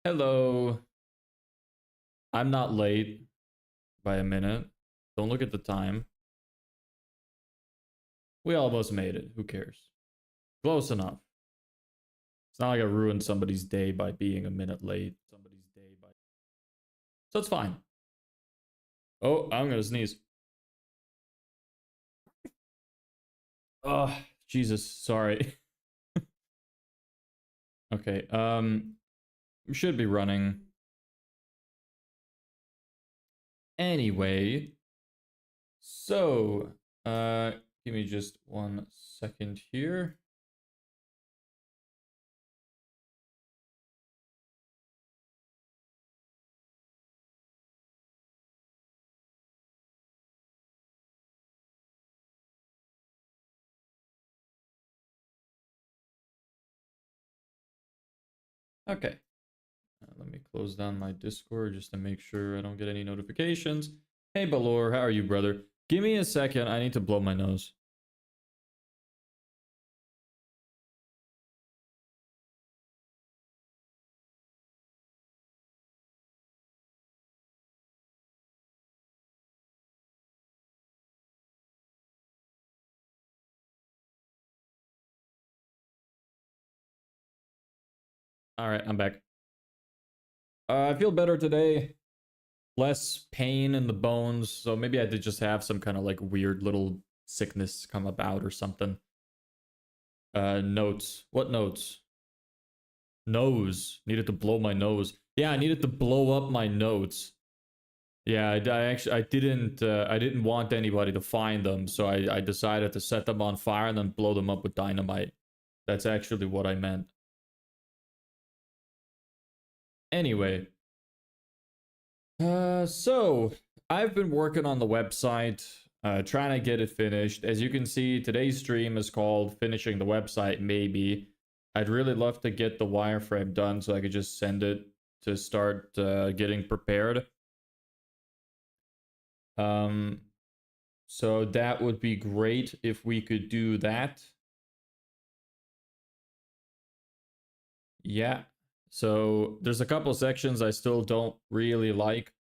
Hello. I'm not late by a minute. Don't look at the time. We almost made it. Who cares? Close enough. It's not like I ruined somebody's day by being a minute late. So it's fine. Oh, I'm gonna sneeze. Oh, Jesus, sorry. Okay, we should be running. Anyway, so, give me just 1 second here. Okay. Let me close down my Discord just to make sure I don't get any notifications. Hey, Balor, how are you, brother? Give me a second. I need to blow my nose. All right, I'm back. I feel better today. Less pain in the bones. So maybe I did just have some kind of like weird little sickness come about or something. Notes. What notes? Nose. Needed to blow my nose. Yeah, I needed to blow up my notes. Yeah, I didn't want anybody to find them, so I decided to set them on fire and then blow them up with dynamite. That's actually what I meant. Anyway, so I've been working on the website, trying to get it finished. As you can see, today's stream is called Finishing the Website, maybe. I'd really love to get the wireframe done so I could just send it to start getting prepared. So that would be great if we could do that. Yeah. So there's a couple sections I still don't really like.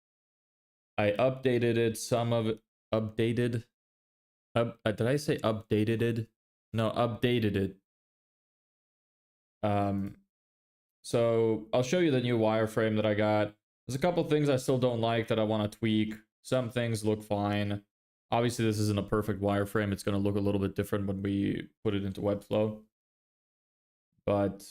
I updated it, some of it updated. Did I say updated it? No, updated it. So I'll show you the new wireframe that I got. There's a couple things I still don't like that I want to tweak. Some things look fine. Obviously, this isn't a perfect wireframe. It's going to look a little bit different when we put it into Webflow. But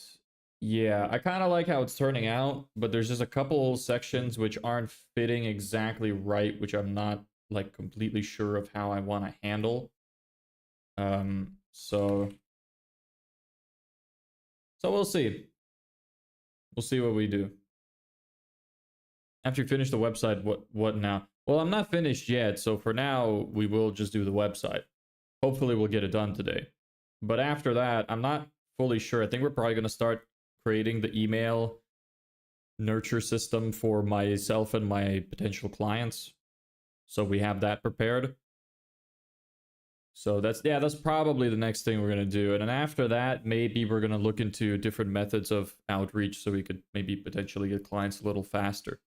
yeah, I kind of like how it's turning out, but there's just a couple sections which aren't fitting exactly right, which I'm not like completely sure of how I want to handle. So we'll see. We'll see what we do. After you finish the website, what now? Well, I'm not finished yet, so for now, we will just do the website. Hopefully we'll get it done today. But after that, I'm not fully sure. I think we're probably going to start creating the email nurture system for myself and my potential clients. So we have that prepared. So that's probably the next thing we're going to do. And then after that, maybe we're going to look into different methods of outreach so we could maybe potentially get clients a little faster.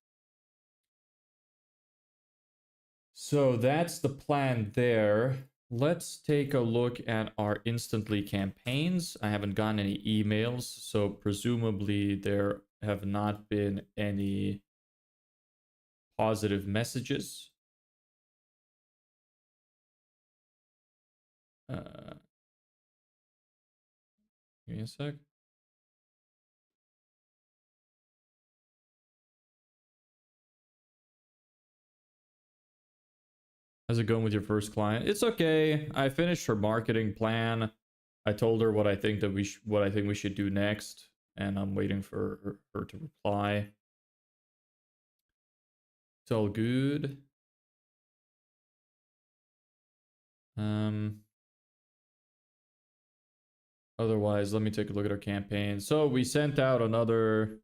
So that's the plan there. Let's take a look at our instantly campaigns. I haven't gotten any emails, so presumably there have not been any positive messages. Give me a sec. How's it going with your first client? It's okay. I finished her marketing plan. I told her what I think that we should do next, and I'm waiting for her to reply. It's all good. Otherwise, let me take a look at our campaign. So we sent out another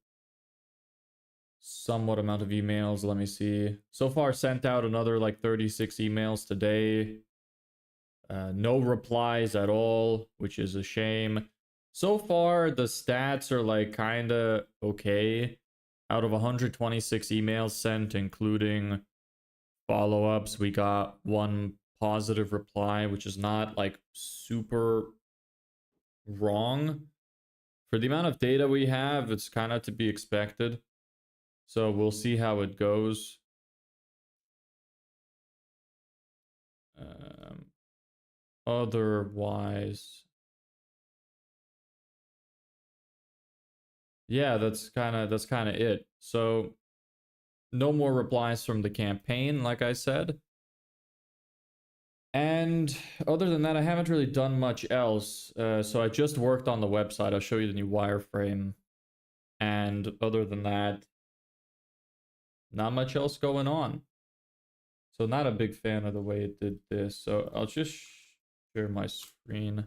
somewhat amount of emails. Let me see. So far sent out another like 36 emails today. No replies at all, which is a shame. So far, the stats are like kind of okay. Out of 126 emails sent, including follow-ups, we got one positive reply, which is not like super wrong. For the amount of data we have, it's kind of to be expected. So we'll see how it goes. Otherwise, yeah, that's kind of it. So no more replies from the campaign, like I said. And other than that, I haven't really done much else. So I just worked on the website. I'll show you the new wireframe. And other than that, not much else going on. So not a big fan of the way it did this. So I'll just share my screen.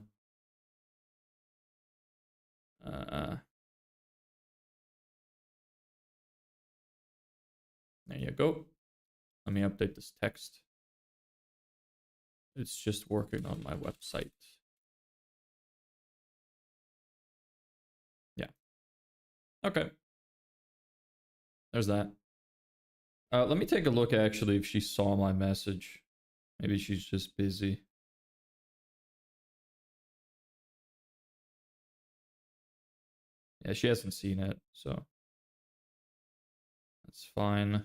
There you go. Let me update this text. It's just working on my website. Yeah. Okay. There's that. Let me take a look actually if she saw my message. Maybe she's just busy. Yeah, she hasn't seen it, so that's fine.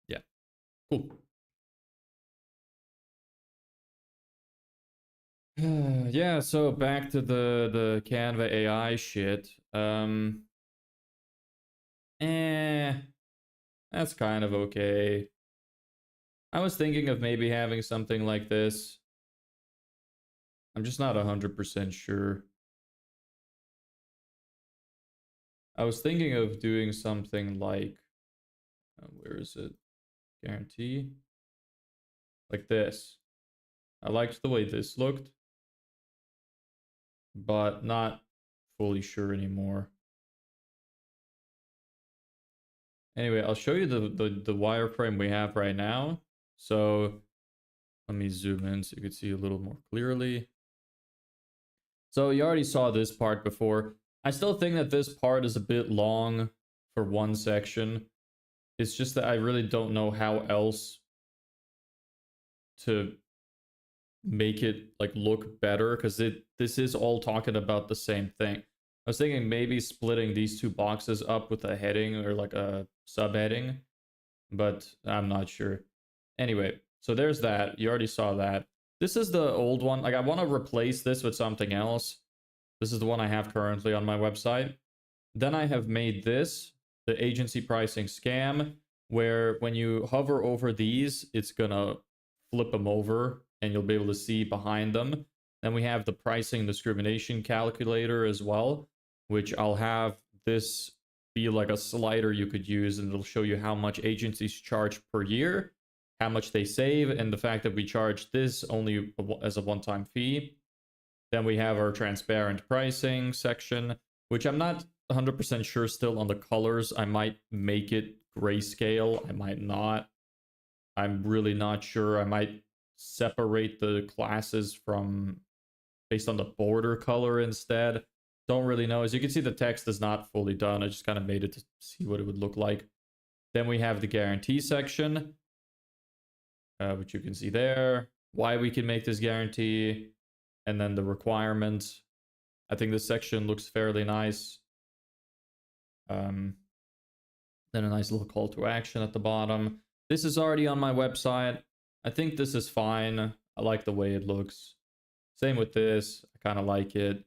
Yeah, cool. Yeah, so back to the Canva AI shit. That's kind of okay. I was thinking of maybe having something like this. I'm just not 100% sure. I was thinking of doing something like, where is it? Guarantee? Like this. I liked the way this looked, but not fully sure anymore. Anyway, I'll show you the wireframe we have right now. So let me zoom in so you can see a little more clearly. So you already saw this part before. I still think that this part is a bit long for one section. It's just that I really don't know how else to make it like look better, because this is all talking about the same thing. I was thinking maybe splitting these two boxes up with a heading or like a subheading, but I'm not sure. Anyway, so there's that. You already saw that. This is the old one. Like, I want to replace this with something else. This is the one I have currently on my website. Then I have made this, the agency pricing scam, where when you hover over these, it's gonna flip them over and you'll be able to see behind them. Then we have the pricing discrimination calculator as well, which I'll have this be like a slider you could use, and it'll show you how much agencies charge per year, how much they save, and the fact that we charge this only as a one-time fee. Then we have our transparent pricing section, which I'm not 100% sure still on the colors. I might make it grayscale. I might not. I'm really not sure. I might separate the classes from based on the border color instead. Don't really know. As you can see, the text is not fully done. I just kind of made it to see what it would look like. Then we have the guarantee section, which you can see there. Why we can make this guarantee. And then the requirements. I think this section looks fairly nice. Then a nice little call to action at the bottom. This is already on my website. I think this is fine. I like the way it looks. Same with this. I kind of like it.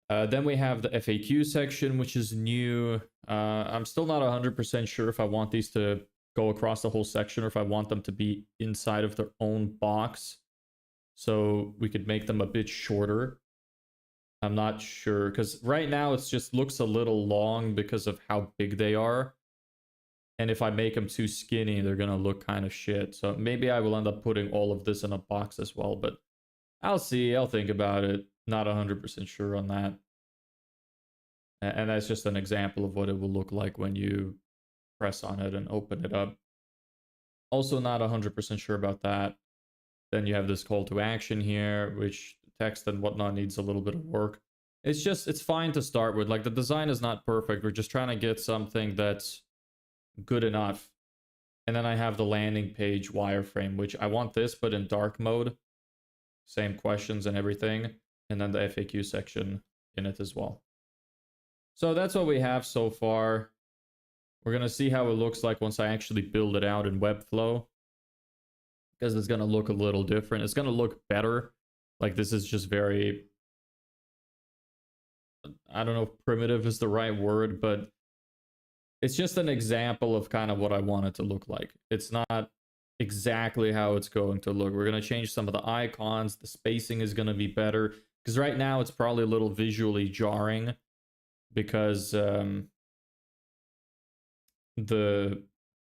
Then we have the FAQ section, which is new. I'm still not 100% sure if I want these to go across the whole section or if I want them to be inside of their own box. So we could make them a bit shorter. I'm not sure, because right now it just looks a little long because of how big they are. And if I make them too skinny, they're going to look kind of shit. So maybe I will end up putting all of this in a box as well. But I'll see. I'll think about it. Not 100% sure on that. And that's just an example of what it will look like when you press on it and open it up. Also not 100% sure about that. Then you have this call to action here, which text and whatnot needs a little bit of work. It's fine to start with. Like, the design is not perfect. We're just trying to get something that's good enough. And then I have the landing page wireframe, which I want this, but in dark mode. Same questions and everything. And then the FAQ section in it as well. So that's what we have so far. We're going to see how it looks like once I actually build it out in Webflow. Because it's going to look a little different. It's going to look better. Like, this is just very... I don't know if primitive is the right word, but it's just an example of kind of what I want it to look like. It's not exactly how it's going to look. We're going to change some of the icons. The spacing is going to be better. Because right now it's probably a little visually jarring. Because the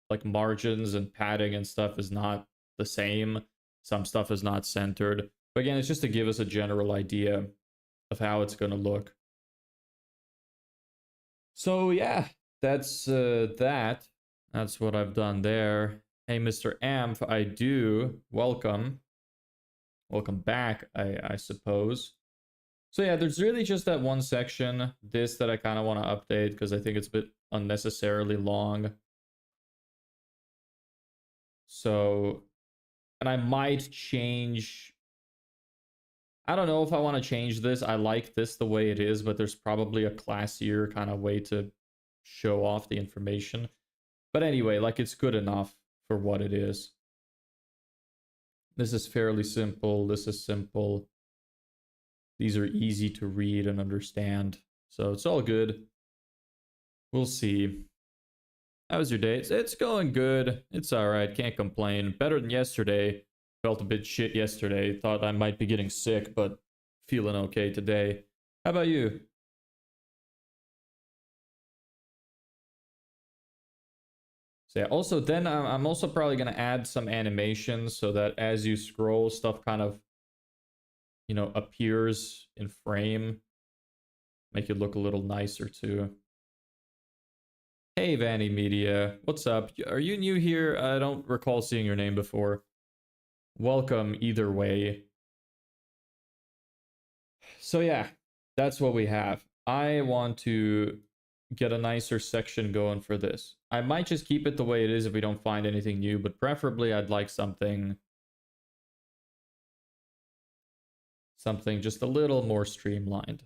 like margins and padding and stuff is not the same. Some stuff is not centered. But again, it's just to give us a general idea of how it's going to look. So yeah, that's that. That's what I've done there. Hey, Mr. Amp, I do. Welcome. Welcome back, I suppose. So yeah, there's really just that one section, this, that I kind of want to update because I think it's a bit unnecessarily long. So, and I might change... I don't know if I want to change this. I like this the way it is, but there's probably a classier kind of way to show off the information. But anyway, like, it's good enough for what it is. This is fairly simple. This is simple. These are easy to read and understand. So it's all good. We'll see. How was your day? It's going good. It's all right. Can't complain. Better than yesterday. Felt a bit shit yesterday. Thought I might be getting sick, but feeling okay today. How about you? So yeah, also then I'm also probably going to add some animations so that as you scroll, stuff kind of, you know, appears in frame. Make it look a little nicer too. Hey, Vanny Media. What's up? Are you new here? I don't recall seeing your name before. Welcome either way. So yeah, that's what we have. I want to get a nicer section going for this. I might just keep it the way it is if we don't find anything new, but preferably I'd like something just a little more streamlined.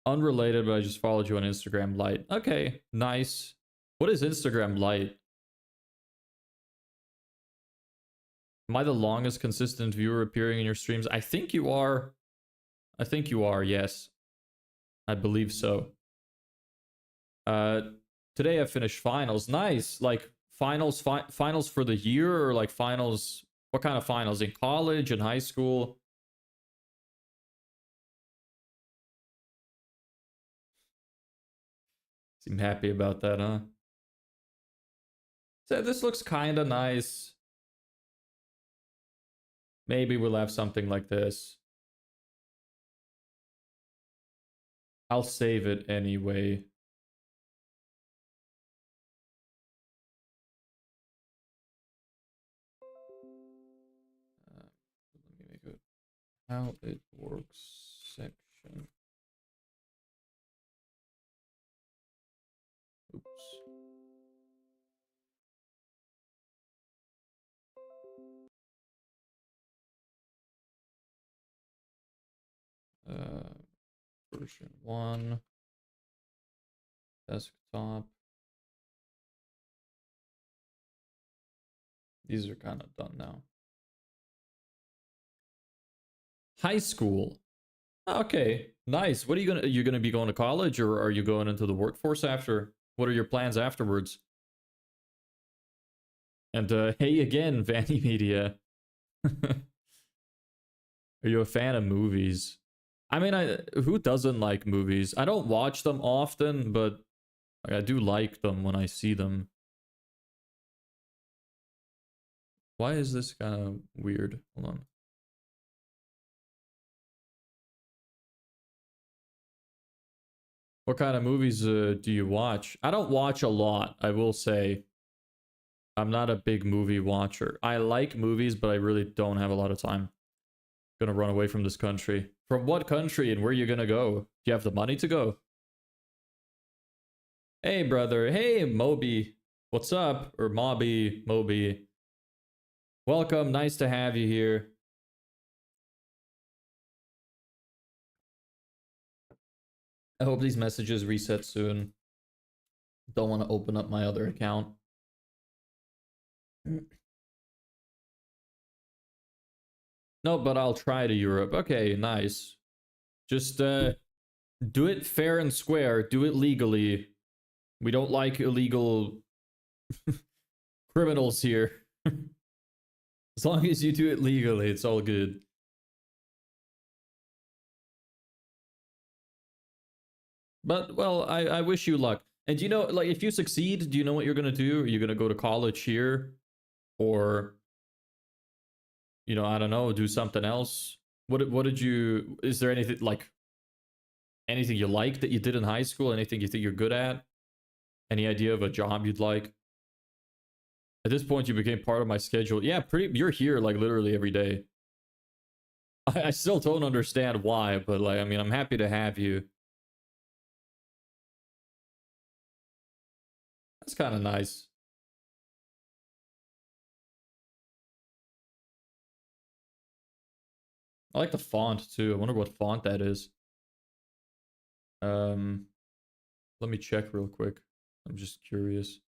Unrelated, but I just followed you on Instagram Lite. Okay, nice. What is Instagram Lite? Am I the longest consistent viewer appearing in your streams? I think you are. I think you are, yes. I believe so. Today I finished finals. Nice. Like, finals for the year, or like finals... What kind of finals? In college, in high school? Seem happy about that, huh? So this looks kind of nice. Maybe we'll have something like this. I'll save it anyway. Let me make it how it works section. Oops. Version 1. Desktop. These are kind of done now. High school. Okay, nice. What are you're gonna be going to college, or are you going into the workforce after? What are your plans afterwards? And hey again, Vanny Media. Are you a fan of movies? I mean, who doesn't like movies? I don't watch them often, but I do like them when I see them. Why is this kind of weird? Hold on. What kind of movies do you watch? I don't watch a lot, I will say. I'm not a big movie watcher. I like movies, but I really don't have a lot of time. Gonna run away from this country. From what country and where you gonna go? Do you have the money to go? Hey, brother. Hey, Moby. What's up? Or Moby. Welcome. Nice to have you here. I hope these messages reset soon. Don't want to open up my other account. No, but I'll try to Europe. Okay, nice. Just do it fair and square. Do it legally. We don't like illegal criminals here. As long as you do it legally, it's all good. But, well, I wish you luck. And do you know, like, if you succeed, do you know what you're going to do? Are you going to go to college here? Or, you know, I don't know, do something else? What did you, is there anything, like, anything you like that you did in high school? Anything you think you're good at? Any idea of a job you'd like? At this point, you became part of my schedule. Yeah, you're here, like, literally every day. I still don't understand why, but, like, I mean, I'm happy to have you. That's kind of nice. I like the font too. I wonder what font that is. Let me check real quick. I'm just curious.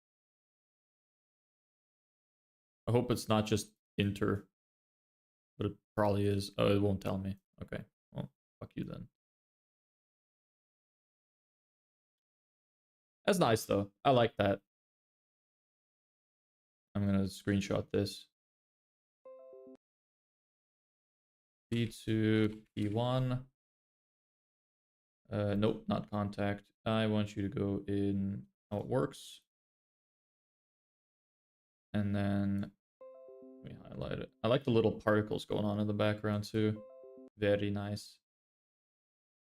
I hope it's not just Inter, but it probably is. Oh, it won't tell me. Okay, well, fuck you then. That's nice though. I like that. I'm gonna screenshot this. P2, P1. Nope, not contact. I want you to go in how it works. And then let me highlight it. I like the little particles going on in the background too. Very nice.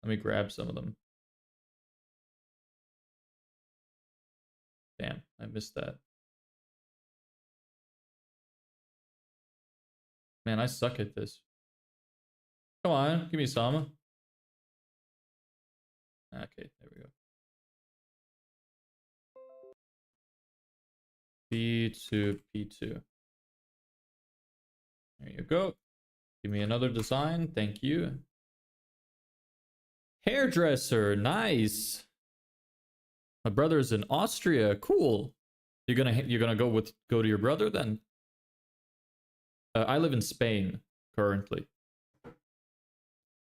Let me grab some of them. Damn, I missed that. Man, I suck at this. Come on, give me some. Okay, there we go. P2, P2. There you go. Give me another design. Thank you. Hairdresser, nice. My brother's in Austria. Cool. You're gonna go to your brother then? I live in Spain currently.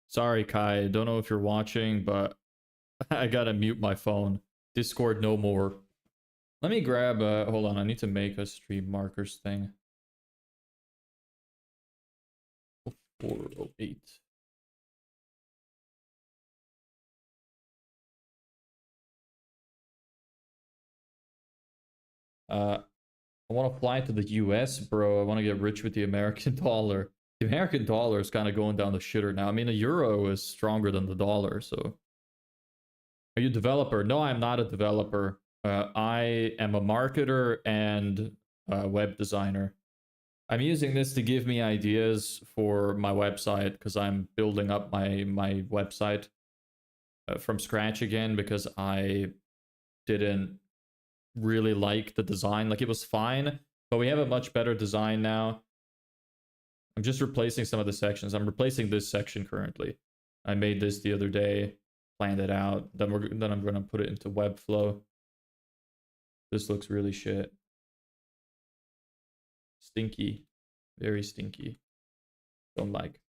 Sorry, Kai. Don't know if you're watching, but I gotta mute my phone. Discord no more. Let me grab hold on, I need to make a stream markers thing. 408. I want to fly to the US, bro. I want to get rich with the American dollar. The American dollar is kind of going down the shitter now. I mean, the euro is stronger than the dollar, so. Are you a developer? No, I'm not a developer. I am a marketer and a web designer. I'm using this to give me ideas for my website because I'm building up my website from scratch again because I didn't really like the design. Like, it was fine, but we have a much better design now. I'm just replacing some of the sections. I'm replacing this section currently. I made this the other day, planned it out. Then I'm gonna put it into Webflow. This looks really shit. Stinky, very stinky. Don't like.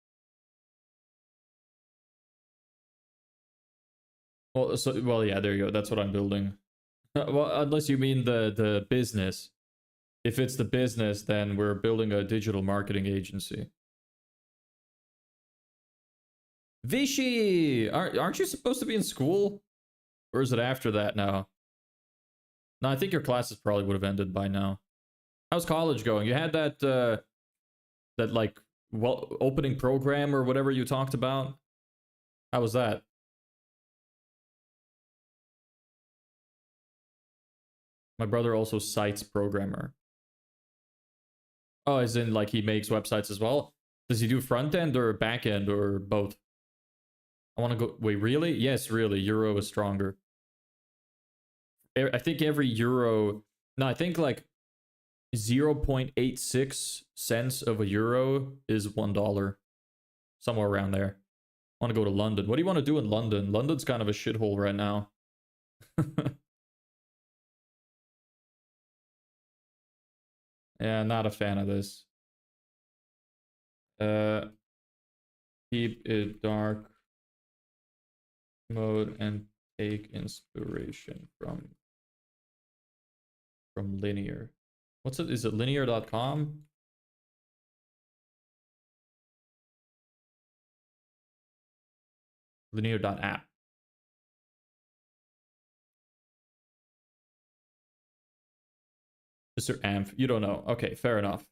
Well, yeah, there you go. That's what I'm building. Well, unless you mean the business. If it's the business, then we're building a digital marketing agency. Vichy! Aren't you supposed to be in school? Or is it after that now? No, I think your classes probably would have ended by now. How's college going? You had that, that like, well, opening program or whatever you talked about? How was that? My brother also cites programmer. Oh, as in like he makes websites as well? Does he do front end or back end or both? I want to go. Wait, really? Yes, really. Euro is stronger. I think every euro. No, I think like 0.86 cents of a euro is $1. Somewhere around there. I want to go to London. What do you want to do in London? London's kind of a shithole right now. Yeah, not a fan of this. Uh, keep it dark mode and take inspiration from linear. What's it? Is it linear.com? Linear.app. Mr. Amph. You don't know. Okay, fair enough.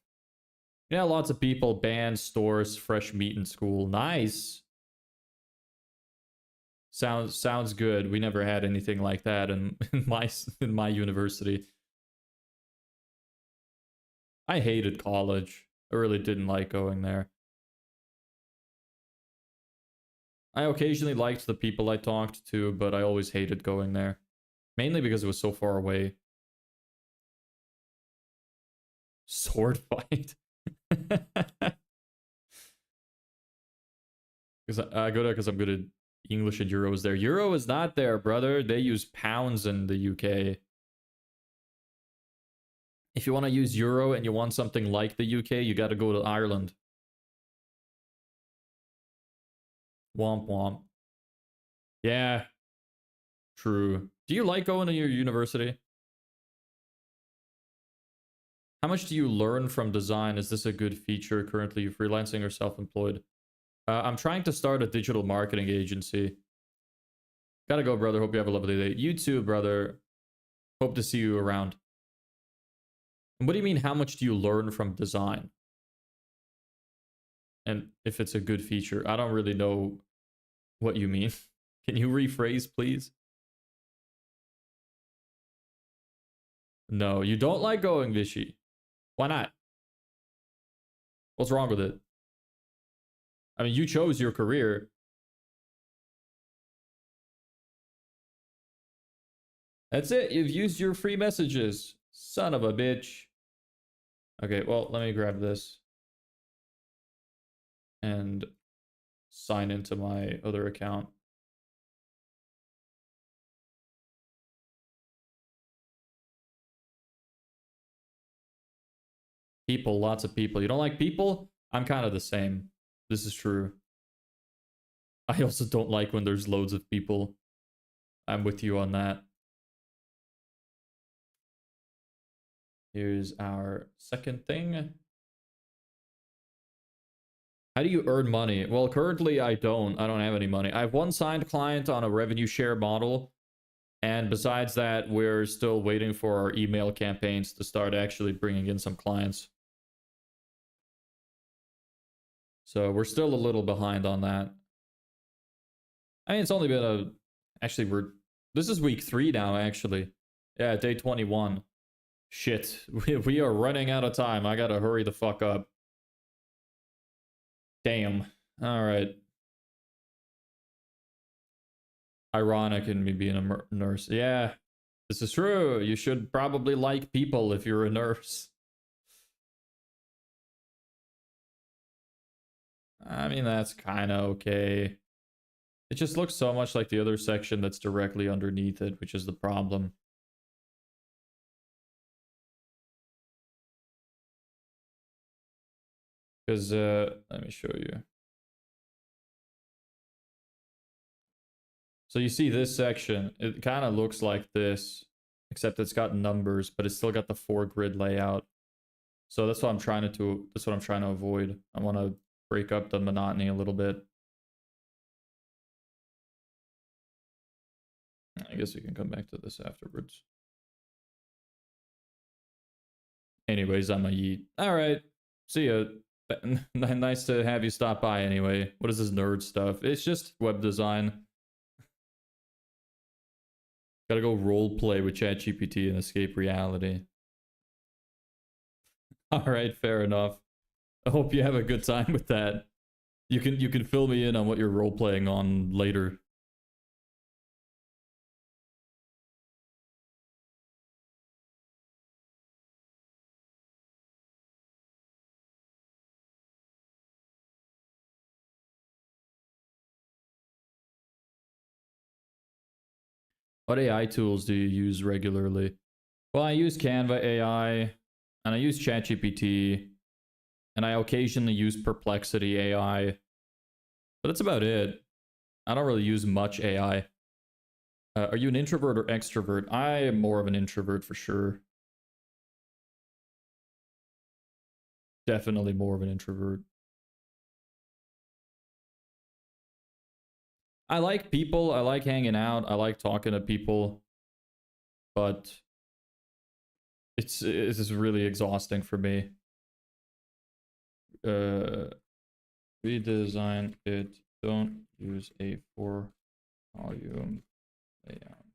Yeah, lots of people, bands, stores, fresh meat in school. Nice. Sounds good. We never had anything like that in my university. I hated college. I really didn't like going there. I occasionally liked the people I talked to, but I always hated going there. Mainly because it was so far away. Sword fight. Because I go there because I'm good at English and Euros there. Euro is not there, brother. They use pounds in the UK. If you want to use Euro and you want something like the UK, you got to go to Ireland. Womp womp. Yeah, true. Do you like going to your university? How much do you learn from design? Is this a good feature currently? You freelancing or self-employed? I'm trying to start a digital marketing agency. Gotta go, brother. Hope you have a lovely day. You too, brother. Hope to see you around. And what do you mean, how much do you learn from design? And if it's a good feature? I don't really know what you mean. Can you rephrase, please? No, you don't like going, Vishy. Why not? What's wrong with it? I mean, you chose your career. That's it. You've used your free messages. Son of a bitch. Okay, well, let me grab this. And sign into my other account. People, lots of people. You don't like people? I'm kind of the same. This is true. I also don't like when there's loads of people. I'm with you on that. Here's our second thing. How do you earn money? Well, currently I don't have any money. I have one signed client on a revenue share model. And besides that, we're still waiting for our email campaigns to start actually bringing in some clients. So we're still a little behind on that. I mean, it's only been actually, this is week 3 now, actually. Yeah, day 21. Shit, we are running out of time. I gotta hurry the fuck up. Damn. All right. Ironic in me being a nurse. Yeah, this is true. You should probably like people if you're a nurse. I mean, that's kind of okay. It just looks so much like the other section that's directly underneath it, which is the problem. Because, let me show you. So you see this section, it kind of looks like this, except it's got numbers, but it's still got the 4-grid layout. So that's what I'm trying to avoid. I want to break up the monotony a little bit. I guess we can come back to this afterwards. Anyways, I'm a yeet. All right. See ya. Nice to have you stop by anyway. What is this nerd stuff? It's just web design. Gotta go role play with ChatGPT and escape reality. All right, fair enough. I hope you have a good time with that. You can fill me in on what you're role playing on later. What AI tools do you use regularly? Well, I use Canva AI, and I use ChatGPT, and I occasionally use Perplexity AI, but that's about it. I don't really use much AI. Are you an introvert or extrovert? I am more of an introvert for sure. Definitely more of an introvert. I like people. I like hanging out. I like talking to people, but it's just really exhausting for me. Uh, redesign it. Don't use a 4-volume layout.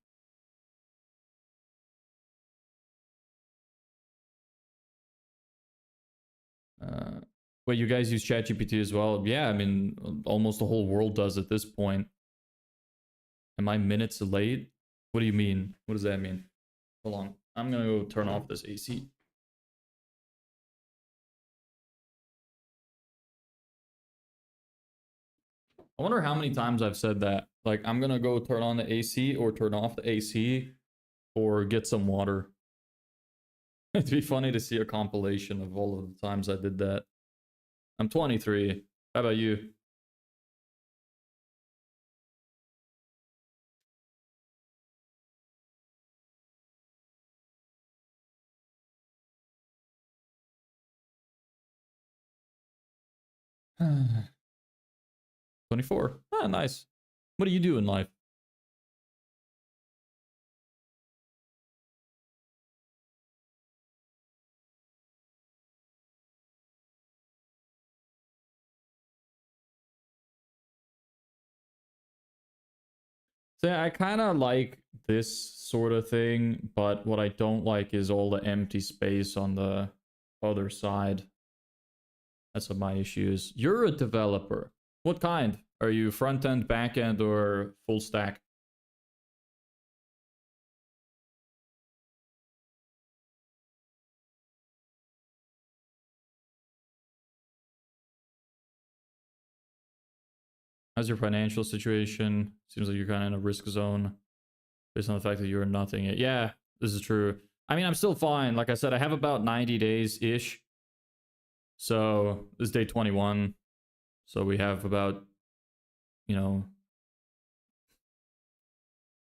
Wait, you guys use ChatGPT as well? Yeah, I mean, almost the whole world does at this point. Am I minutes late? What do you mean? What does that mean? Hold on. I'm gonna go turn off this AC. I wonder how many times I've said that. Like, I'm gonna go turn on the AC or turn off the AC or get some water. It'd be funny to see a compilation of all of the times I did that. I'm 23. How about you? Uh, 24. Ah, nice. What do you do in life? So yeah, I kind of like this sort of thing, but what I don't like is all the empty space on the other side. That's what my issue is. You're a developer. What kind? Are you front end, back end, or full stack? How's your financial situation? Seems like you're kind of in a risk zone based on the fact that you're nothing. Yeah, this is true. I mean, I'm still fine. Like I said, I have about 90 days ish. So this is day 21. So we have about, you know,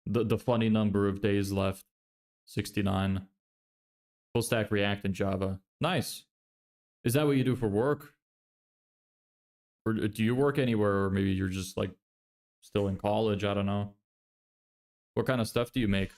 the funny number of days left, 69. Full stack React and Java. Nice. Is that what you do for work? Or do you work anywhere, or maybe you're just like still in college? I don't know. What kind of stuff do you make?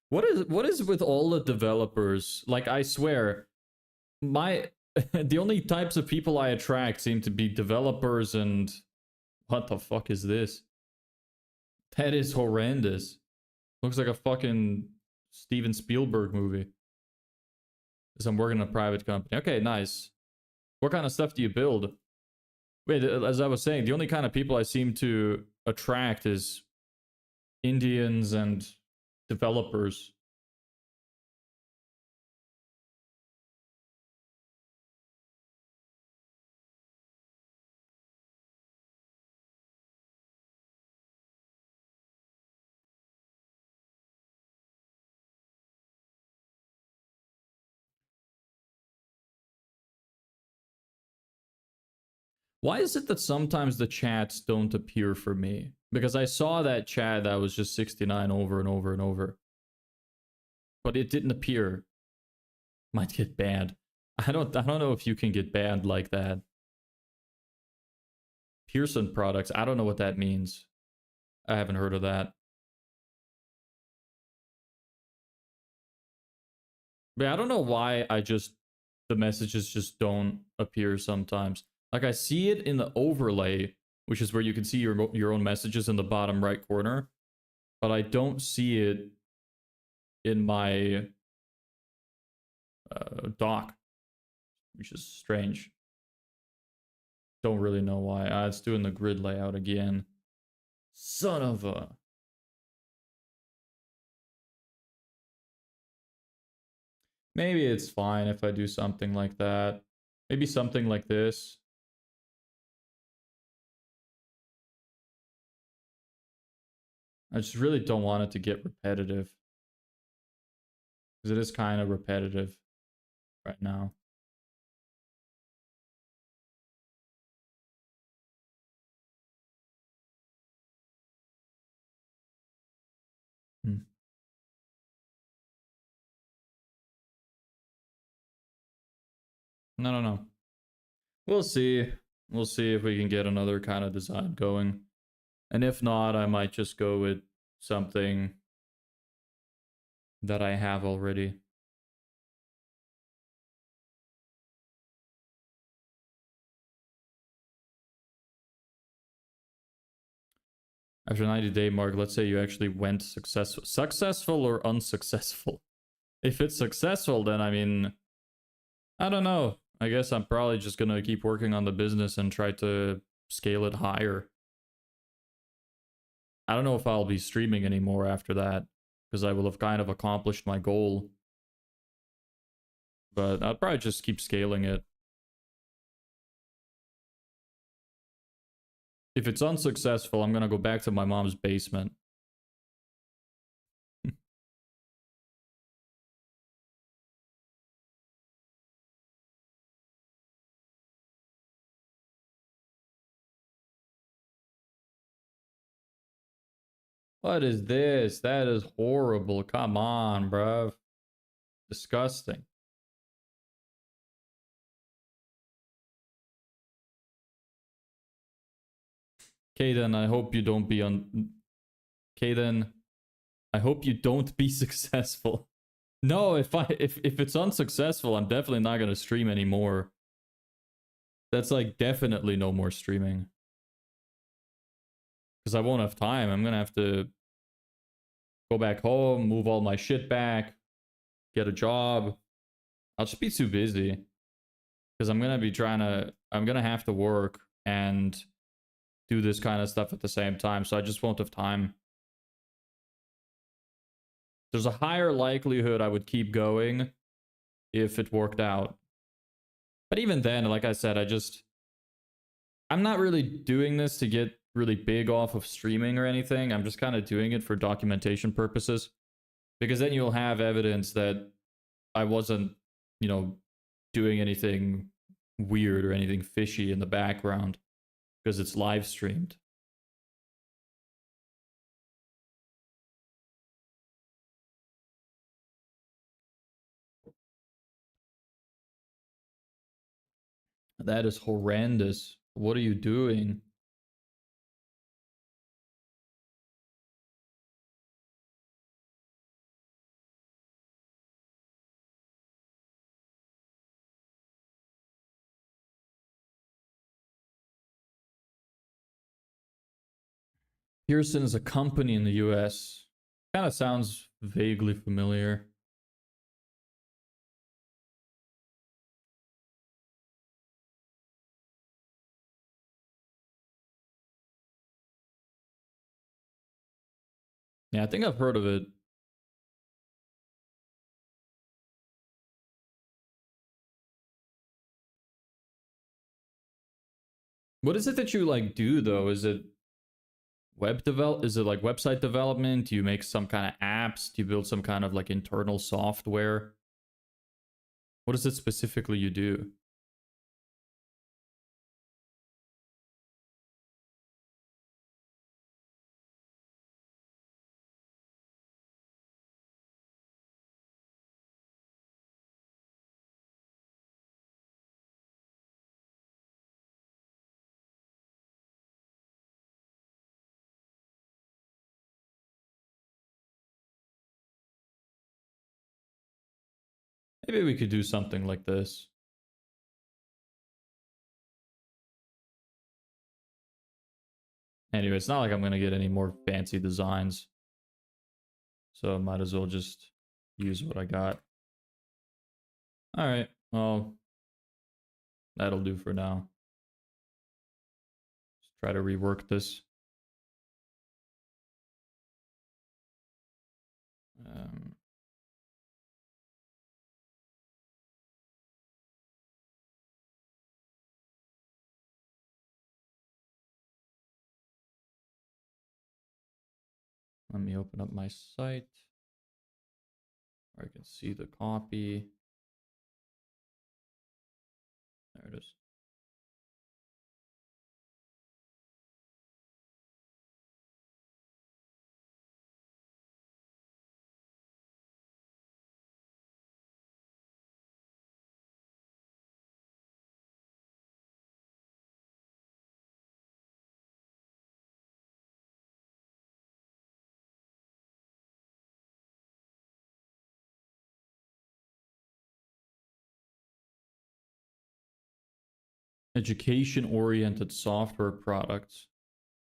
What is with all the developers? Like, I swear, my the only types of people I attract seem to be developers and what the fuck is this? That is horrendous. Looks like a fucking Steven Spielberg movie. Because I'm working in a private company. Okay, nice. What kind of stuff do you build? Wait, as I was saying, the only kind of people I seem to attract is Indians and developers. Why is it that sometimes the chats don't appear for me? Because I saw that chat that was just 69 over and over and over, but it didn't appear. Might get banned. I don't know if you can get banned like that. Pearson products. I don't know what that means. I haven't heard of that. But I don't know why I just the messages just don't appear sometimes. Like I see it in the overlay, which is where you can see your own messages in the bottom right corner, but I don't see it in my dock, which is strange. Don't really know why. It's doing the grid layout again. Son of a... Maybe it's fine if I do something like that. Maybe something like this. I just really don't want it to get repetitive. Because it is kind of repetitive right now. Hmm. No. We'll see. We'll see if we can get another kind of design going. And if not, I might just go with something that I have already. After 90-day mark, let's say you actually went successful or unsuccessful. If it's successful, then I mean, I don't know. I guess I'm probably just gonna keep working on the business and try to scale it higher. I don't know if I'll be streaming anymore after that, because I will have kind of accomplished my goal. But I'll probably just keep scaling it. If it's unsuccessful, I'm gonna go back to my mom's basement. What is this? That is horrible. Come on, bruv. Disgusting. Kaden, I hope you don't be on... Kaden, I hope you don't be successful. No, if it's unsuccessful, I'm definitely not gonna stream anymore. That's like definitely no more streaming. Because I won't have time. I'm gonna have to go back home, move all my shit back, get a job. I'll just be too busy. Because I'm gonna have to work and do this kind of stuff at the same time, so I just won't have time. There's a higher likelihood I would keep going if it worked out. But even then, like I said, I'm not really doing this to get really big off of streaming or anything. I'm just kind of doing it for documentation purposes. Because then you'll have evidence that I wasn't, doing anything weird or anything fishy in the background. Because it's live streamed. That is horrendous. What are you doing? Pearson is a company in the US. Kind of sounds vaguely familiar. Yeah, I think I've heard of it. What is it that you like do though? Is it is it like website development? Do you make some kind of apps? Do you build some kind of like internal software? What is it specifically you do? Maybe we could do something like this. Anyway, it's not like I'm gonna get any more fancy designs. So I might as well just use what I got. Alright, well, that'll do for now. Let's try to rework this. Um, Let me open up my site where I can see the copy. There it is. Education-oriented software products.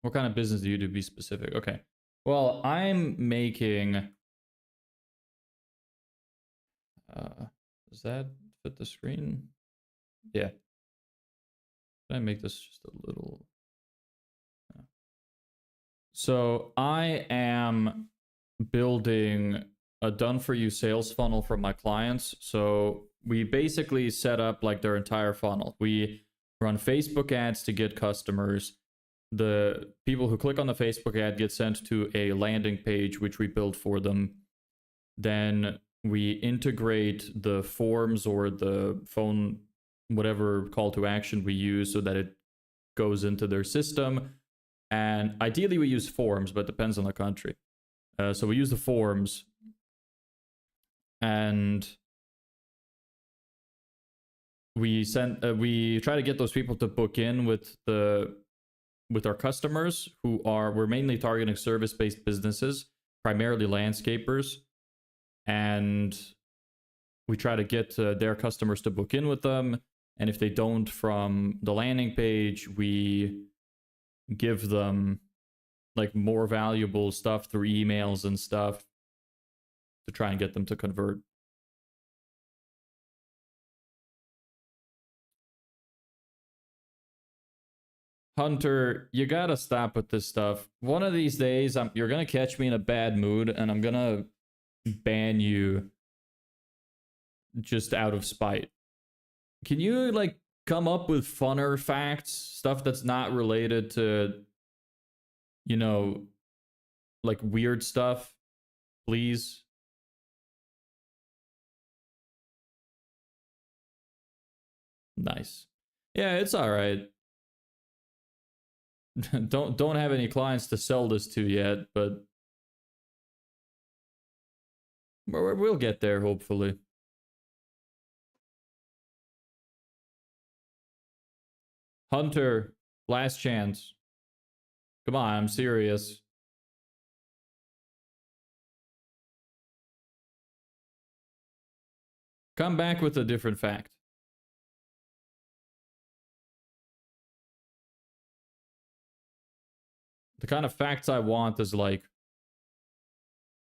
What kind of business do you do, to be specific? Okay. Well, I'm making... does that fit the screen? Yeah. Can I make this just a little... So I am building a done-for-you sales funnel for my clients. So we basically set up like their entire funnel. We run Facebook ads to get customers. The people who click on the Facebook ad get sent to a landing page, which we build for them. Then we integrate the forms or the phone, whatever call to action we use, so that it goes into their system. And ideally we use forms, but it depends on the country. So we use the forms, and we try to get those people to book in with our customers, we're mainly targeting service-based businesses, primarily landscapers, and we try to get their customers to book in with them. And if they don't, from the landing page, we give them like more valuable stuff through emails and stuff to try and get them to convert. Hunter, you gotta stop with this stuff. One of these days, you're gonna catch me in a bad mood, and I'm gonna ban you just out of spite. Can you, like, come up with funner facts? Stuff that's not related to, you know, like, weird stuff? Please? Nice. Yeah, it's alright. don't have any clients to sell this to yet, but we'll get there, hopefully. Hunter, last chance. Come on, I'm serious. Come back with a different fact. The kind of facts I want is like,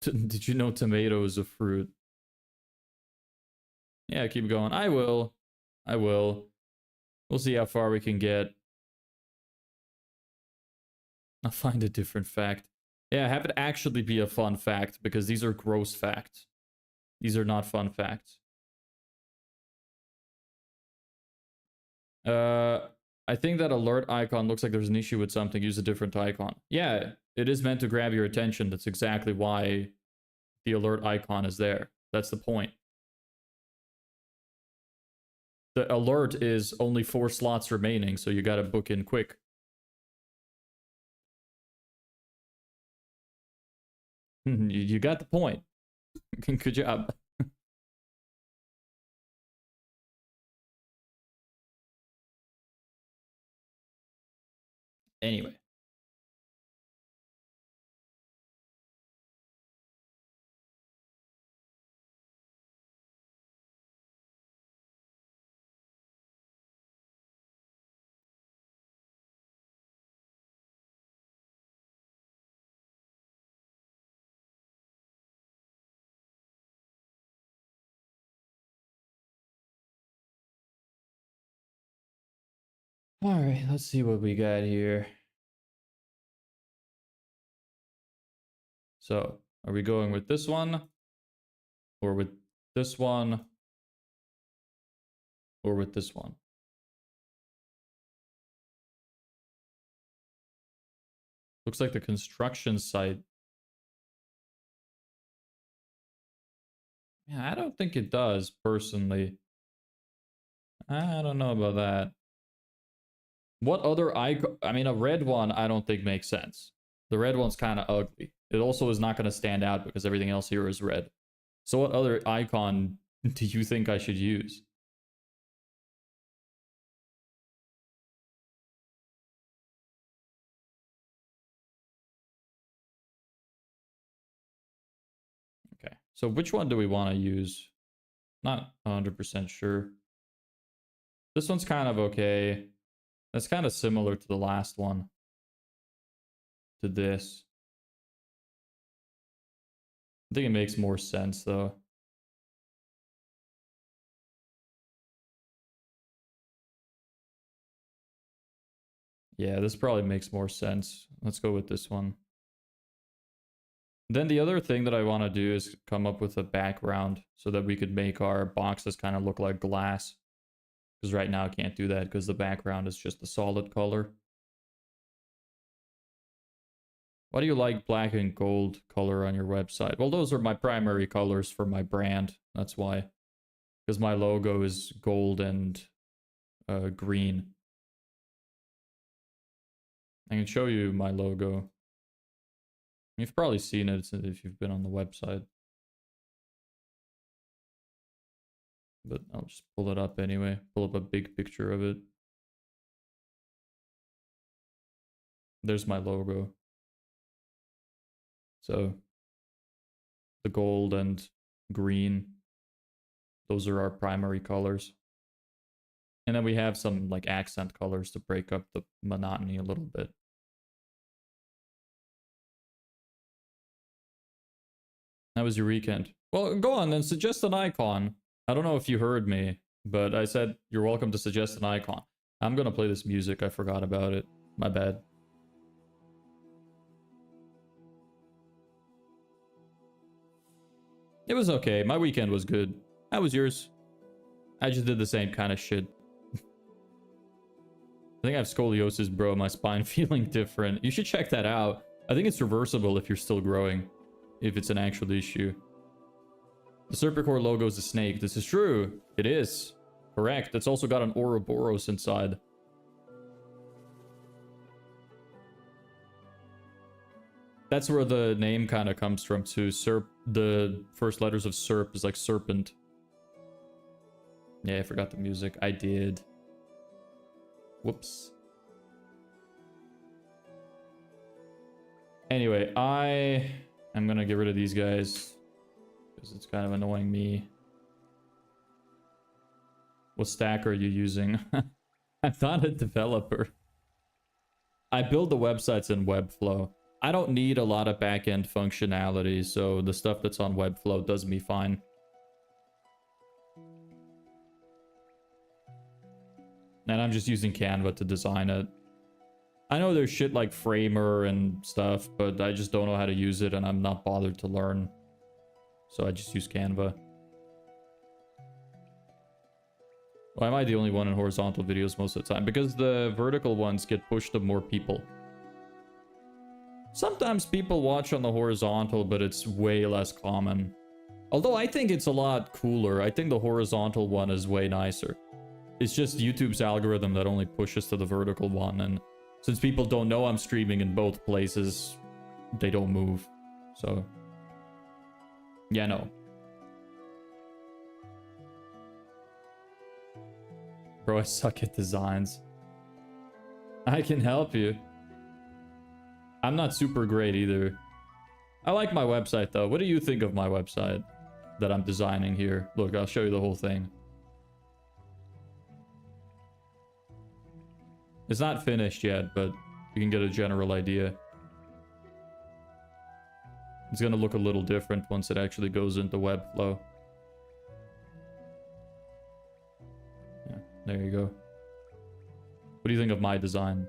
did you know tomato is a fruit? Yeah, keep going. I will. We'll see how far we can get. I'll find a different fact. Yeah, have it actually be a fun fact, because these are gross facts. These are not fun facts. I think that alert icon looks like there's an issue with something. Use a different icon. Yeah, it is meant to grab your attention. That's exactly why the alert icon is there. That's the point. The alert is only 4 slots remaining, so you gotta book in quick. You got the point. Good job. Anyway. All right, let's see what we got here. So, are we going with this one? Or with this one? Or with this one? Looks like the construction site. Yeah, I don't think it does, personally. I don't know about that. What other icon? I mean, a red one I don't think makes sense. The red one's kind of ugly. It also is not going to stand out because everything else here is red. So what other icon do you think I should use? Okay, so which one do we want to use? Not 100% sure. This one's kind of okay. That's kind of similar to the last one. To this. I think it makes more sense though. Yeah, this probably makes more sense. Let's go with this one. Then the other thing that I want to do is come up with a background so that we could make our boxes kind of look like glass. Because right now I can't do that because the background is just a solid color. Why do you like black and gold color on your website? Well, those are my primary colors for my brand. That's why. Because my logo is gold and green. I can show you my logo. You've probably seen it if you've been on the website. But I'll just pull it up anyway. Pull up a big picture of it. There's my logo. So the gold and green, those are our primary colors. And then we have some like accent colors to break up the monotony a little bit. How was your weekend? Well, go on then, suggest an icon. I don't know if you heard me, but I said you're welcome to suggest an icon. I'm gonna play this music, I forgot about it. My bad. It was okay, my weekend was good. How was yours? I just did the same kind of shit. I think I have scoliosis, bro, my spine feeling different. You should check that out. I think it's reversible if you're still growing. If it's an actual issue. The Serpicore logo is a snake. This is true. It is. Correct. It's also got an Ouroboros inside. That's where the name kind of comes from too. Serp. The first letters of Serp is like serpent. Yeah, I forgot the music. I did. Whoops. Anyway, I'm gonna get rid of these guys because it's kind of annoying me. What stack are you using? I'm not a developer. I build the websites in Webflow. I don't need a lot of backend functionality, so the stuff that's on Webflow does me fine. And I'm just using Canva to design it. I know there's shit like Framer and stuff, but I just don't know how to use it and I'm not bothered to learn. So I just use Canva. Why am I the only one in horizontal videos most of the time? Because the vertical ones get pushed to more people. Sometimes people watch on the horizontal, but it's way less common. Although I think it's a lot cooler. I think the horizontal one is way nicer. It's just YouTube's algorithm that only pushes to the vertical one, and since people don't know I'm streaming in both places, they don't move. So, yeah, no. Bro, I suck at designs. I can help you. I'm not super great either. I like my website though. What do you think of my website that I'm designing here? Look, I'll show you the whole thing. It's not finished yet, but you can get a general idea. It's gonna look a little different once it actually goes into Webflow. Yeah, there you go. What do you think of my design?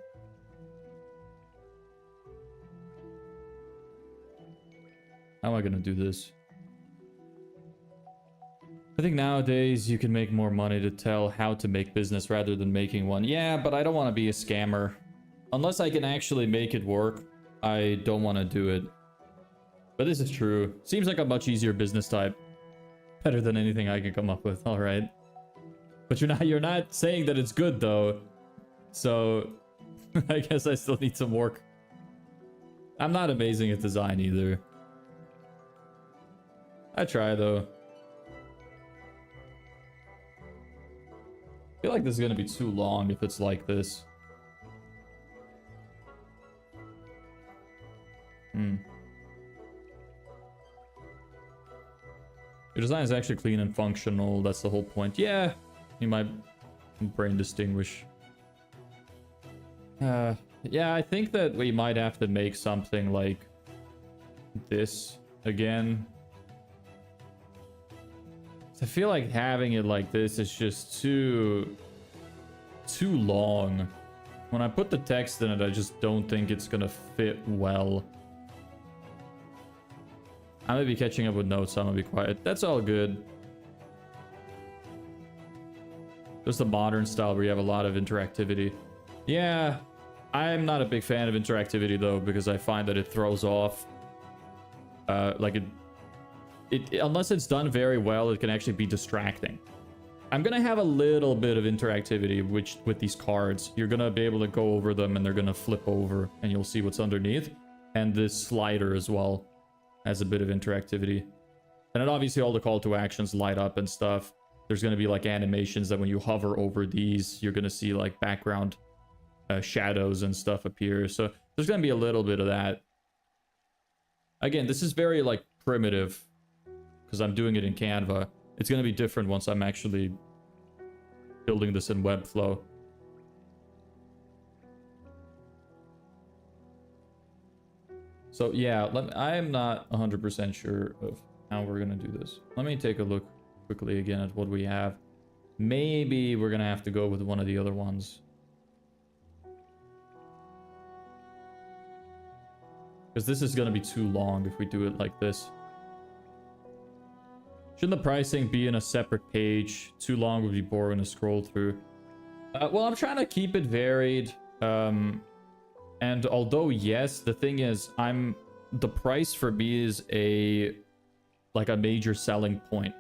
How am I gonna do this? I think nowadays you can make more money to tell how to make business rather than making one. Yeah, but I don't want to be a scammer. Unless I can actually make it work, I don't want to do it. But this is true. Seems like a much easier business type. Better than anything I can come up with. All right. But you're not saying that it's good though. So I guess I still need some work. I'm not amazing at design either. I try though. I feel like this is gonna be too long if it's like this. Your design is actually clean and functional. That's the whole point. Yeah, you might brain distinguish. Yeah, I think that we might have to make something like this again. I feel like having it like this is just too long. When I put the text in it, I just don't think it's gonna fit well. I may be catching up with notes, so I'm gonna be quiet. That's all good. There's the modern style where you have a lot of interactivity. Yeah, I'm not a big fan of interactivity though, because I find that it throws off. Like unless it's done very well, it can actually be distracting. I'm gonna have a little bit of interactivity with these cards. You're gonna be able to go over them and they're gonna flip over and you'll see what's underneath. And this slider as well has a bit of interactivity. And then obviously all the call to actions light up and stuff. There's gonna be like animations that when you hover over these, you're gonna see like background shadows and stuff appear. So there's gonna be a little bit of that. Again, this is very like primitive because I'm doing it in Canva. It's going to be different once I'm actually building this in Webflow. So yeah, I am not 100% sure of how we're going to do this. Let me take a look quickly again at what we have. Maybe we're going to have to go with one of the other ones. Because this is going to be too long if we do it like this. Shouldn't the pricing be in a separate page? Too long would be boring to scroll through. Well, I'm trying to keep it varied. And although, yes, the thing is, the price for me is like a major selling point.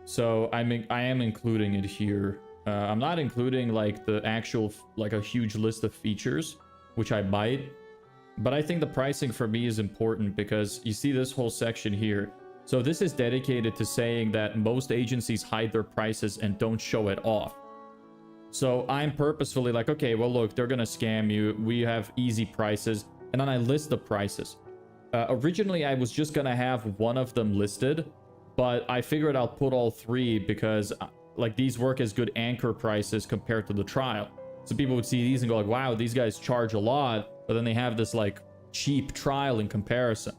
So I am including it here. I'm not including like the actual, like a huge list of features, which I might. But I think the pricing for me is important because you see this whole section here. So this is dedicated to saying that most agencies hide their prices and don't show it off. So I'm purposefully like, okay, well, look, they're going to scam you. We have easy prices. And then I list the prices. Originally, I was just going to have one of them listed, but I figured I'll put all three because like these work as good anchor prices compared to the trial. So people would see these and go like, wow, these guys charge a lot, but then they have this like cheap trial in comparison.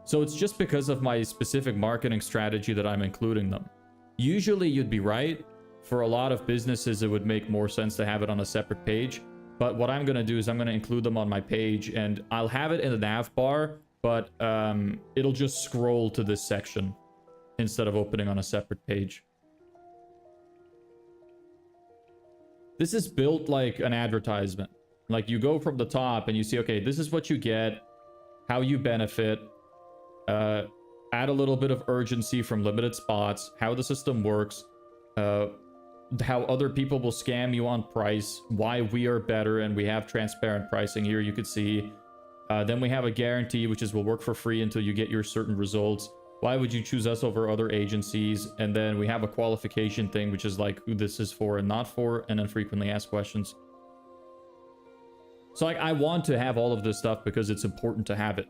So it's just because of my specific marketing strategy that I'm including them. Usually you'd be right. For a lot of businesses, it would make more sense to have it on a separate page. But what I'm going to do is I'm going to include them on my page and I'll have it in the nav bar, but it'll just scroll to this section instead of opening on a separate page. This is built like an advertisement. Like you go from the top and you see, okay, this is what you get, how you benefit. Add a little bit of urgency from limited spots, how the system works, how other people will scam you on price, why we are better, and we have transparent pricing here, you could see. Then we have a guarantee, which is we'll work for free until you get your certain results. Why would you choose us over other agencies? And then we have a qualification thing, which is like who this is for and not for, and then frequently asked questions. So like, I want to have all of this stuff because it's important to have it.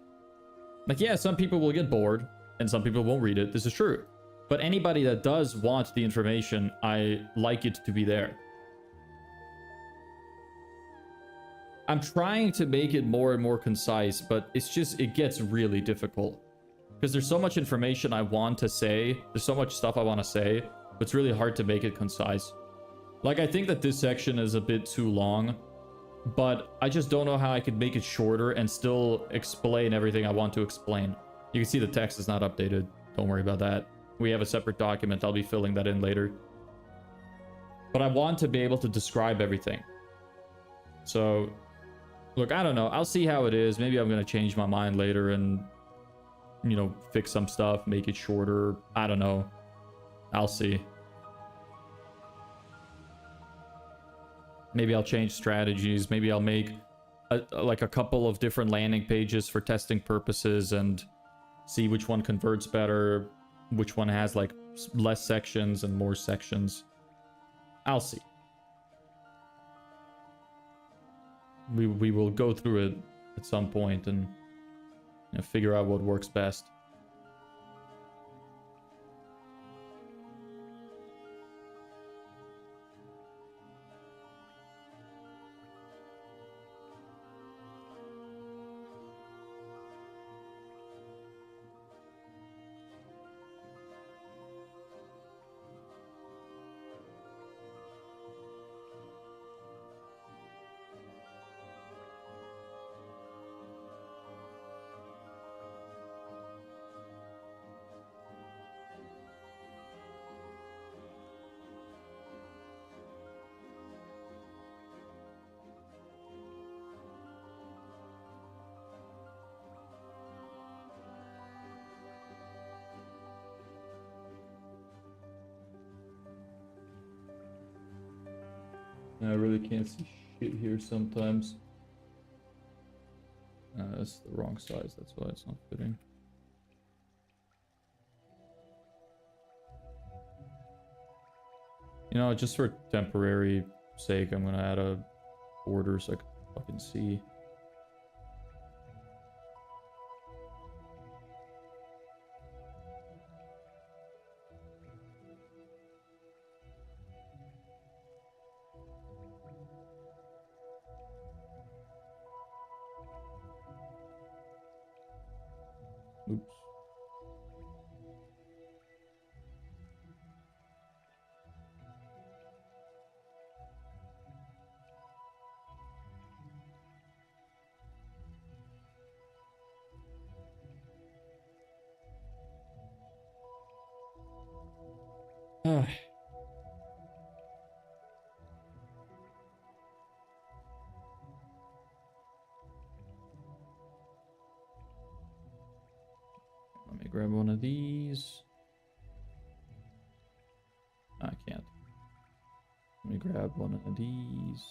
Like, yeah, some people will get bored and some people won't read it. This is true. But anybody that does want the information, I like it to be there. I'm trying to make it more and more concise, but it gets really difficult. Because there's so much information I want to say. There's so much stuff I want to say, but it's really hard to make it concise. Like, I think that this section is a bit too long, but I just don't know how I could make it shorter and still explain everything I want to explain. You can see the text is not updated. Don't worry about that. We have a separate document. I'll be filling that in later. But I want to be able to describe everything. So, look, I don't know. I'll see how it is. Maybe I'm going to change my mind later and, you know, fix some stuff, make it shorter. I don't know. I'll see. Maybe I'll change strategies. Maybe I'll make like a couple of different landing pages for testing purposes and see which one converts better, which one has like less sections and more sections. I'll see. We will go through it at some point and, you know, figure out what works best. I really can't see shit here sometimes. That's the wrong size, that's why it's not fitting. You know, just for temporary sake, I'm gonna add a border so I can fucking see. Oops. Let me grab one of these. I can't. Let me grab one of these.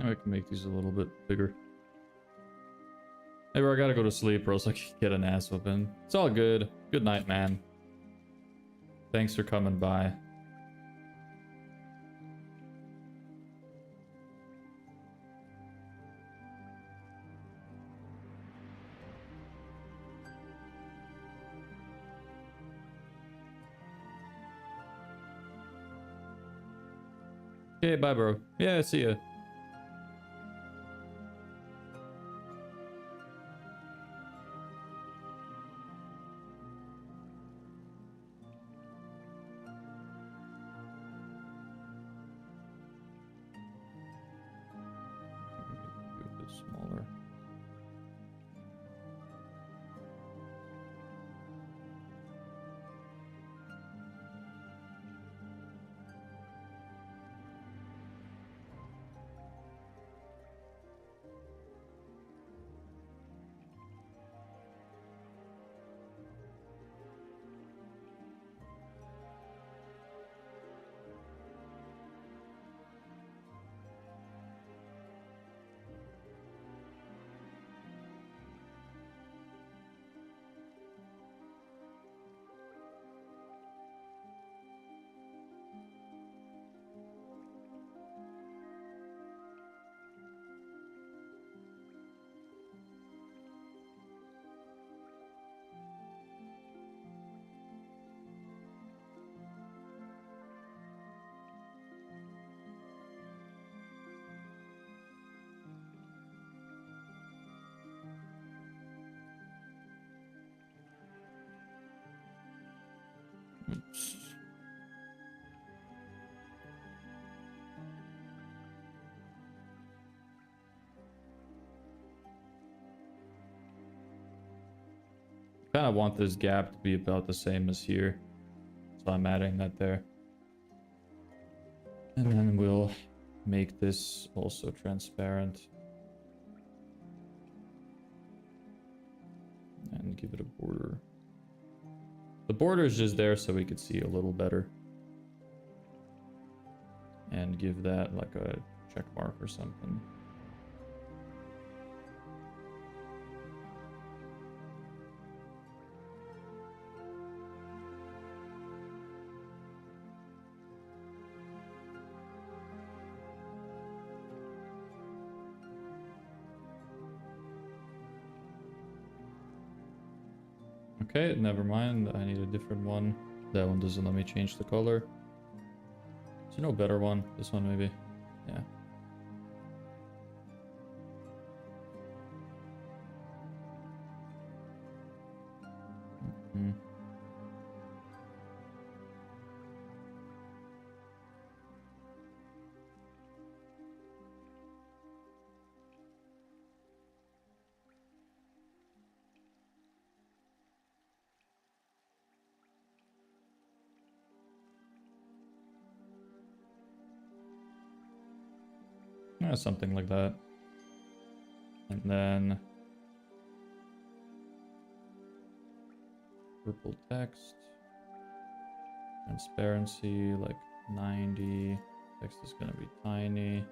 I can make these a little bit bigger. Maybe I gotta go to sleep or else I can get an ass whooping. It's all good. Good night, man. Thanks for coming by. Okay, bye, bro. Yeah, see ya. A bit smaller. Oops. Kind of want this gap to be about the same as here, so I'm adding that there. And then we'll make this also transparent. And give it a border. The border is just there so we could see a little better. And give that like a check mark or something. Okay, never mind. I need a different one. That one doesn't let me change the color. Is there no better one? This one maybe? Yeah. Mm-hmm. Yeah, something like that. And then purple text. Transparency like 90. Text is gonna be tiny.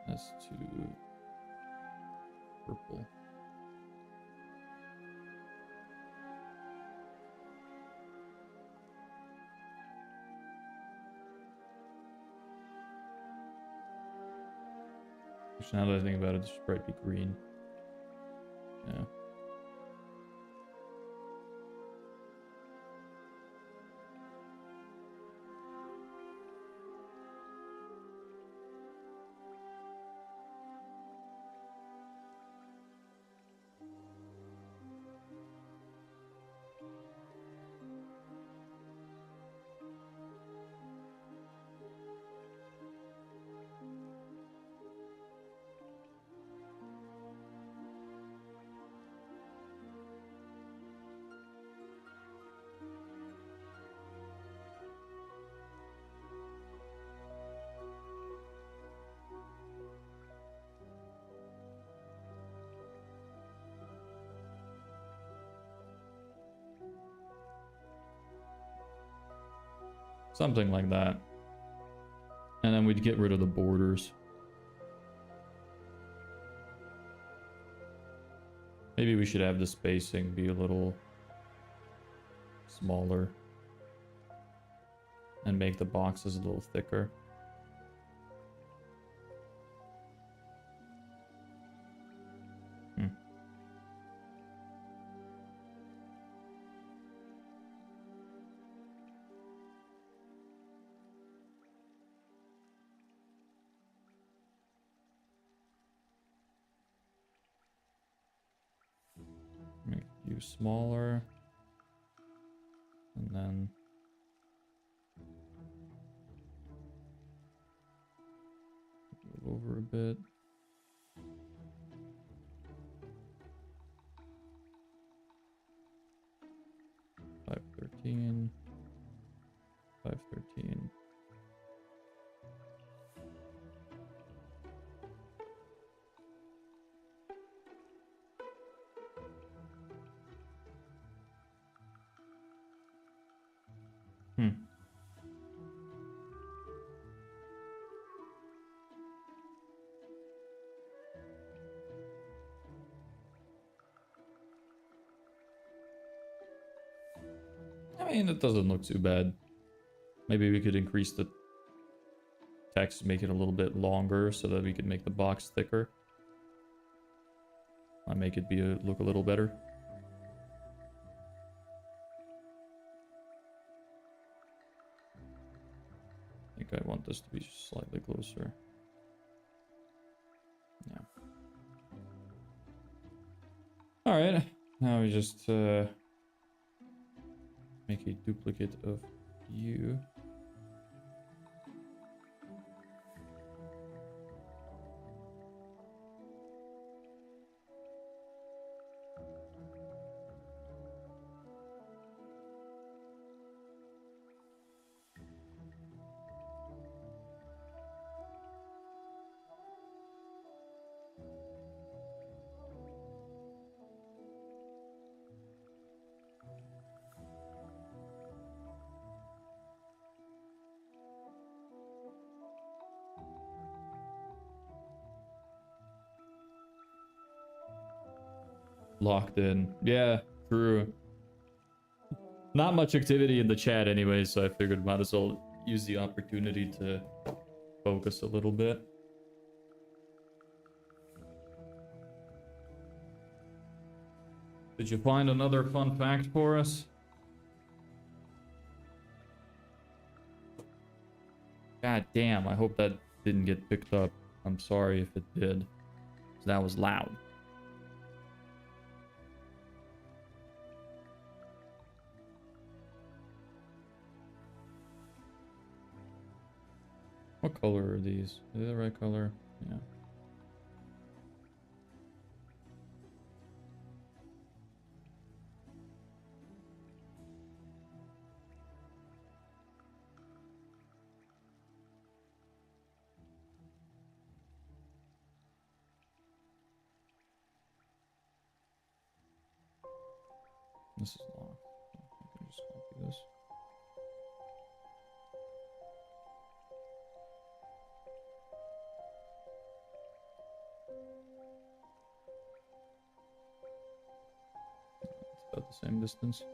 S2 purple. Actually, now that I think about it, this should probably be green. Yeah. Something like that. And then we'd get rid of the borders. Maybe we should have the spacing be a little smaller. And make the boxes a little thicker. Make you smaller. And then move over a bit. Five 13. 513. I mean, it doesn't look too bad. Maybe we could increase the text, make it a little bit longer so that we could make the box thicker. I make it look a little better. I think I want this to be slightly closer. Yeah. All right. Now we just make a duplicate of you. Locked in. Yeah, true. Not much activity in the chat anyway, so I figured might as well use the opportunity to focus a little bit. Did you find another fun fact for us? God damn, I hope that didn't get picked up. I'm sorry if it did. 'Cause that was loud. What color are these? Are they the right color? Yeah. This is locked. I can just copy this. It's about the same distance.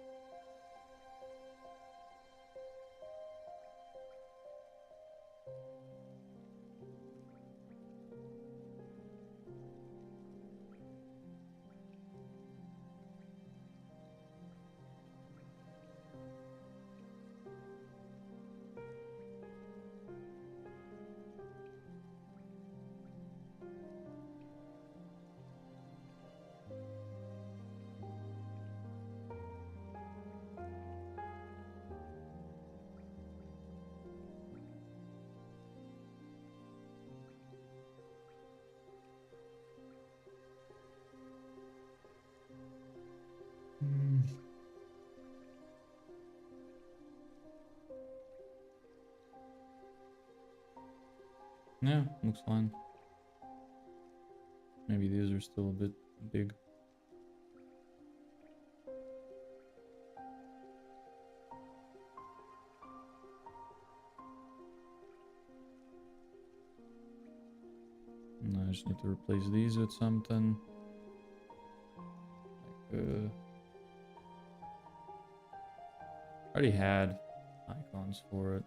Yeah, looks fine. Maybe these are still a bit big. just need to replace these with something. Like, already had icons for it.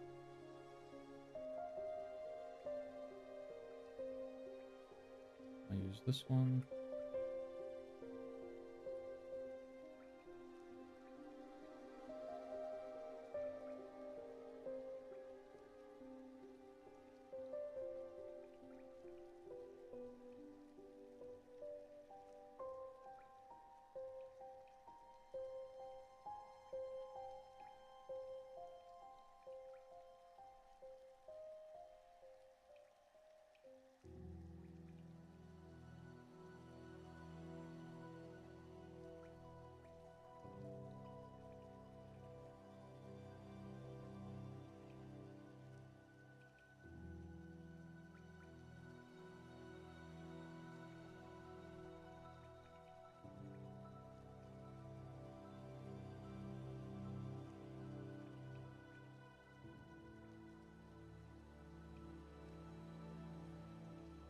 I use this one.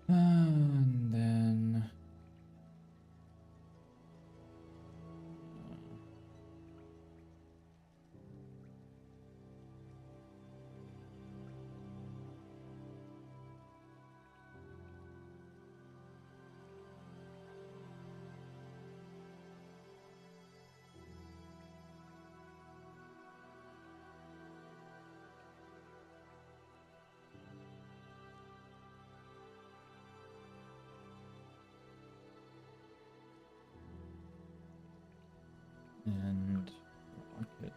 And then and rocket.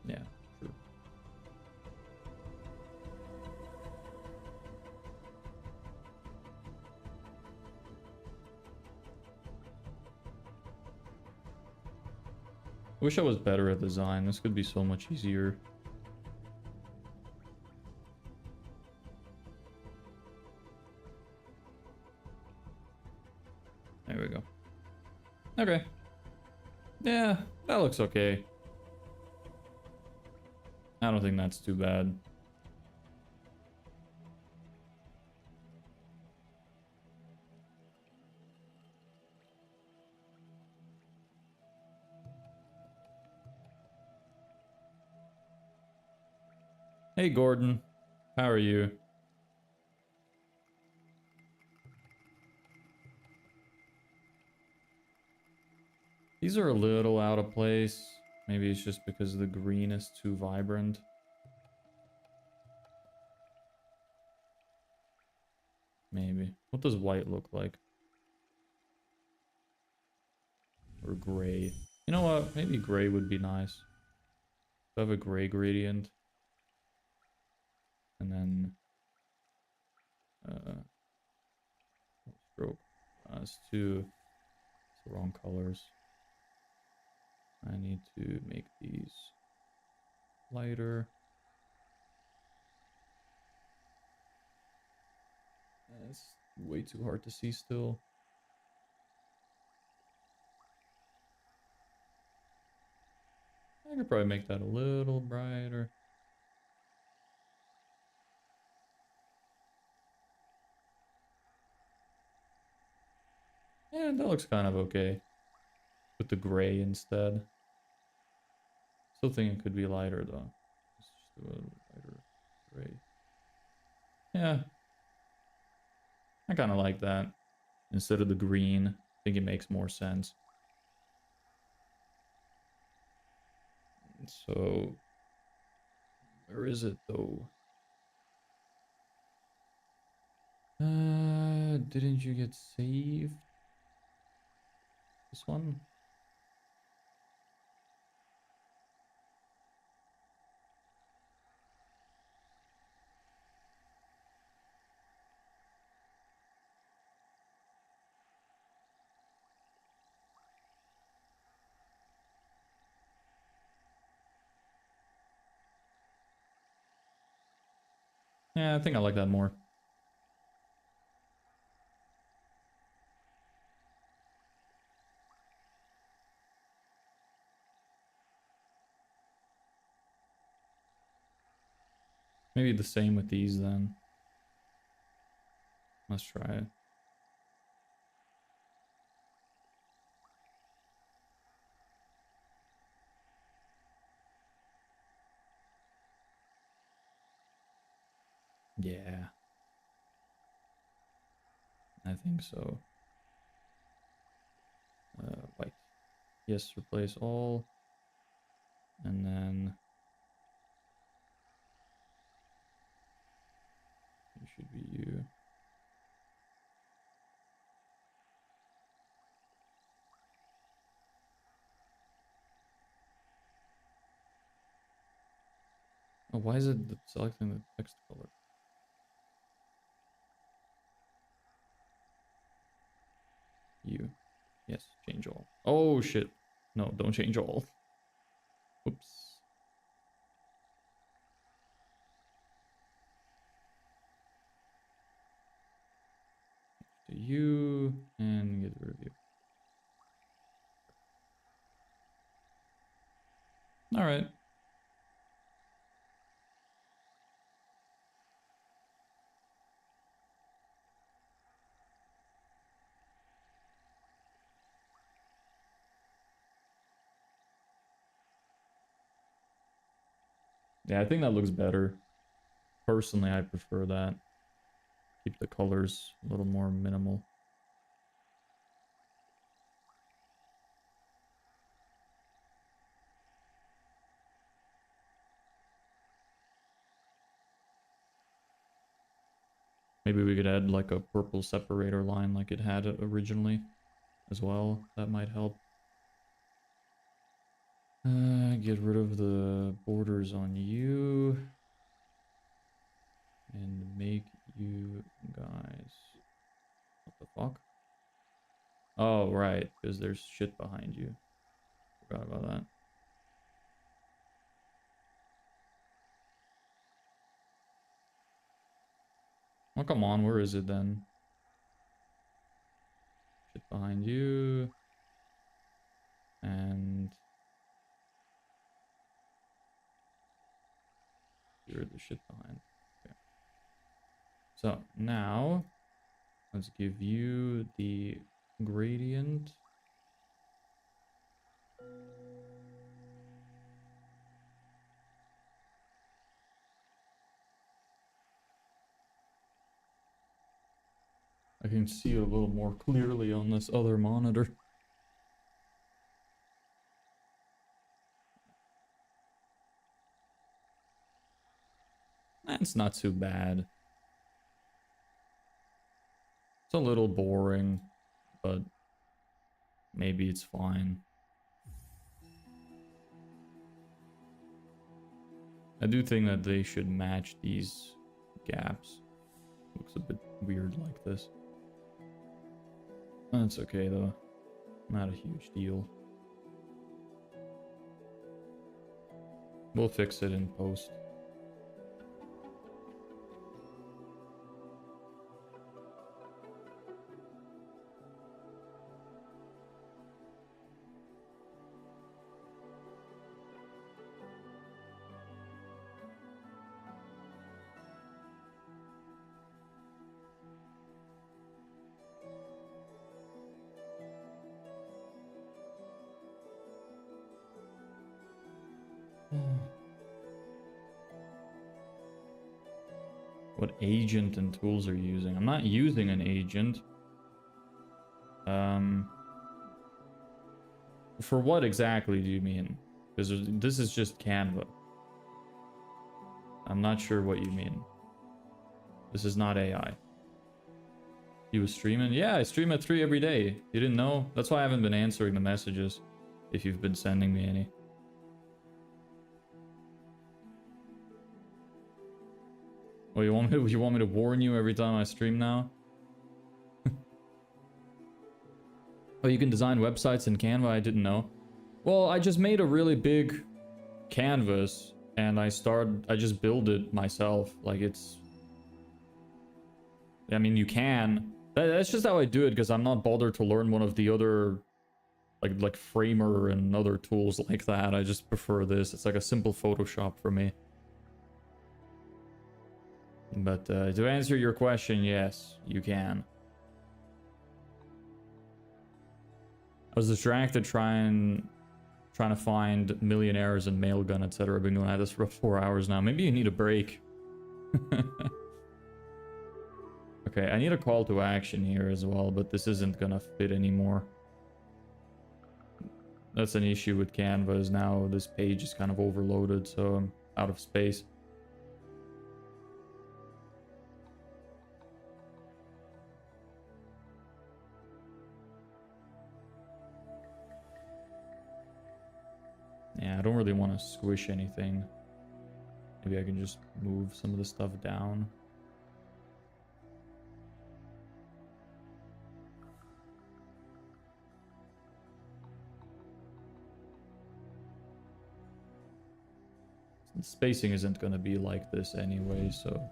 Yeah, true. I wish I was better at design. This could be so much easier. There we go. Okay. Yeah, that looks okay. I don't think that's too bad. Hey, Gordon. How are you? These are a little out of place. Maybe it's just because the green is too vibrant. Maybe. What does white look like? Or gray? You know what? Maybe gray would be nice. I have a gray gradient. And then stroke. It's the wrong colors. I need to make these lighter. It's way too hard to see still. I could probably make that a little brighter. Yeah, that looks kind of okay. With the gray instead. Still think it could be lighter though. Let's just do a lighter gray. Yeah. I kind of like that. Instead of the green. I think it makes more sense. So, where is it though? Didn't you get saved? This one? Yeah, I think I like that more. Maybe the same with these then. Let's try it. Yeah. I think so. White. Yes, replace all. And then it should be you. Oh, why is it selecting the text color? You. Yes, change all. Oh shit. No, don't change all. Oops. To you and get rid of you. All right. Yeah, I think that looks better. Personally, I prefer that. Keep the colors a little more minimal. Maybe we could add like a purple separator line like it had originally as well. That might help. Get rid of the borders on you. And make you guys... What the fuck? Oh, right. Because there's shit behind you. Forgot about that. Oh, come on. Where is it then? Shit behind you. And... You're the shit behind. Okay. So, now... Let's give you the gradient. I can see it a little more clearly on this other monitor. That's not too bad. It's a little boring, but maybe it's fine. I do think that they should match these gaps. Looks a bit weird like this. That's okay though. Not a huge deal. We'll fix it in post. What agent and tools are you using? I'm not using an agent. For what exactly do you mean? Because this is just Canva. I'm not sure what you mean. This is not AI. You was streaming? Yeah, I stream at 3 every day. You didn't know? That's why I haven't been answering the messages. If you've been sending me any. Oh, you want me to warn you every time I stream now? Oh, you can design websites in Canva? I didn't know. Well, I just made a really big canvas and I just build it myself. Like it's... I mean, you can. That's just how I do it because I'm not bothered to learn one of the other like Framer and other tools like that. I just prefer this. It's like a simple Photoshop for me. But to answer your question, yes, you can. I was distracted trying to find millionaires and mailgun, etc. I've been going at this for 4 hours now. Maybe you need a break. Okay, I need a call to action here as well, but this isn't gonna fit anymore. That's an issue with Canva, is now this page is kind of overloaded, so I'm out of space. Yeah, I don't really want to squish anything. Maybe I can just move some of the stuff down. The spacing isn't going to be like this anyway, so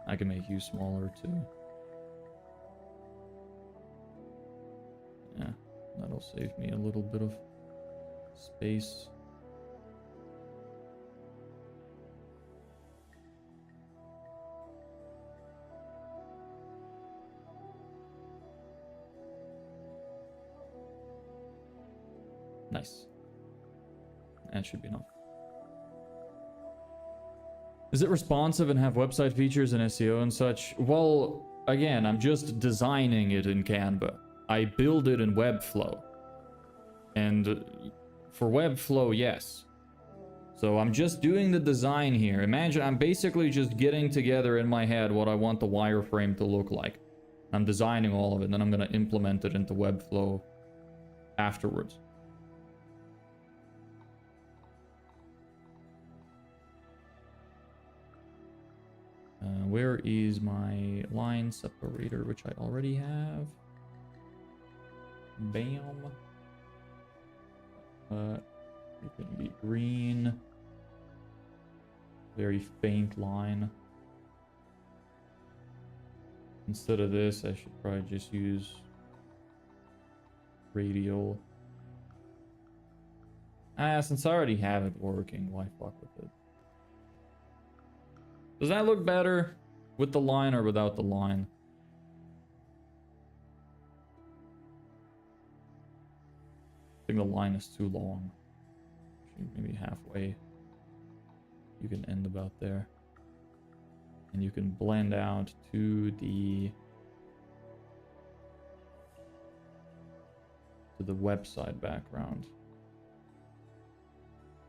I can make you smaller too. Yeah, that'll save me a little bit of space. Nice. That should be enough. Is it responsive and have website features and SEO and such? Well, again, I'm just designing it in Canva. I build it in Webflow. And for Webflow, yes. So I'm just doing the design here. Imagine I'm basically just getting together in my head what I want the wireframe to look like. I'm designing all of it, and then I'm going to implement it into Webflow afterwards. Where is my line separator, which I already have? Bam. It can be green. Very faint line. Instead of this, I should probably just use radial. Since I already have it working, why fuck with it? Does that look better with the line or without the line? I think the line is too long. Maybe halfway. You can end about there. And you can blend out to the website background.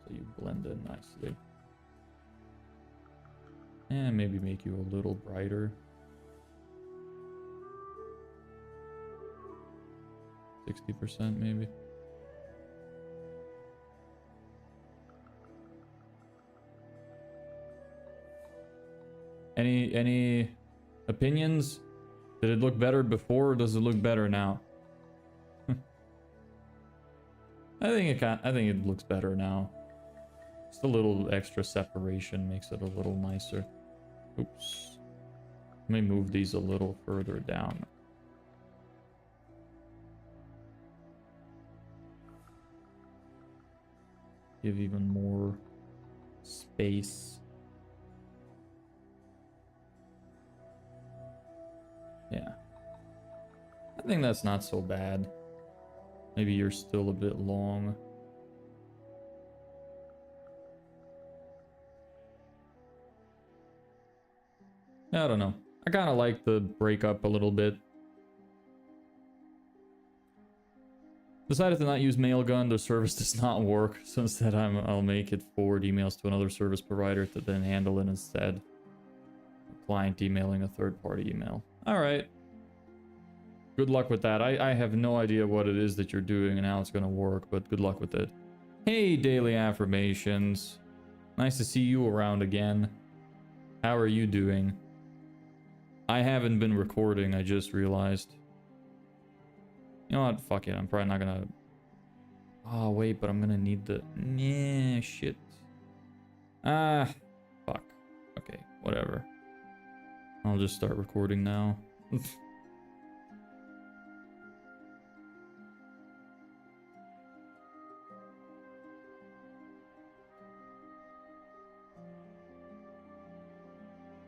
So you blend in nicely. And maybe make you a little brighter. 60% maybe. Any opinions? Did it look better before, or does it look better now? I think it looks better now. Just a little extra separation makes it a little nicer. Oops. Let me move these a little further down. Give even more space. Yeah. I think that's not so bad. Maybe you're still a bit long. I don't know. I kind of like the breakup a little bit. Decided to not use Mailgun. The service does not work. So instead I'll make it forward emails to another service provider to then handle it instead. Client emailing a third-party email. Alright. Good luck with that. I have no idea what it is that you're doing and how it's going to work, but good luck with it. Hey, Daily Affirmations. Nice to see you around again. How are you doing? I haven't been recording, I just realized. You know what? Fuck it. I'm probably not gonna... Oh, wait, but I'm gonna need the... Nah, shit. Fuck. Okay, whatever. I'll just start recording now.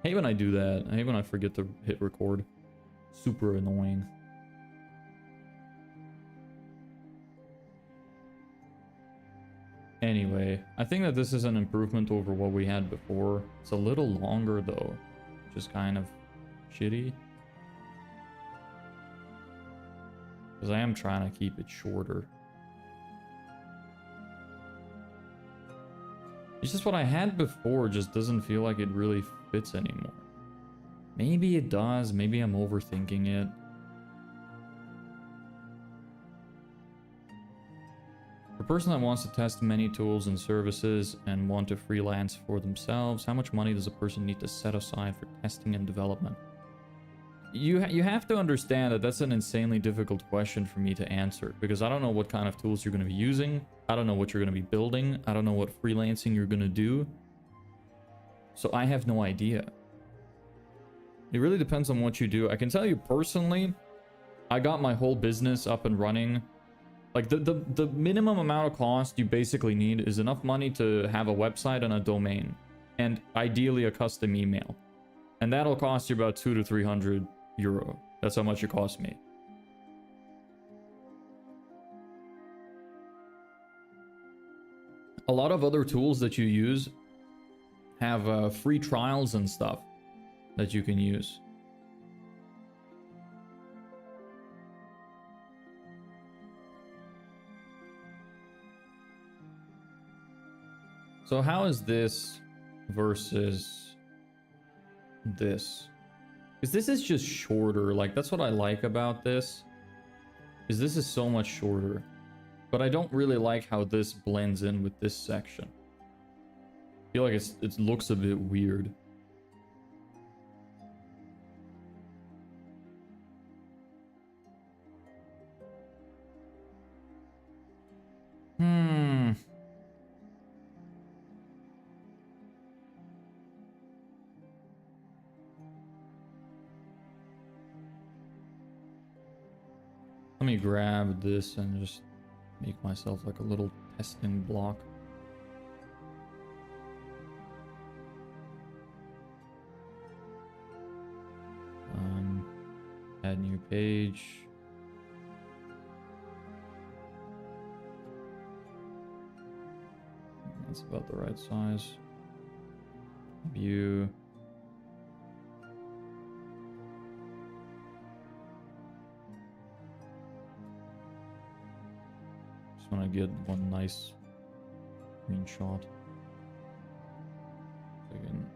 hate when I do that. I hate when I forget to hit record. Super annoying. Anyway, I think that this is an improvement over what we had before. It's a little longer though, which is kind of shitty. Because I am trying to keep it shorter. It's just what I had before just doesn't feel like it really fits anymore. Maybe it does, maybe I'm overthinking it. For a person that wants to test many tools and services and want to freelance for themselves, how much money does a person need to set aside for testing and development? You have to understand that that's an insanely difficult question for me to answer, because I don't know what kind of tools you're going to be using. I don't know what you're going to be building. I don't know what freelancing you're going to do. So I have no idea. It really depends on what you do. I can tell you personally, I got my whole business up and running. Like the minimum amount of cost you basically need is enough money to have a website and a domain, and ideally a custom email. And that'll cost you about 200 to 300 euro. That's how much it cost me. A lot of other tools that you use have free trials and stuff that you can use. So how is this versus this? Because this is just shorter. Like, that's what I like about this. Is this is so much shorter. But I don't really like how this blends in with this section. I feel like it looks a bit weird. Let me grab this and just make myself like a little testing block. Add new page. That's about the right size. View. Just want to get one nice screenshot. So I can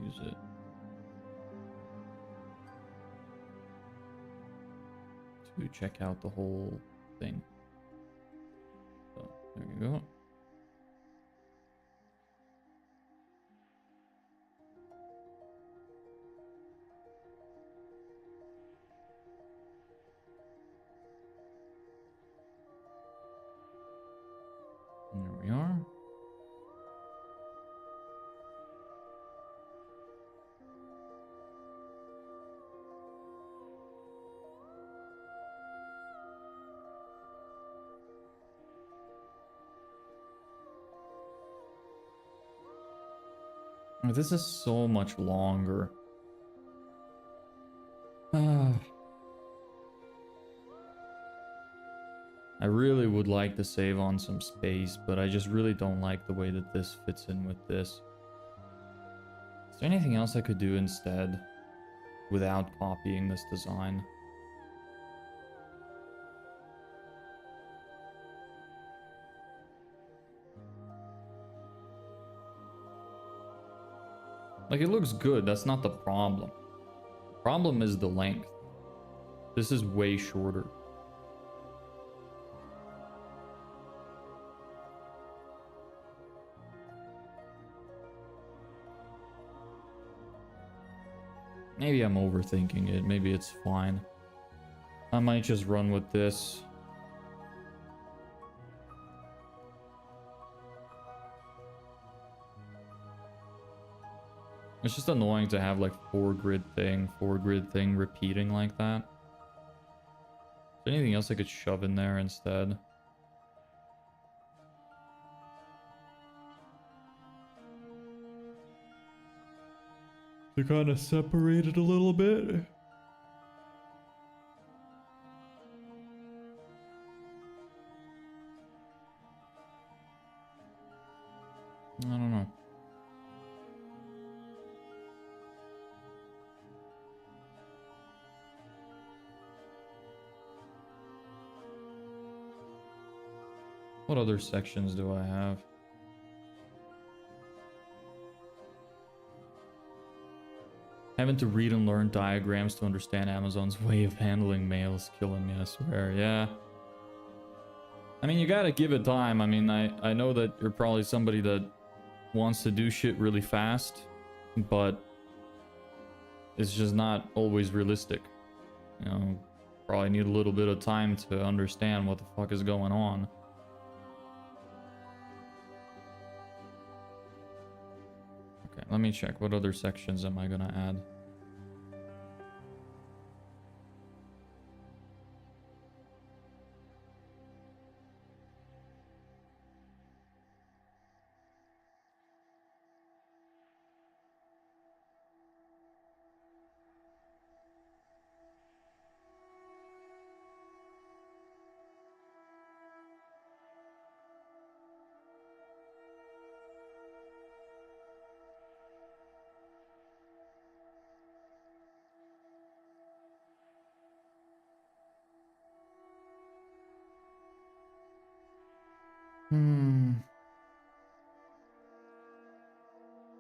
use it. To check out the whole thing. So there you go. There we are. Oh, this is so much longer. I really would like to save on some space, but I just really don't like the way that this fits in with this. Is there anything else I could do instead without copying this design? Like, it looks good, that's not the problem. The problem is the length. This is way shorter. Maybe I'm overthinking it, maybe it's fine. I might just run with this. It's just annoying to have like four grid thing repeating like that. Is there anything else I could shove in there instead? to kind of separate it a little bit. I don't know. What other sections do I have? Having to read and learn diagrams to understand Amazon's way of handling mail is killing me, I swear. Yeah. I mean, you gotta give it time. I mean, I know that you're probably somebody that wants to do shit really fast, but it's just not always realistic. You know, probably need a little bit of time to understand what the fuck is going on. Okay, let me check. What other sections am I gonna add?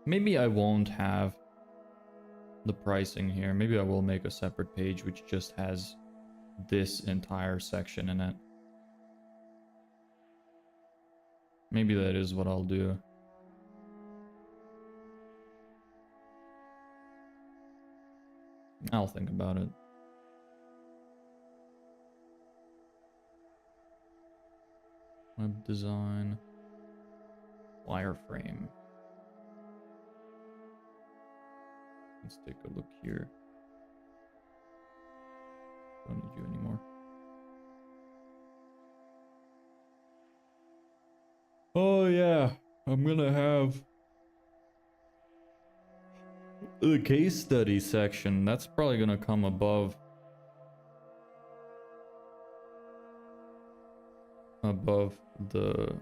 Maybe I won't have the pricing here. Maybe I will make a separate page which just has this entire section in it. Maybe that is what I'll do. I'll think about it. Web design. Wireframe. Let's take a look here. Don't need you anymore. Oh yeah, I'm gonna have the case study section. That's probably gonna come above the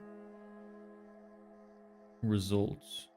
results.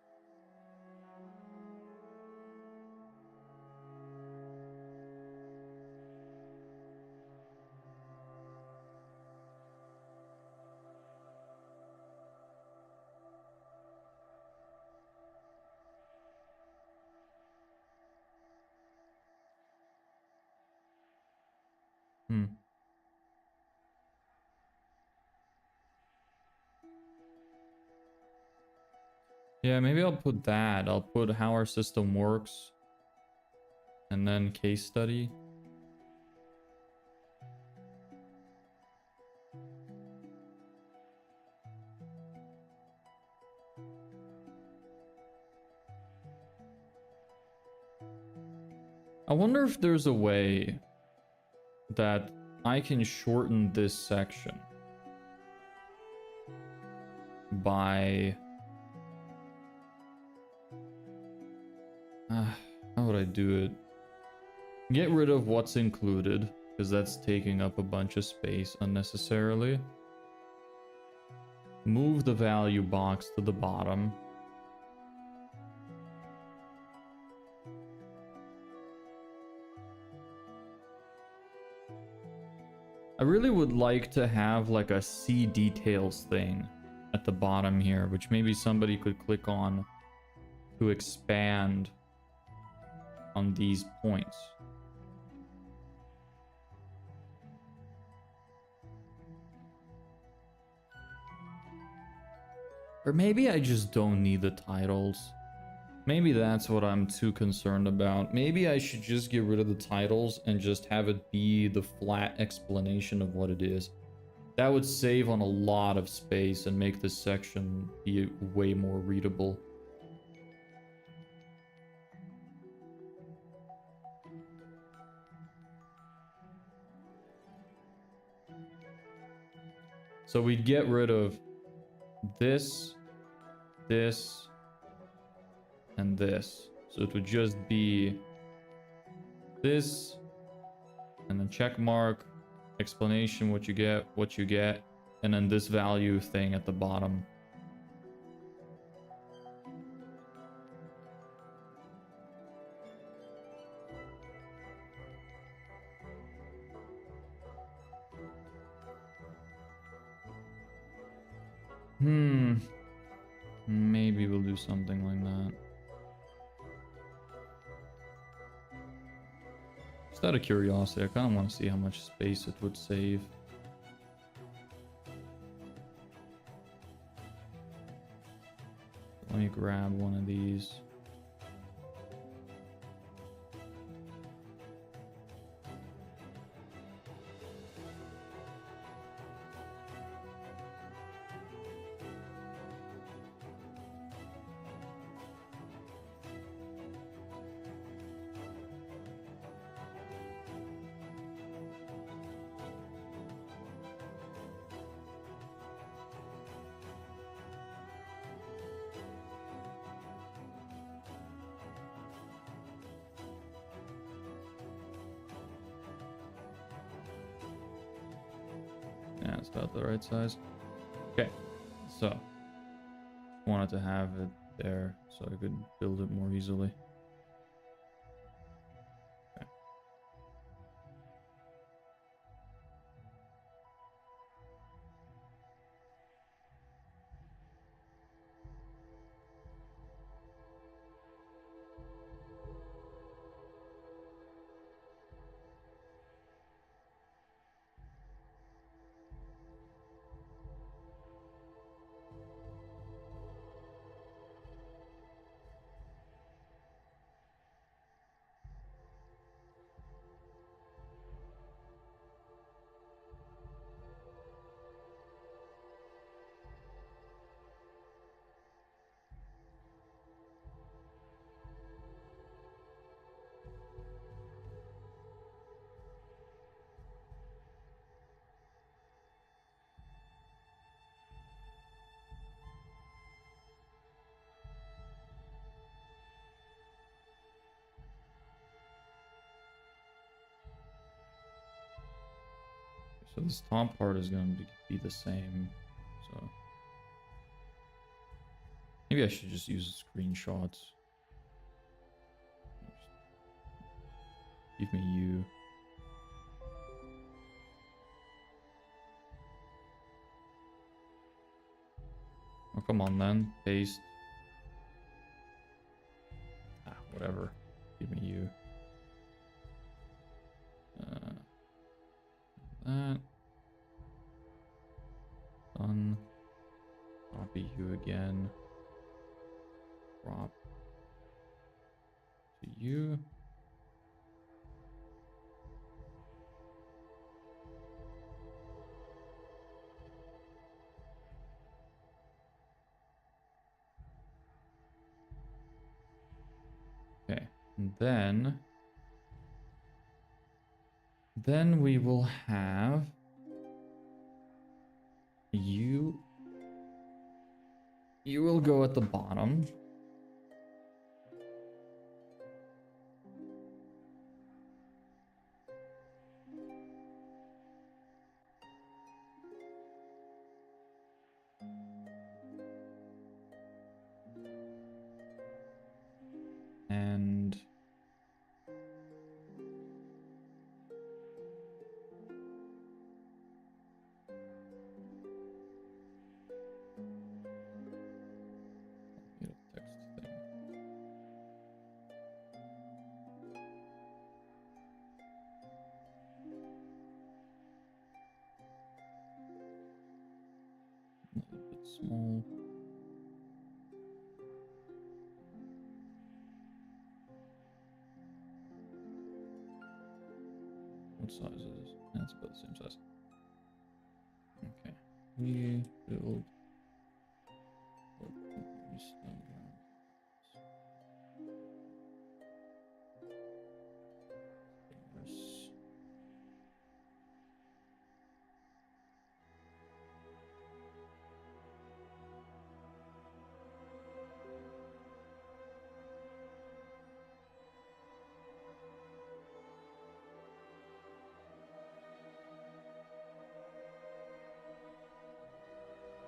Yeah, maybe I'll put that. I'll put how our system works and then case study. I wonder if there's a way that I can shorten this section by... how would I do it? Get rid of what's included, because that's taking up a bunch of space unnecessarily. Move the value box to the bottom. I really would like to have like a see details thing at the bottom here, which maybe somebody could click on to expand on these points. Or maybe I just don't need the titles. Maybe that's what I'm too concerned about. Maybe I should just get rid of the titles and just have it be the flat explanation of what it is. That would save on a lot of space and make this section be way more readable. So we'd get rid of this, this, and this. So it would just be this, and then check mark, explanation, what you get, and then this value thing at the bottom. Maybe we'll do something like that. Just out of curiosity, I kind of want to see how much space it would save. Let me grab one of these. Yeah, it's about the right size. Okay, so wanted to have it there so I could build it more easily. Okay. So this top part is going to be the same. So maybe I should just use screenshots. Give me you. Oh, come on then. Paste. Ah, whatever. Give me you. That. Done. Copy you again. Crop to you. Okay, and then we will have you. You will go at the bottom. And get a text thing. A little bit small. What size is this? Yeah, it's about the same size. Okay. We build.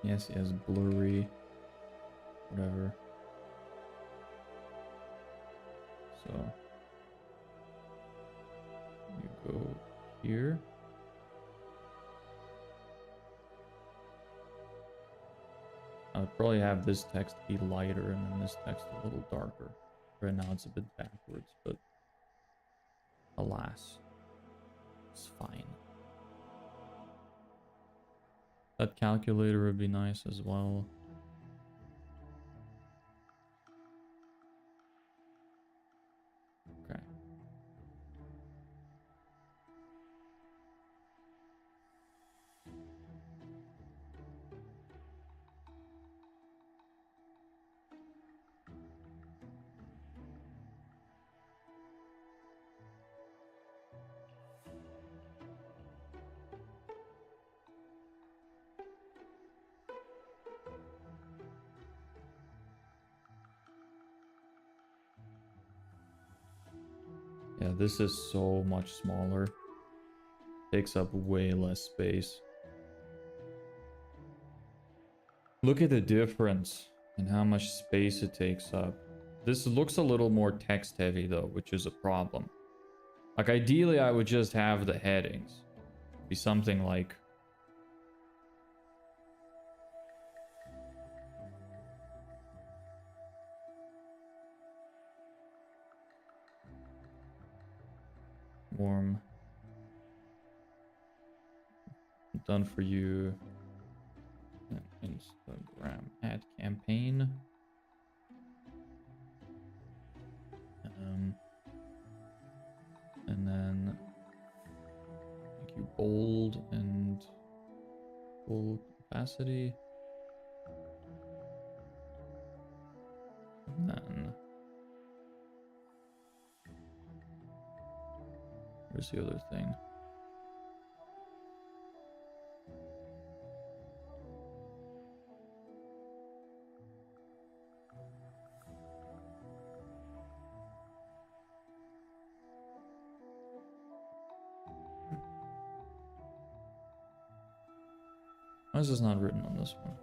Yes, yes, blurry. Whatever. So you go here. I'd probably have this text be lighter and then this text a little darker. Right now it's a bit backwards, but alas, it's fine. That calculator would be nice as well. Okay. Yeah, this is so much smaller. Takes up way less space. Look at the difference in how much space it takes up. This looks a little more text heavy though, which is a problem. Like ideally I would just have the headings be something like warm, done for you, Instagram ad campaign. And then make you bold and full capacity. And then where's the other thing? Why is this not written on this one?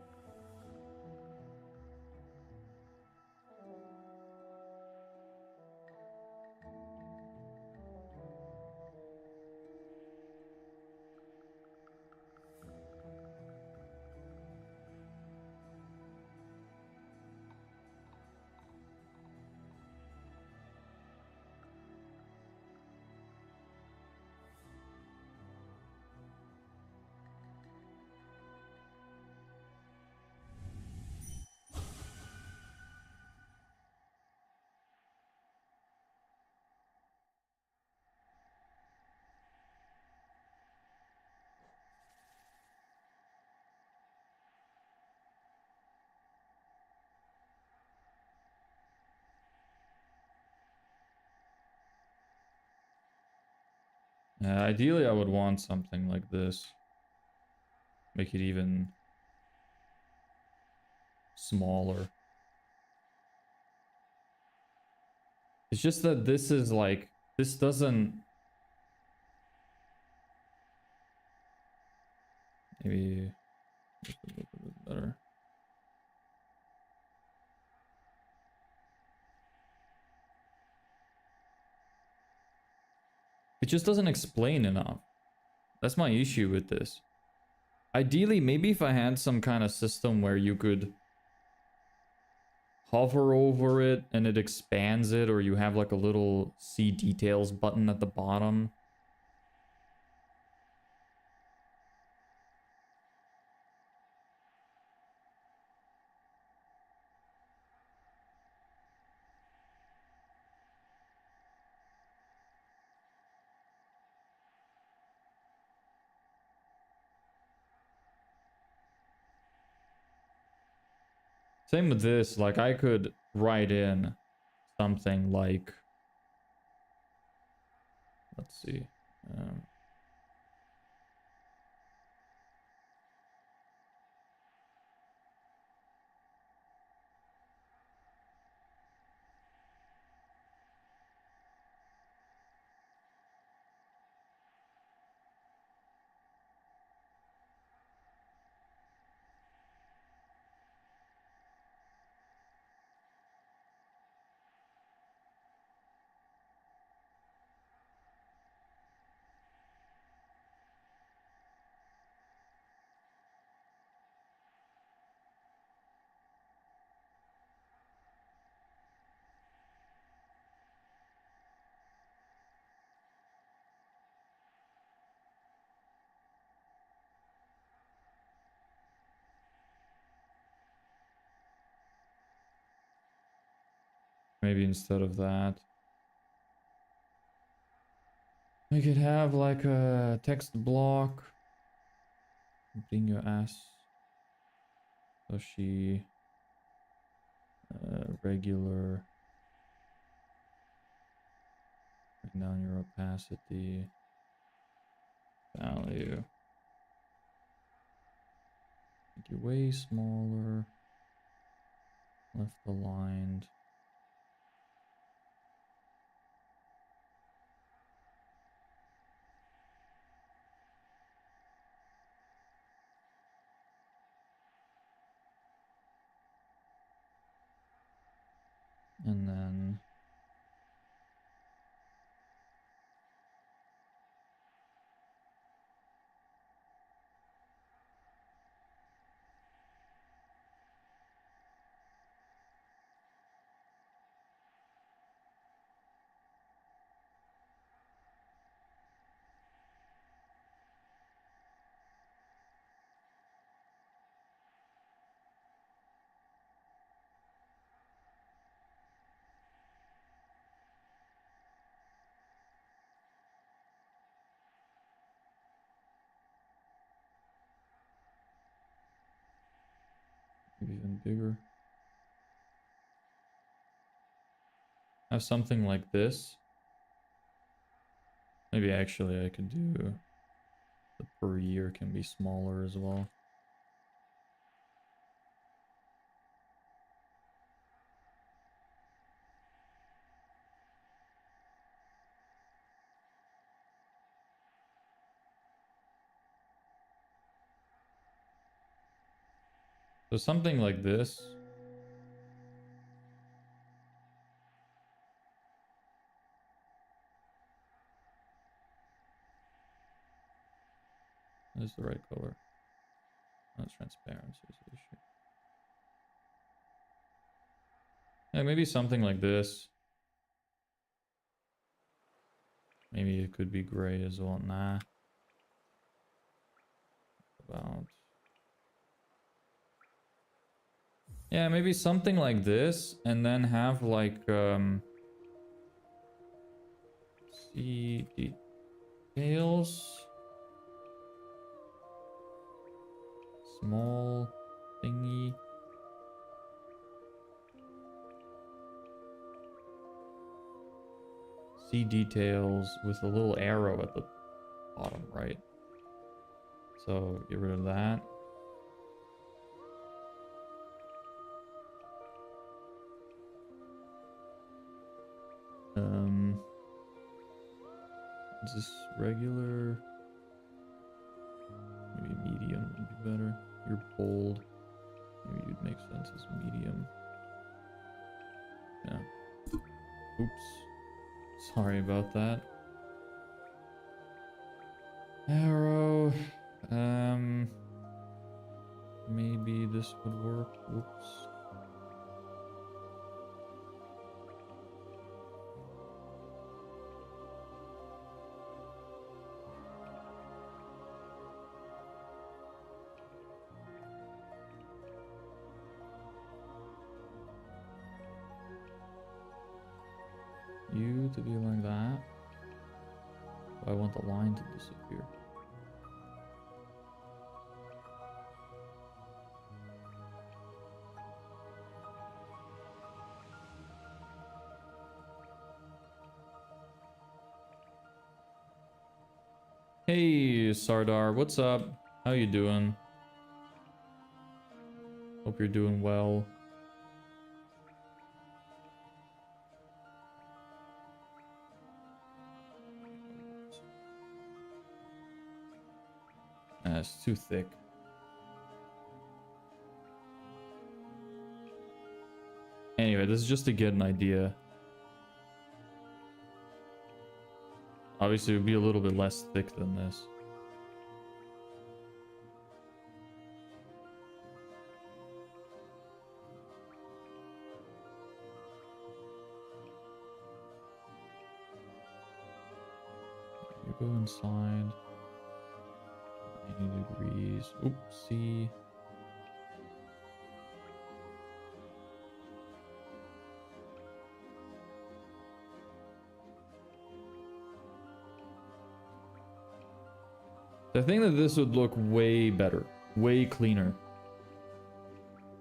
Ideally, I would want something like this. Make it even smaller. It's just that this is like, this doesn't... Maybe just a little bit better. It just doesn't explain enough. That's my issue with this. Ideally, maybe if I had some kind of system where you could hover over it and it expands it, or you have like a little see details button at the bottom. Same with this, like I could write in something like, let's see, Maybe instead of that, we could have like a text block. Bring your ass. Sushi. Regular. Bring down your opacity. Value. Make it way smaller. Left aligned. And then maybe even bigger. Have something like this. Maybe actually I could do the per year can be smaller as well. So something like this. Is the right color. That's transparency is the issue. Yeah, maybe something like this. Maybe it could be gray as well. Nah. About. Yeah, maybe something like this, and then have like see details. Small thingy. See details with a little arrow at the bottom right. So get rid of that. Is this regular? Maybe medium would be better. You're bold. Maybe you'd make sense as medium. Yeah. Oops. Sorry about that. Arrow. Maybe this would work. Oops. You to be like that. I want the line to disappear. Hey Sardar, what's up? How you doing? Hope you're doing well. It's too thick. Anyway, this is just to get an idea. Obviously, it would be a little bit less thick than this. You go inside. 90 degrees. Oopsie. I think that this would look way better, way cleaner.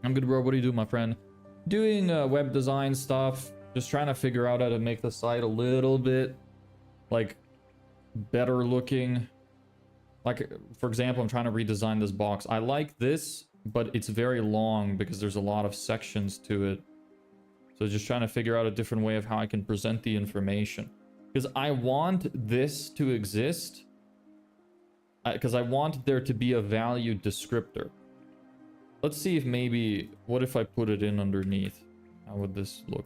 I'm good, bro. What do you do, my friend? Doing web design stuff. Just trying to figure out how to make the site a little bit, like, better looking. Like, for example, I'm trying to redesign this box. I like this, but it's very long because there's a lot of sections to it. So just trying to figure out a different way of how I can present the information. Because I want this to exist. Because I want there to be a value descriptor. Let's see if maybe... What if I put it in underneath? How would this look?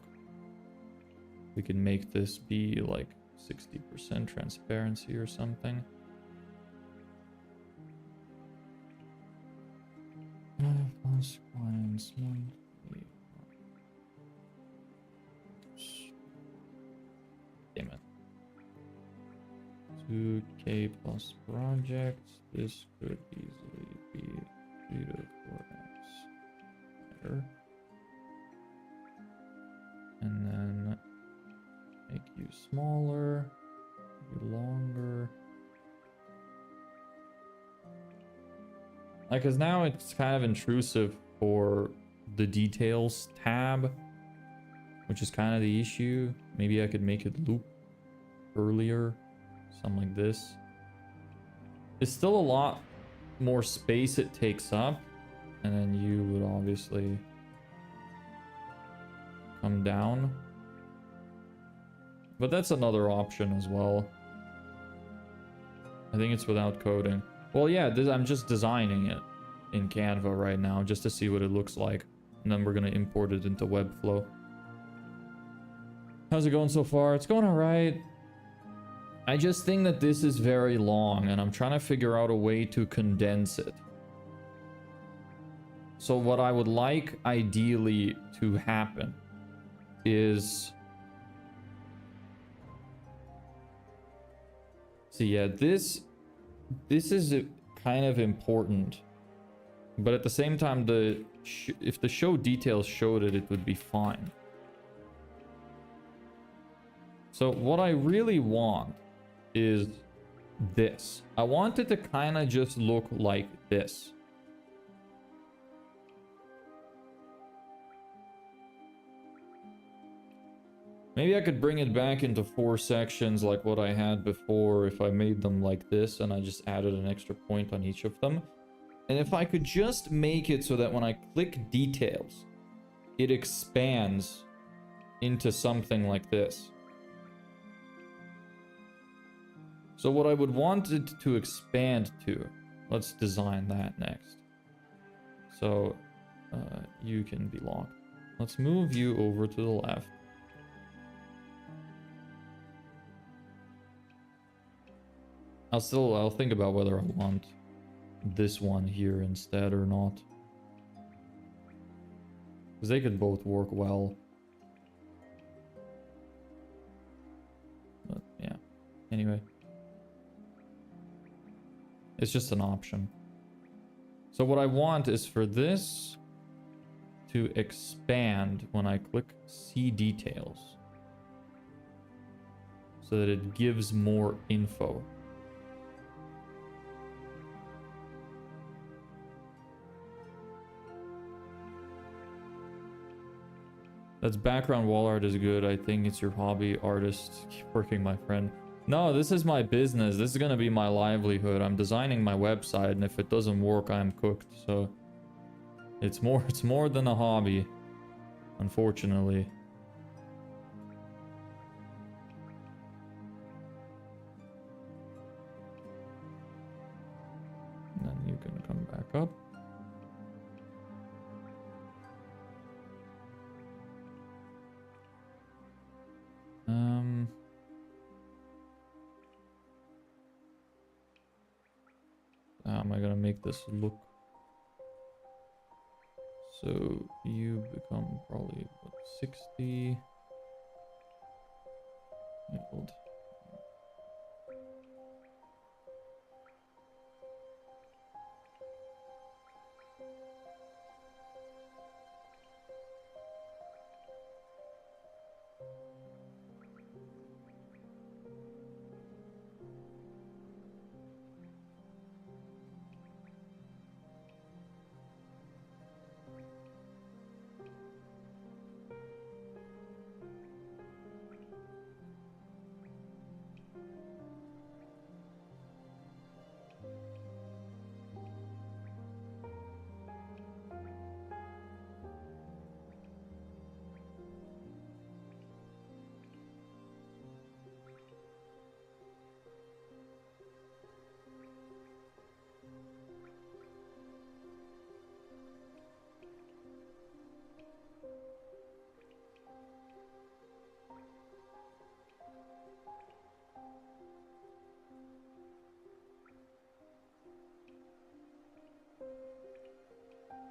We can make this be like 60% transparency or something. Plus clients monthly. Damn it. 2K plus projects. This could easily be 3 to 4x better. And then make you smaller, you longer. Like, cause now it's kind of intrusive for the details tab, which is kind of the issue. Maybe I could make it loop earlier, something like this. It's still a lot more space it takes up, and then you would obviously come down. But that's another option as well. I think it's without coding. Well, yeah, I'm just designing it in Canva right now just to see what it looks like. And then we're going to import it into Webflow. How's it going so far? It's going all right. I just think that this is very long and I'm trying to figure out a way to condense it. So what I would like ideally to happen is... So yeah, this is kind of important, but at the same time, if the show details showed it, it would be fine. So what I really want is this. I want it to kind of just look like this. Maybe I could bring it back into 4 sections like what I had before if I made them like this and I just added an extra point on each of them. And if I could just make it so that when I click details, it expands into something like this. So what I would want it to expand to, let's design that next. So you can be locked. Let's move you over to the left. I'll think about whether I want this one here instead or not. Because they could both work well. But yeah, anyway. It's just an option. So what I want is for this to expand when I click see details. So that it gives more info. That's background wall art is good. I think it's your hobby artist. Keep working, my friend. No, this is my business. This is gonna be my livelihood. I'm designing my website, and if it doesn't work, I'm cooked. So it's more than a hobby, unfortunately. And then you can come back up. How am I gonna make this look? So you become probably what, 60 old.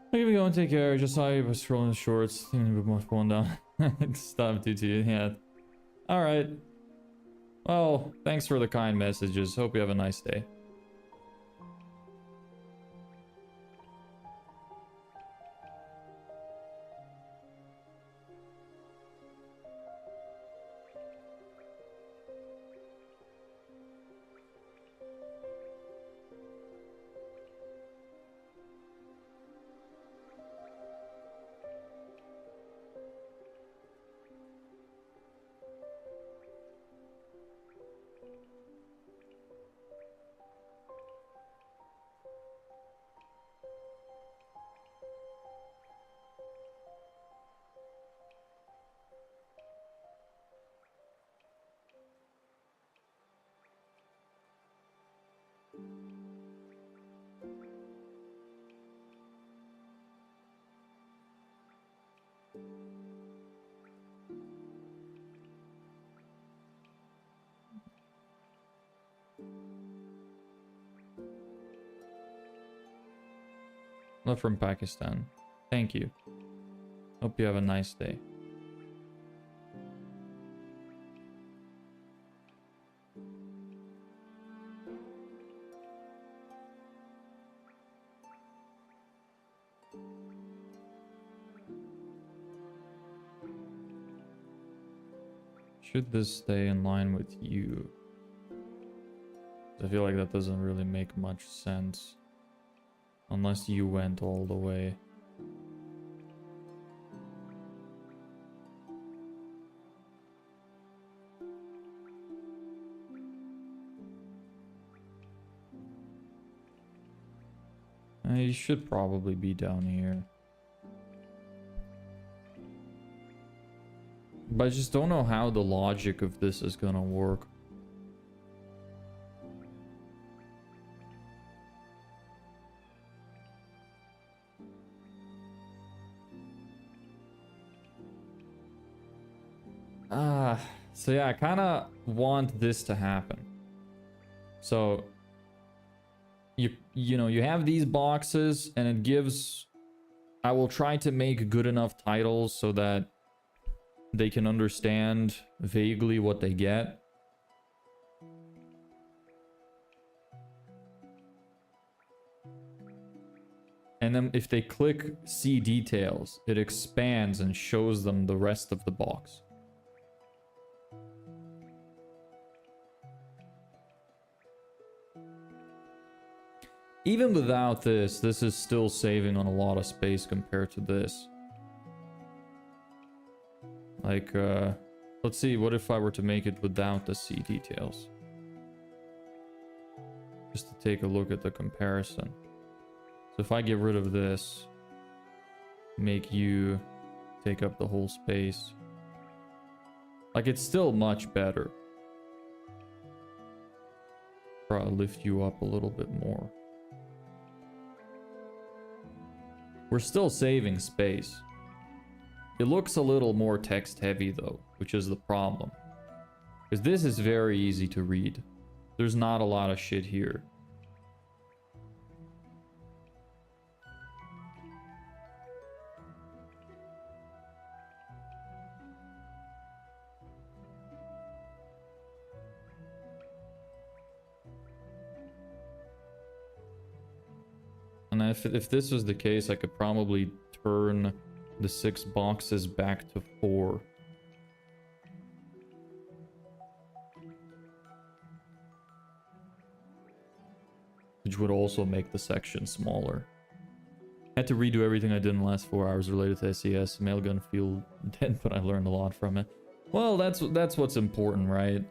Okay, we go and take care. Just saw you was scrolling the shorts. Thinking about my phone down. Stop, TT. Yeah. Alright. Well, thanks for the kind messages. Hope you have a nice day. Love from Pakistan. Thank you. Hope you have a nice day. Should this stay in line with you? I feel like that doesn't really make much sense. Unless you went all the way. You should probably be down here. But I just don't know how the logic of this is gonna work. So yeah, I kind of want this to happen. So you know, you have these boxes and it gives, I will try to make good enough titles so that they can understand vaguely what they get. And then if they click see details, it expands and shows them the rest of the box. Even without this, this is still saving on a lot of space compared to this. Like, let's see, what if I were to make it without the C details? Just to take a look at the comparison. So if I get rid of this, make you take up the whole space. Like, it's still much better. Probably lift you up a little bit more. We're still saving space. It looks a little more text heavy though, which is the problem. Because this is very easy to read. There's not a lot of shit here. And if this was the case, I could probably turn the 6 boxes back to 4. Which would also make the section smaller. I had to redo everything I did in the last 4 hours related to SES. Mailgun feel dead, but I learned a lot from it. Well, that's what's important, right?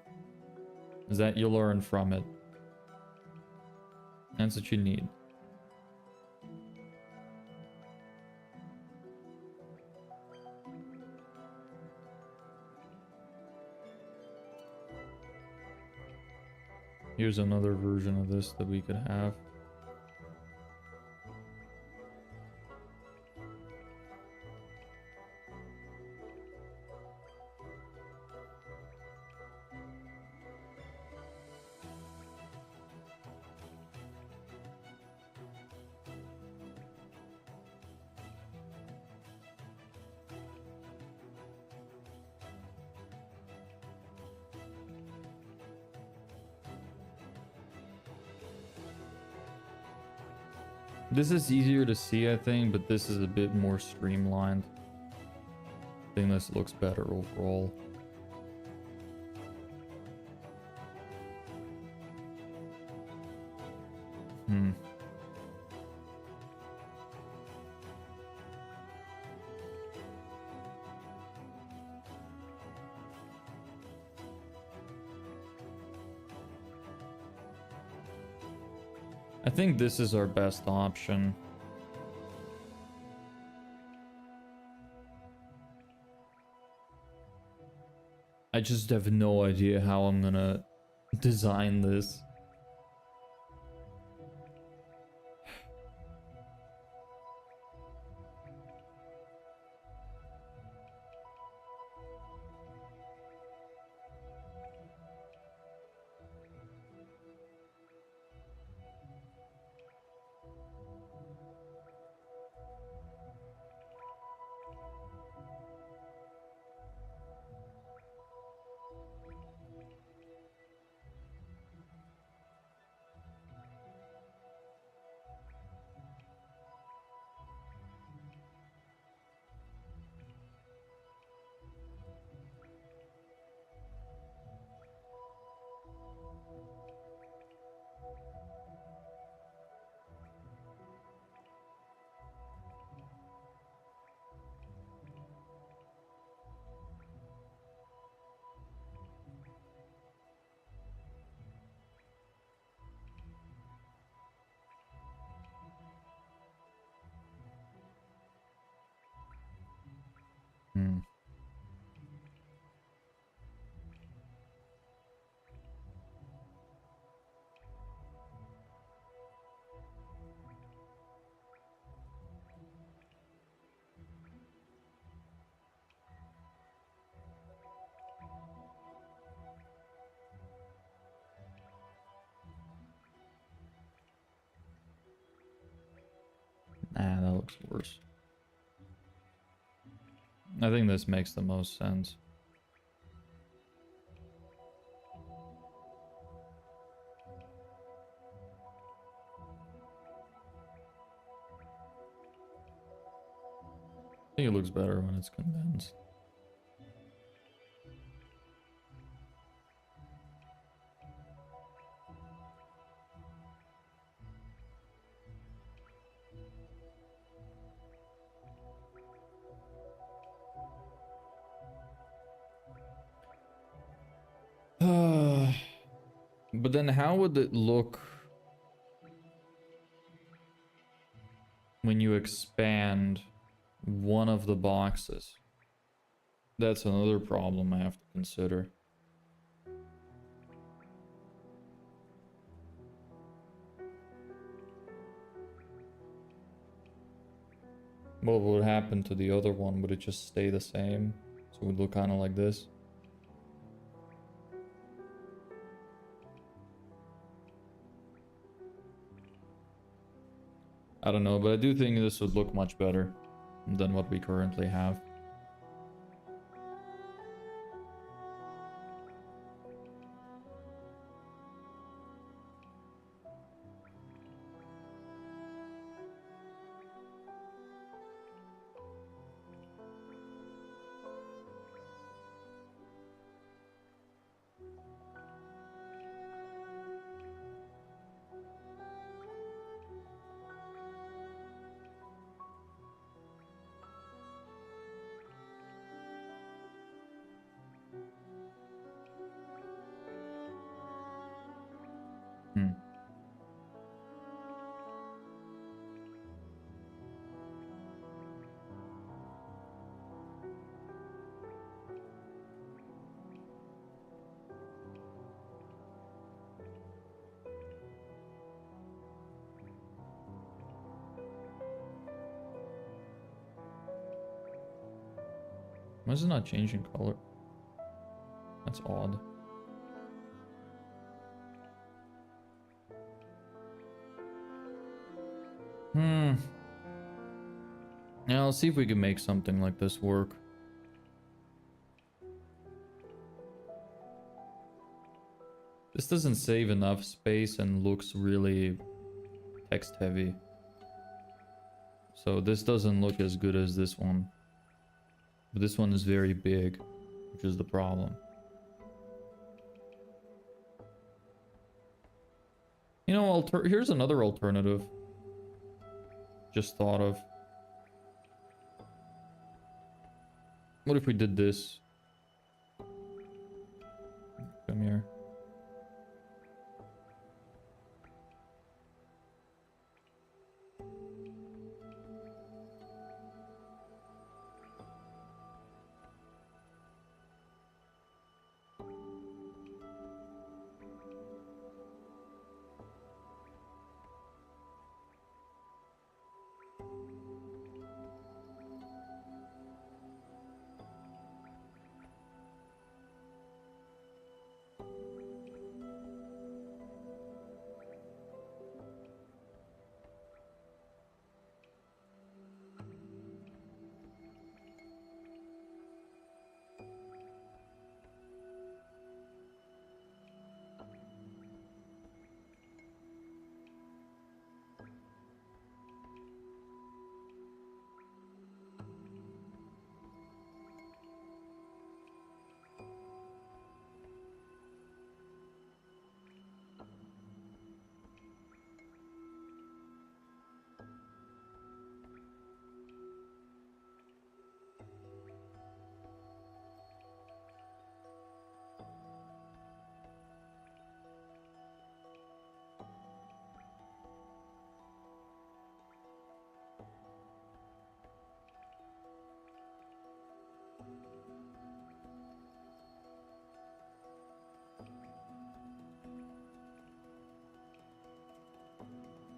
Is that you learn from it. That's what you need. Here's another version of this that we could have. This is easier to see, I think, but this is a bit more streamlined. I think this looks better overall. I think this is our best option. I just have no idea how I'm gonna design this. Nah, that looks worse. I think this makes the most sense. I think it looks better when it's condensed. But then how would it look when you expand one of the boxes? That's another problem I have to consider. What would happen to the other one? Would it just stay the same? So it would look kind of like this? I don't know, but I do think this would look much better than what we currently have. Why is it not changing color? That's odd. Yeah, I'll see if we can make something like this work. This doesn't save enough space and looks really text heavy. So this doesn't look as good as this one. But this one is very big, which is the problem. You know, here's another alternative. Just thought of. What if we did this? Come here.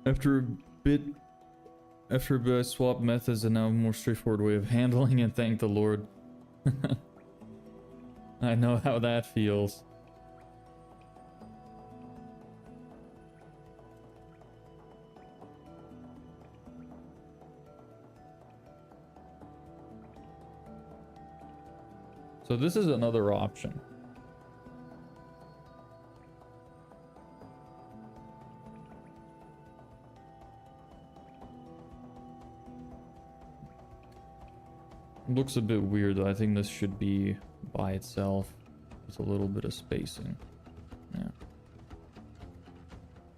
After a bit, I swapped methods and now a more straightforward way of handling it, thank the Lord. I know how that feels. So this is another option. Looks a bit weird though. I think this should be by itself with a little bit of spacing. Yeah.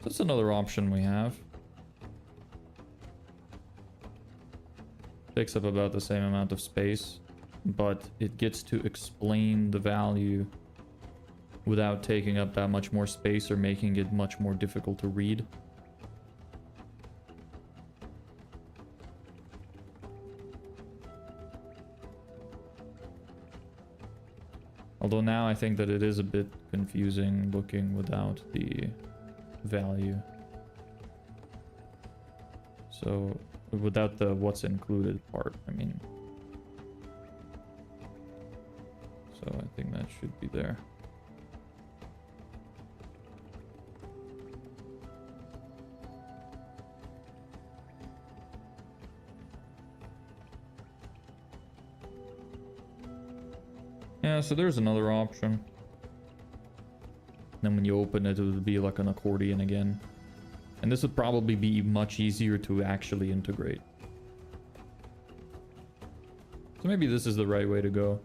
That's another option we have. Takes up about the same amount of space, but it gets to explain the value without taking up that much more space or making it much more difficult to read. Although now I think that it is a bit confusing looking without the value. So without the what's included part, I mean. So I think that should be there. Yeah, so there's another option. Then when you open it, it would be like an accordion again. And this would probably be much easier to actually integrate. So maybe this is the right way to go.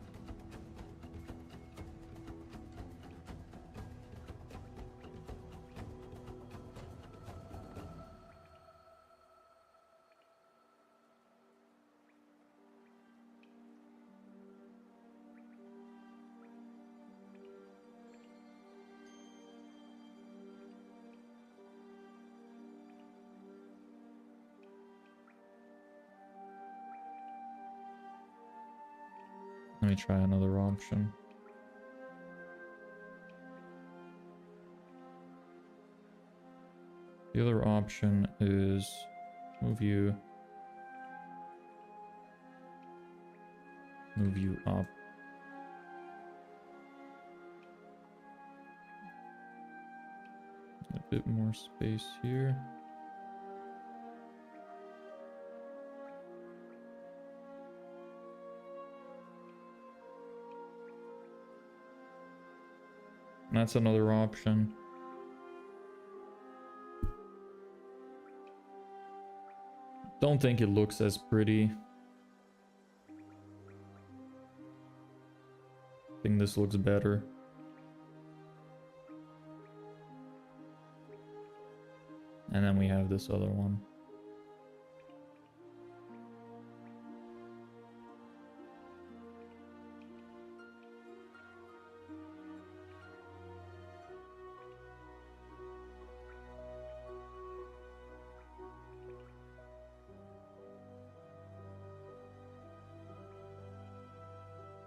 Let me try another option. The other option is move you up. A bit more space here. That's another option. Don't think it looks as pretty. I think this looks better. And then we have this other one.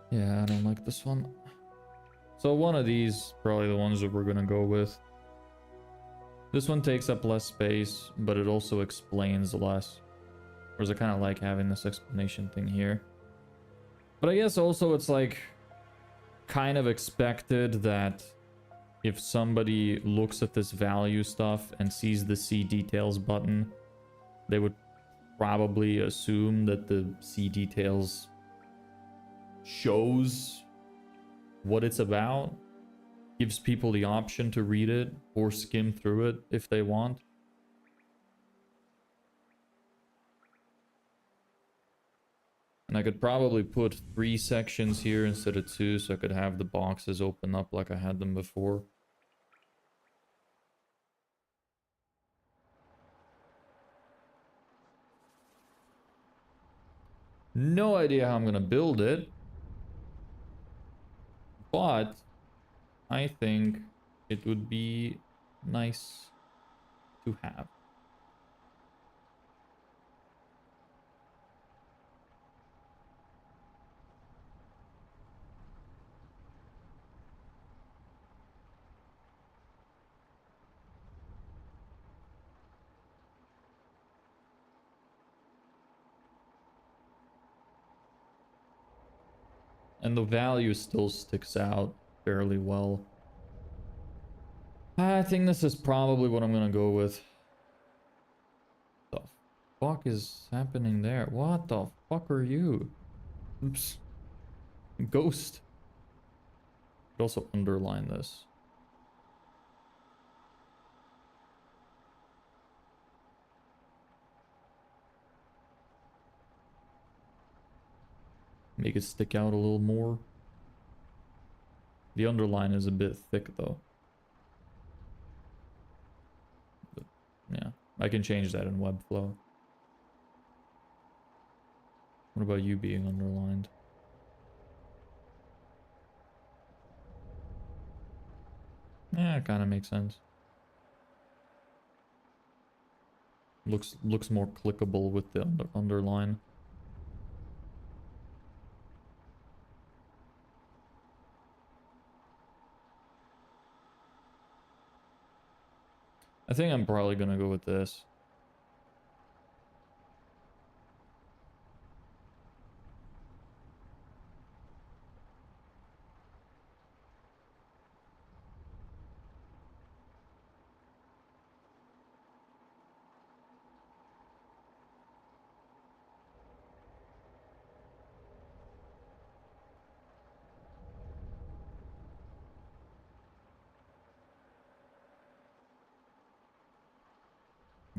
Yeah, I don't like this one. So one of these, probably the ones that we're gonna go with. This one takes up less space, but it also explains less. Whereas I kind of like having this explanation thing here. But I guess also it's like kind of expected that if somebody looks at this value stuff and sees the see details button, they would probably assume that the see details shows what it's about, gives people the option to read it or skim through it if they want. And I could probably put 3 sections here instead of 2, so I could have the boxes open up like I had them before. No idea how I'm gonna build it, but I think it would be nice to have. And the value still sticks out fairly well. I think this is probably what I'm gonna go with. The fuck is happening there? What the fuck are you? Oops. Ghost. Could also underline this. Make it stick out a little more. The underline is a bit thick though. But yeah, I can change that in Webflow. What about you being underlined? Yeah, it kind of makes sense. Looks more clickable with the underline. I think I'm probably gonna go with this.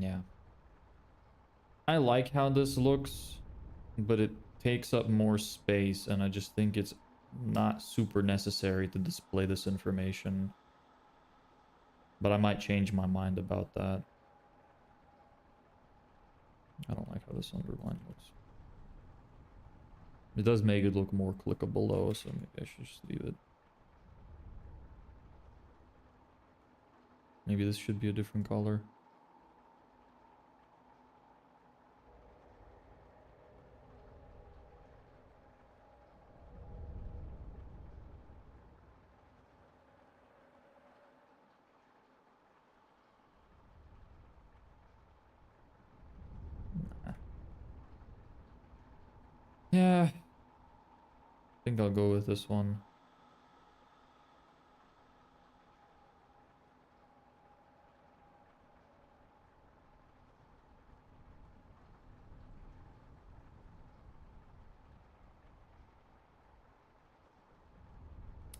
Yeah. I like how this looks, but it takes up more space, and I just think it's not super necessary to display this information. But I might change my mind about that. I don't like how this underline looks. It does make it look more clickable though, so maybe I should just leave it. Maybe this should be a different color. Nah. Yeah, I think I'll go with this one.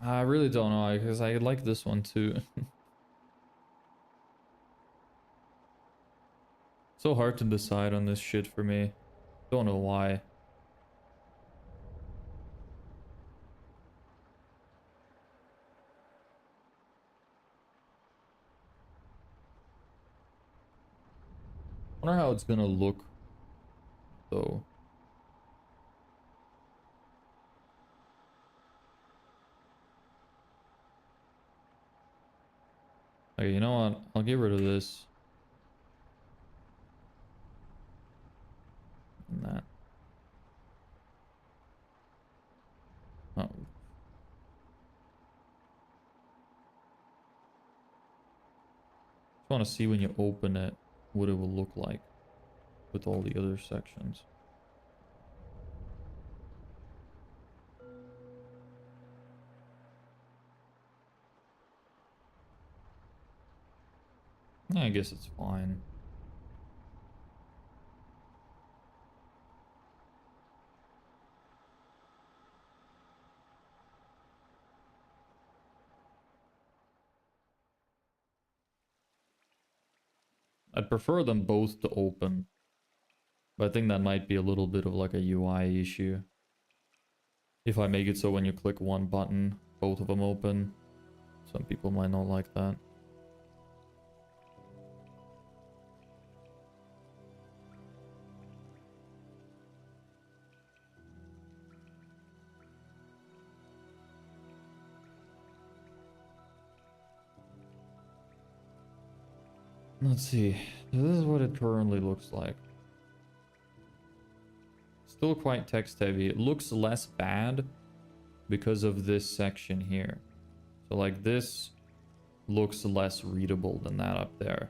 I really don't know, because I like this one too. So hard to decide on this shit for me. Don't know why. Wonder how it's gonna look though. Okay, you know what? I'll get rid of this. And that. Oh. Just want to see when you open it what it will look like with all the other sections. I guess it's fine. I'd prefer them both to open, but I think that might be a little bit of like a UI issue. If I make it so when you click one button, both of them open, some people might not like that. Let's see. This is what it currently looks like. Still quite text heavy. It looks less bad because of this section here. So like this looks less readable than that up there.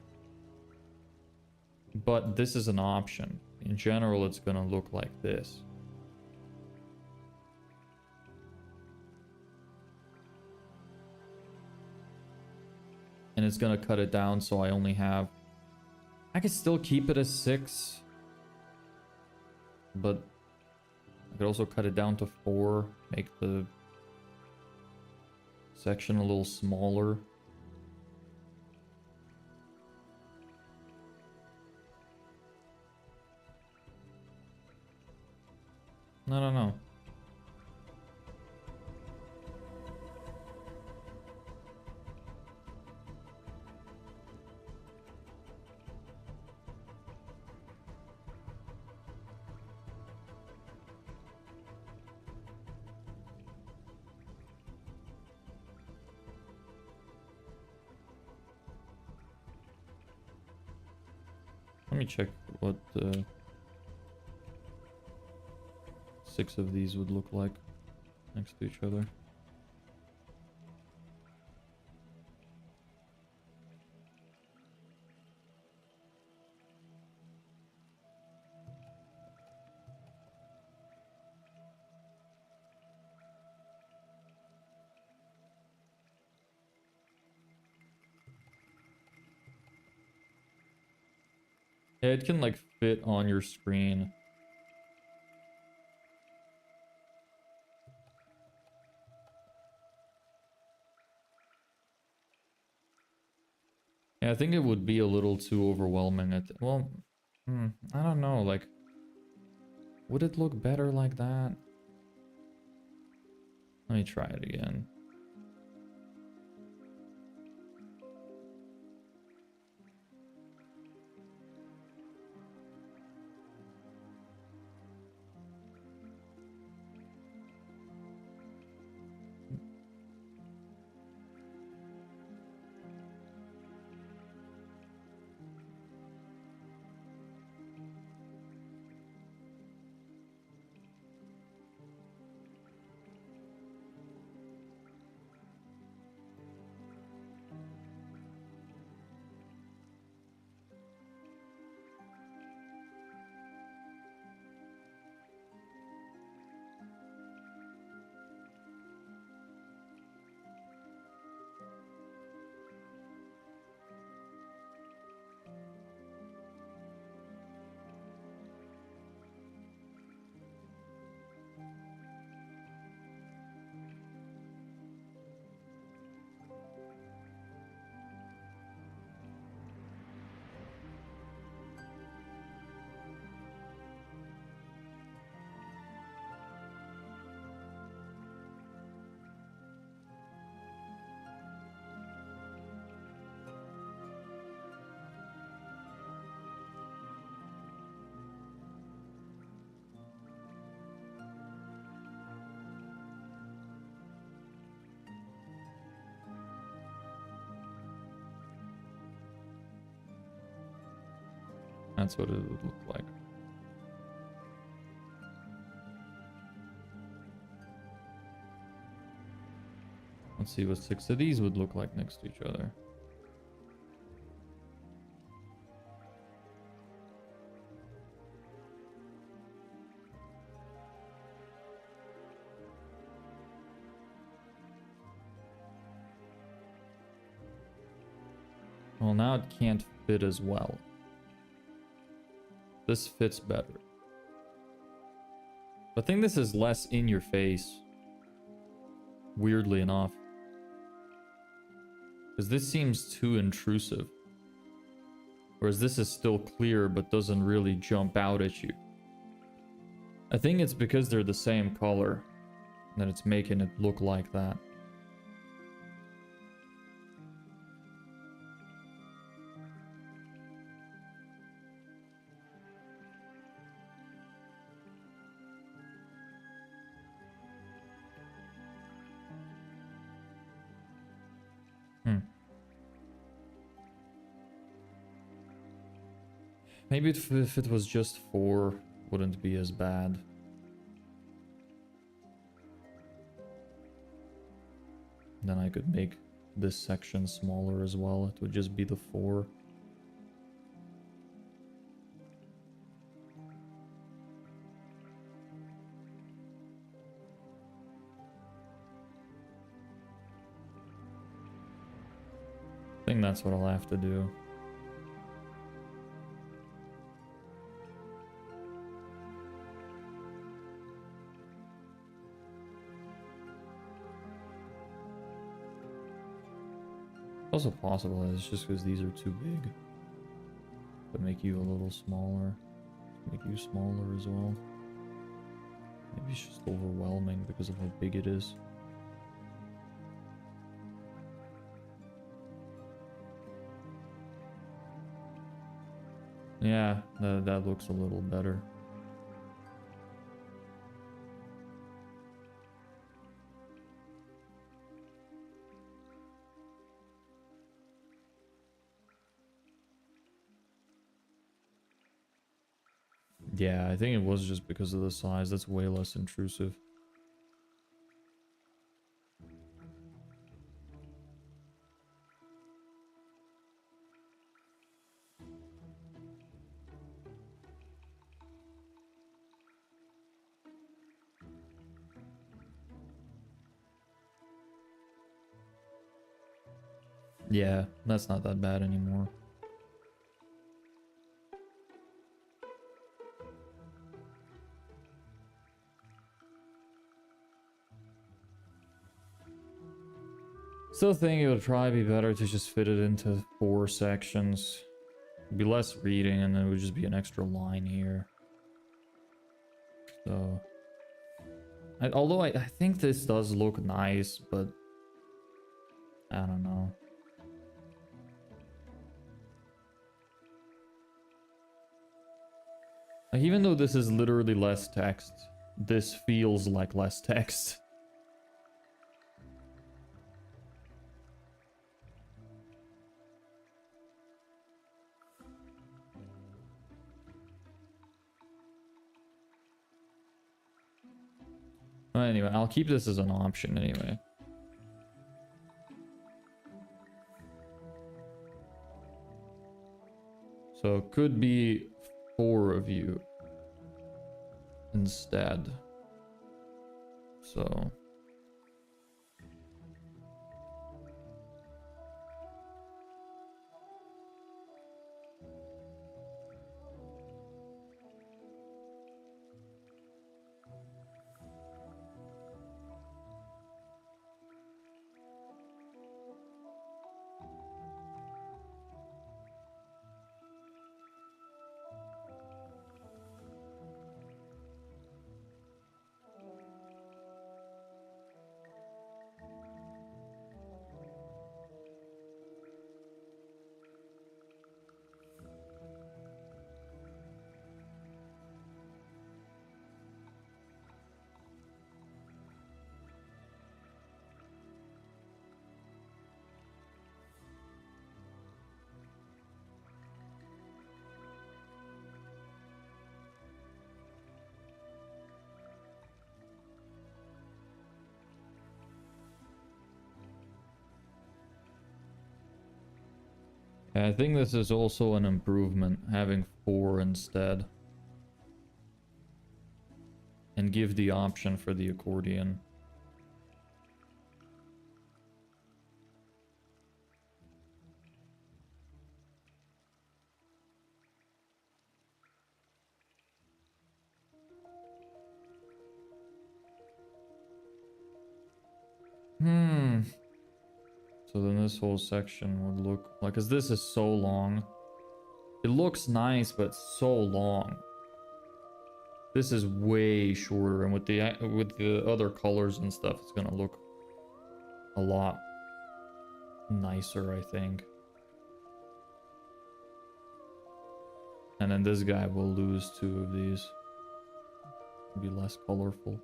But this is an option. In general, it's gonna look like this. And it's gonna cut it down so I only have... I could still keep it as 6. But I could also cut it down to 4. Make the section a little smaller. I don't know. Let me check what 6 of these would look like next to each other. Yeah, it can like fit on your screen. Yeah, I think it would be a little too overwhelming. Well, I don't know. Like, would it look better like that? Let me try it again. That's what it would look like. Let's see what 6 of these would look like next to each other. Well, now it can't fit as well. This fits better. I think this is less in your face. Weirdly enough. Because this seems too intrusive. Whereas this is still clear but doesn't really jump out at you. I think it's because they're the same color that it's making it look like that. Maybe if it was just 4, wouldn't be as bad. Then I could make this section smaller as well. It would just be the 4. I think that's what I'll have to do. Also possible that it's just because these are too big. But make you a little smaller. Make you smaller as well. Maybe it's just overwhelming because of how big it is. Yeah, that looks a little better. Yeah, I think it was just because of the size. That's way less intrusive. Yeah, that's not that bad anymore. Still think it would probably be better to just fit it into 4 sections. It'd be less reading and then it would just be an extra line here. So... although I think this does look nice, but... I don't know. Like, even though this is literally less text, this feels like less text. Well, anyway, I'll keep this as an option anyway. So it could be 4 of you instead. So... I think this is also an improvement, having 4 instead. And give the option for the accordion. So then this whole section would look like, cause this is so long. It looks nice, but it's so long. This is way shorter, and with the other colors and stuff, it's gonna look a lot nicer, I think. And then this guy will lose 2 of these. Be less colorful.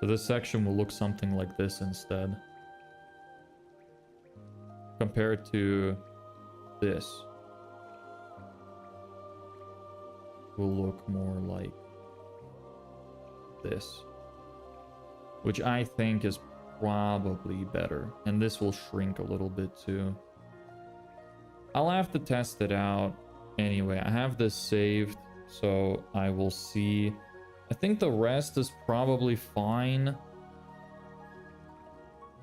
So this section will look something like this instead. Compared to this. Will look more like this. Which I think is probably better. And this will shrink a little bit too. I'll have to test it out. Anyway, I have this saved, so I will see. I think the rest is probably fine.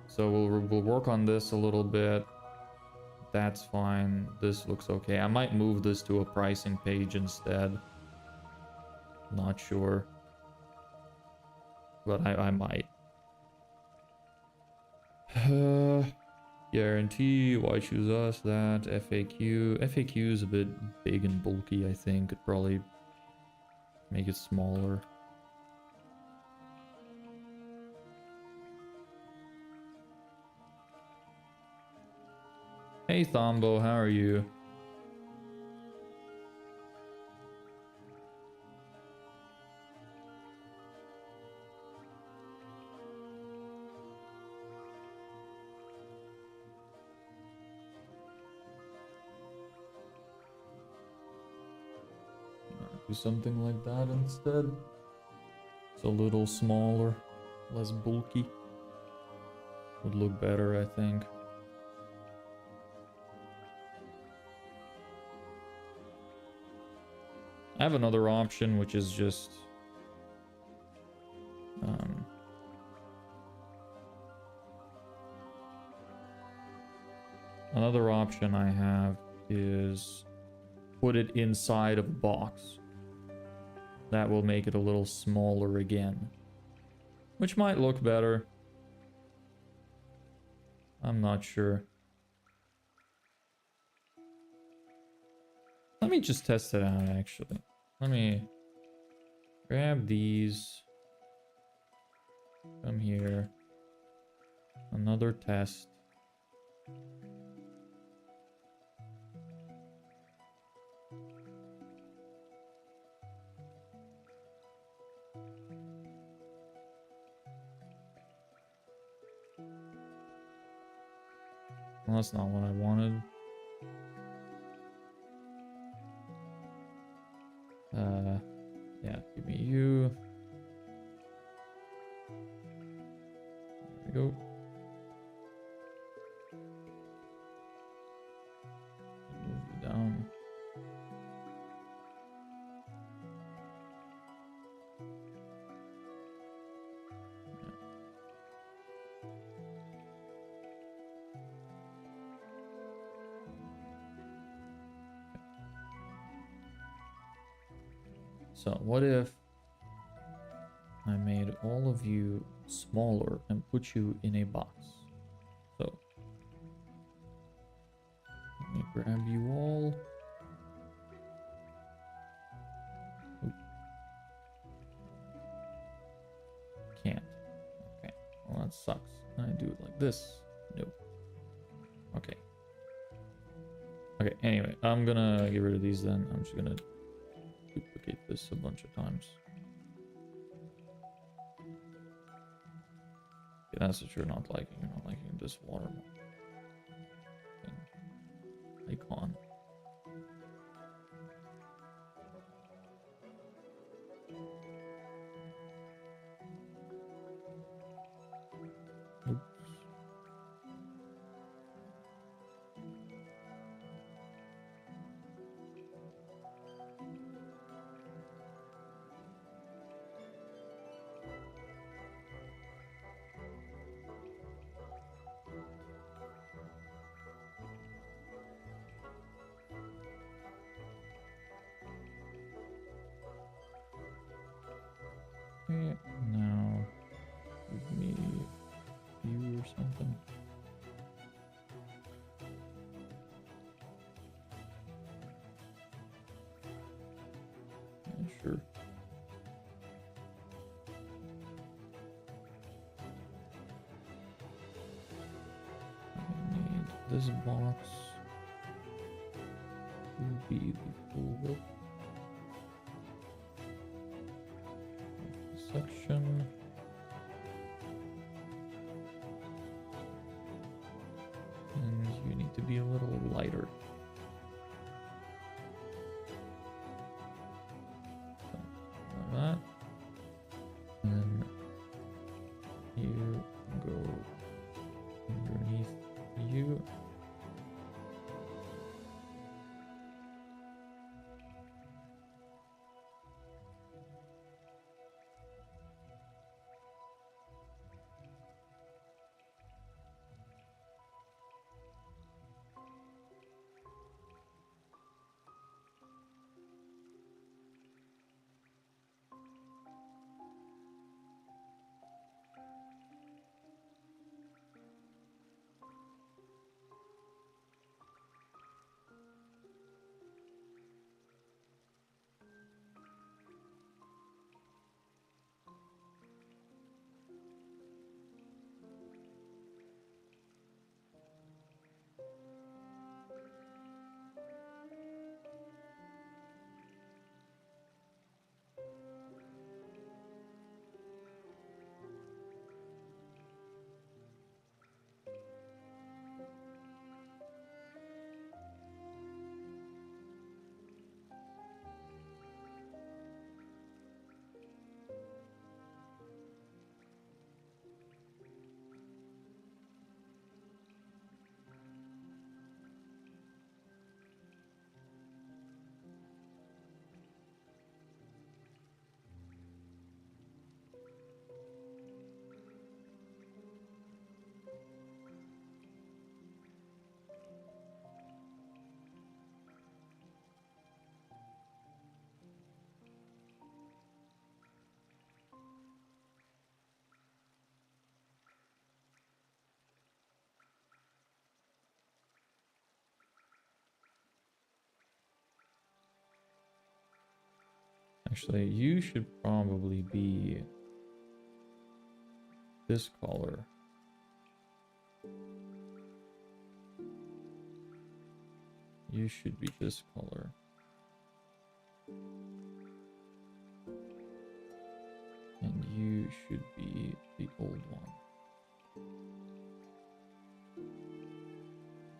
So we'll work on this a little bit. That's fine. This looks okay. I might move this to a pricing page instead. Not sure. But I might. Guarantee, why choose us, that, FAQ. FAQ is a bit big and bulky, I think. Could probably make it smaller. Hey Thombo, how are you? Do something like that instead. It's a little smaller, less bulky. Would look better, I think. I have another option, which is just another option I have is put it inside of a box. That will make it a little smaller again, which might look better. I'm not sure. Let me just test it out, actually. Let me grab these. Come here. Another test. Well, that's not what I wanted. Yeah, give me you. There we go. Move you down. So what if I made all of you smaller and put you in a box? So let me grab you all. Oop. Can't. Okay. Well, that sucks. Can I do it like this? Nope. Okay. Okay, anyway, I'm gonna get rid of these then. I'm just gonna duplicate this a bunch of times. That's what you're not liking. You're not liking this watermark icon. Oops. Okay, now give me view or something. Yeah, sure. I need this box to be the full width of the section. And you need to be a little lighter. Like that. And then you go underneath you. Actually, you should probably be this color. You should be this color. And you should be the old one.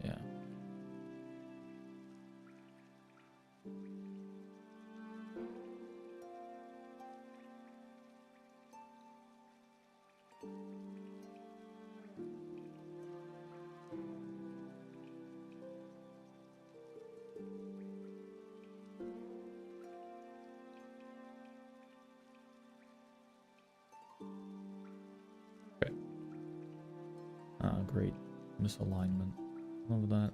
Yeah. Okay. Great. Misalignment. Love that.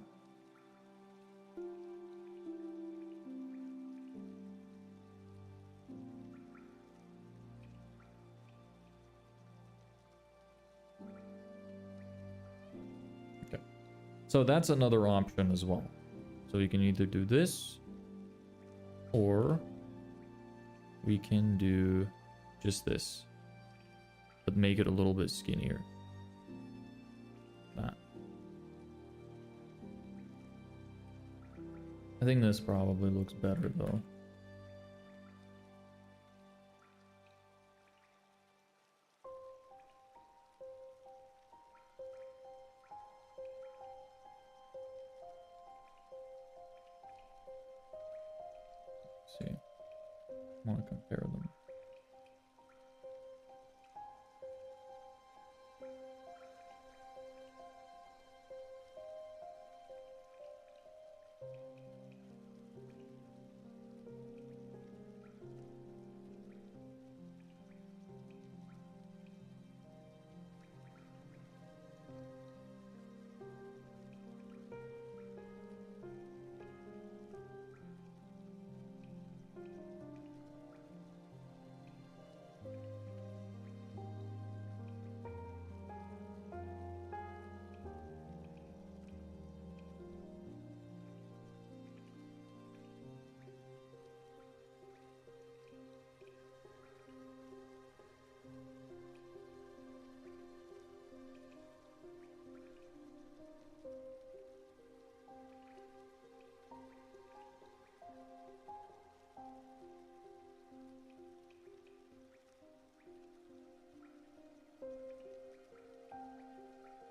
Okay. So that's another option as well. So you can either do this, or we can do just this, but make it a little bit skinnier. That. I think this probably looks better though. want to compare them.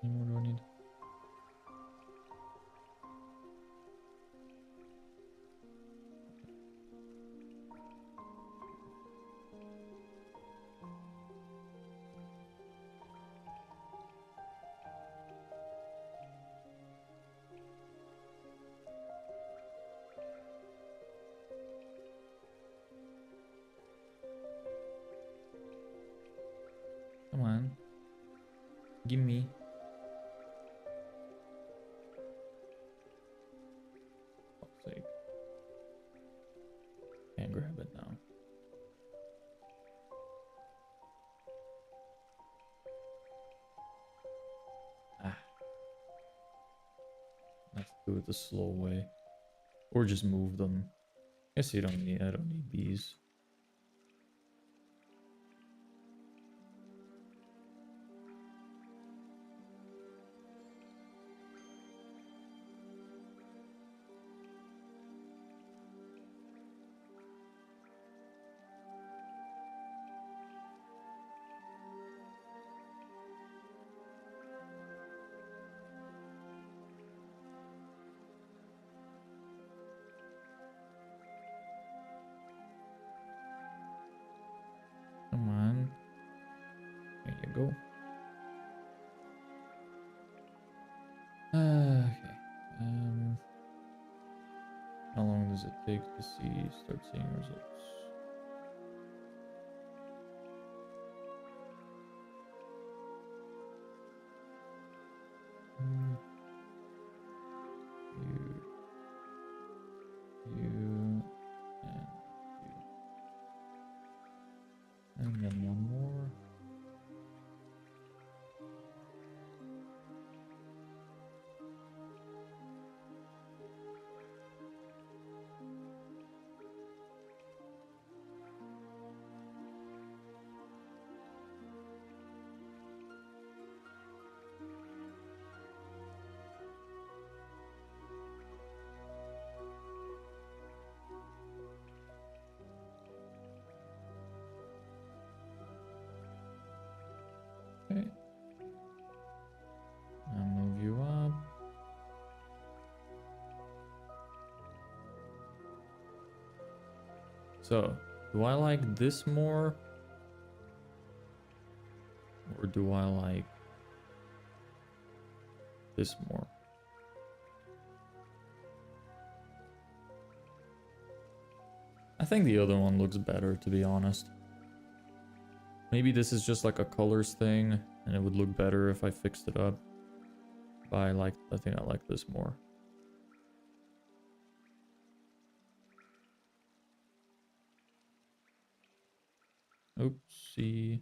What more do I need? Come on. Give me. For fuck's sake. Can't grab it now. Ah. Let's do it the slow way. Or just move them. Guess you don't need, I don't need these. Come on. There you go. Okay. How long does it take to start seeing results? You, and then one more. Okay. I'll move you up. So, do I like this more? Or do I like this more? I think the other one looks better, to be honest. Maybe this is just like a colors thing, and it would look better if I fixed it up. But I think I like this more. Oopsie.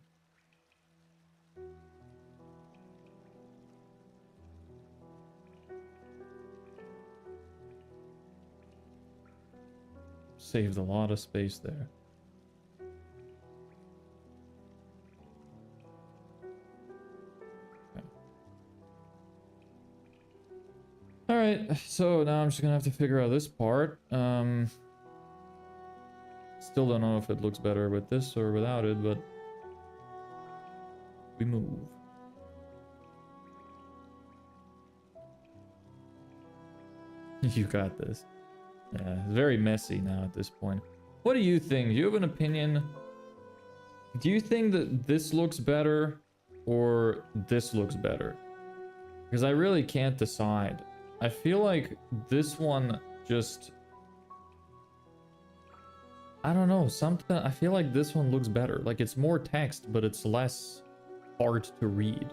Saved a lot of space there. Okay. All right, so now I'm just gonna have to figure out this part. Still don't know if it looks better with this or without it, but we move. You got this. Yeah, it's very messy now at this point. What do you think? Do you have an opinion? Do you think that this looks better or this looks better? Because I really can't decide. I feel like this one just... I don't know, something... I feel like this one looks better. Like, it's more text, but it's less hard to read.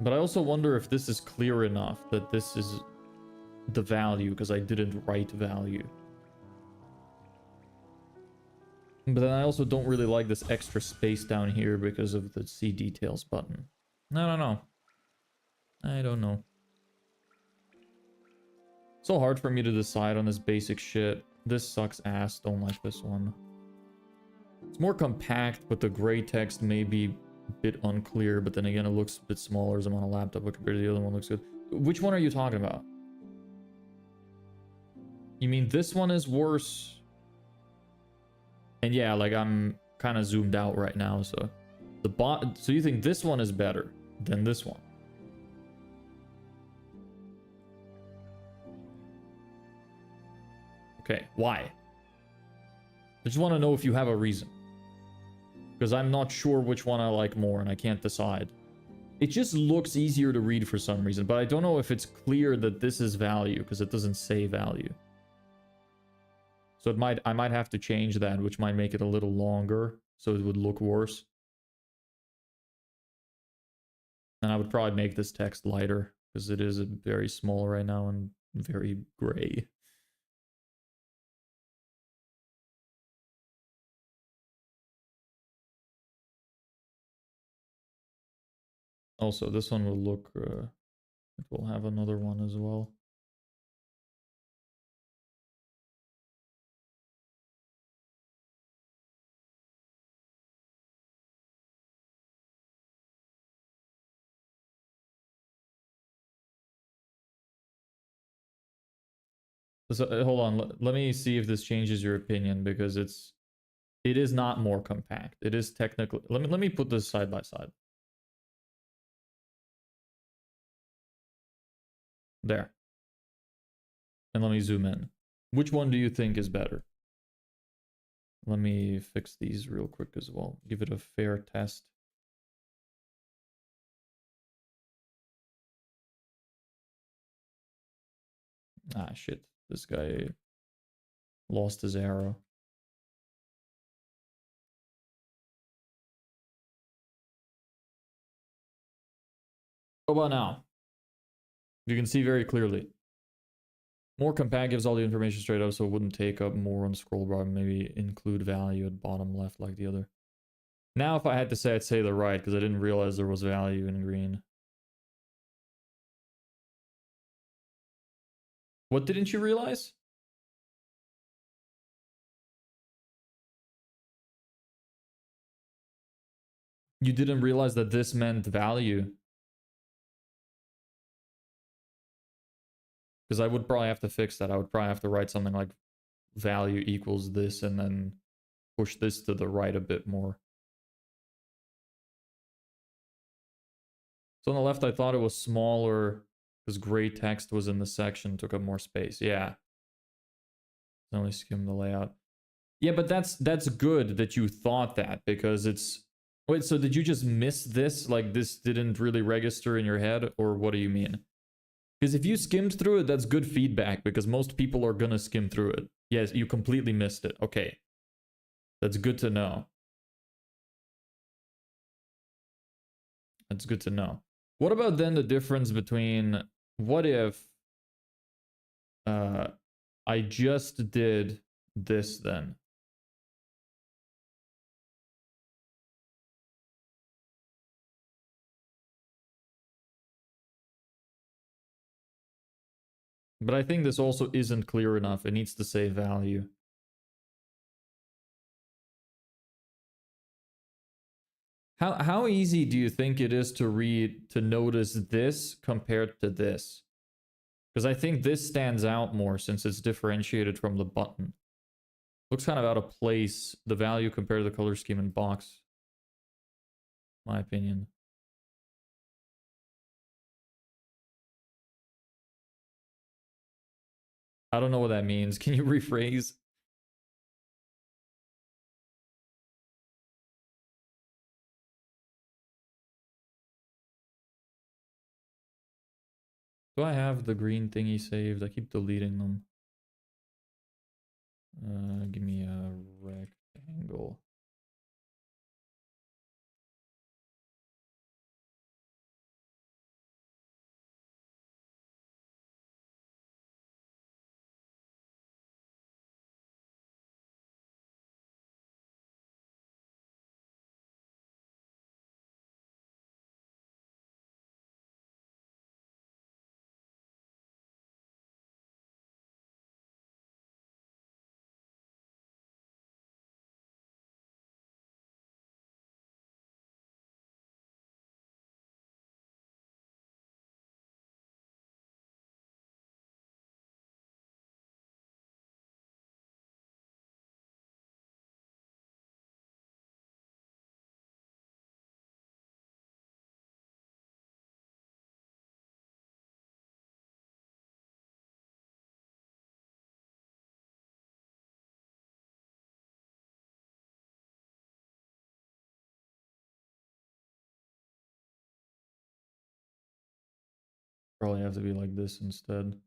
But I also wonder if this is clear enough that this is the value, because I didn't write value. But then I also don't really like this extra space down here because of the see details button. I don't know. I don't know. So hard for me to decide on this basic shit. This sucks ass. Don't like this one. It's more compact, but the gray text may be a bit unclear. But then again, it looks a bit smaller as I'm on a laptop, but compared to the other one, looks good. Which one are you talking about? You mean this one is worse? And yeah, like I'm kind of zoomed out right now, so so you think this one is better than this one? Okay, why? I just want to know if you have a reason. Because I'm not sure which one I like more and I can't decide. It just looks easier to read for some reason, but I don't know if it's clear that this is value because it doesn't say value. So I might have to change that, which might make it a little longer, so it would look worse. And I would probably make this text lighter, because it is very small right now and very gray. Also, this one will look... it will have another one as well. So, hold on, let me see if this changes your opinion, because it is not more compact. It is technically... Let me put this side by side. There. And let me zoom in. Which one do you think is better? Let me fix these real quick as well. Give it a fair test. Ah, shit. This guy lost his arrow. How about now? You can see very clearly. More compact gives all the information straight up, so it wouldn't take up more on the scroll bar. Maybe include value at bottom left like the other. Now, if I had to say, I'd say the right, because I didn't realize there was value in green. What didn't you realize? You didn't realize that this meant value. Because I would probably have to fix that. I would probably have to write something like value equals this and then push this to the right a bit more. So on the left, I thought it was smaller because gray text was in the section, took up more space. Yeah. Only skim the layout. Yeah, but that's good that you thought that, because it's... Wait, so did you just miss this? Like, this didn't really register in your head? Or what do you mean? Because if you skimmed through it, that's good feedback, because most people are gonna skim through it. Yes, you completely missed it. Okay. That's good to know. That's good to know. What about then the difference between... What if... I just did this then? But I think this also isn't clear enough. It needs to say value. How easy do you think it is to read, to notice this compared to this? Because I think this stands out more since it's differentiated from the button. Looks kind of out of place, the value compared to the color scheme in box. My opinion. I don't know what that means. Can you rephrase? Do I have the green thingy saved? I keep deleting them. Give me a rectangle. Probably have to be like this instead.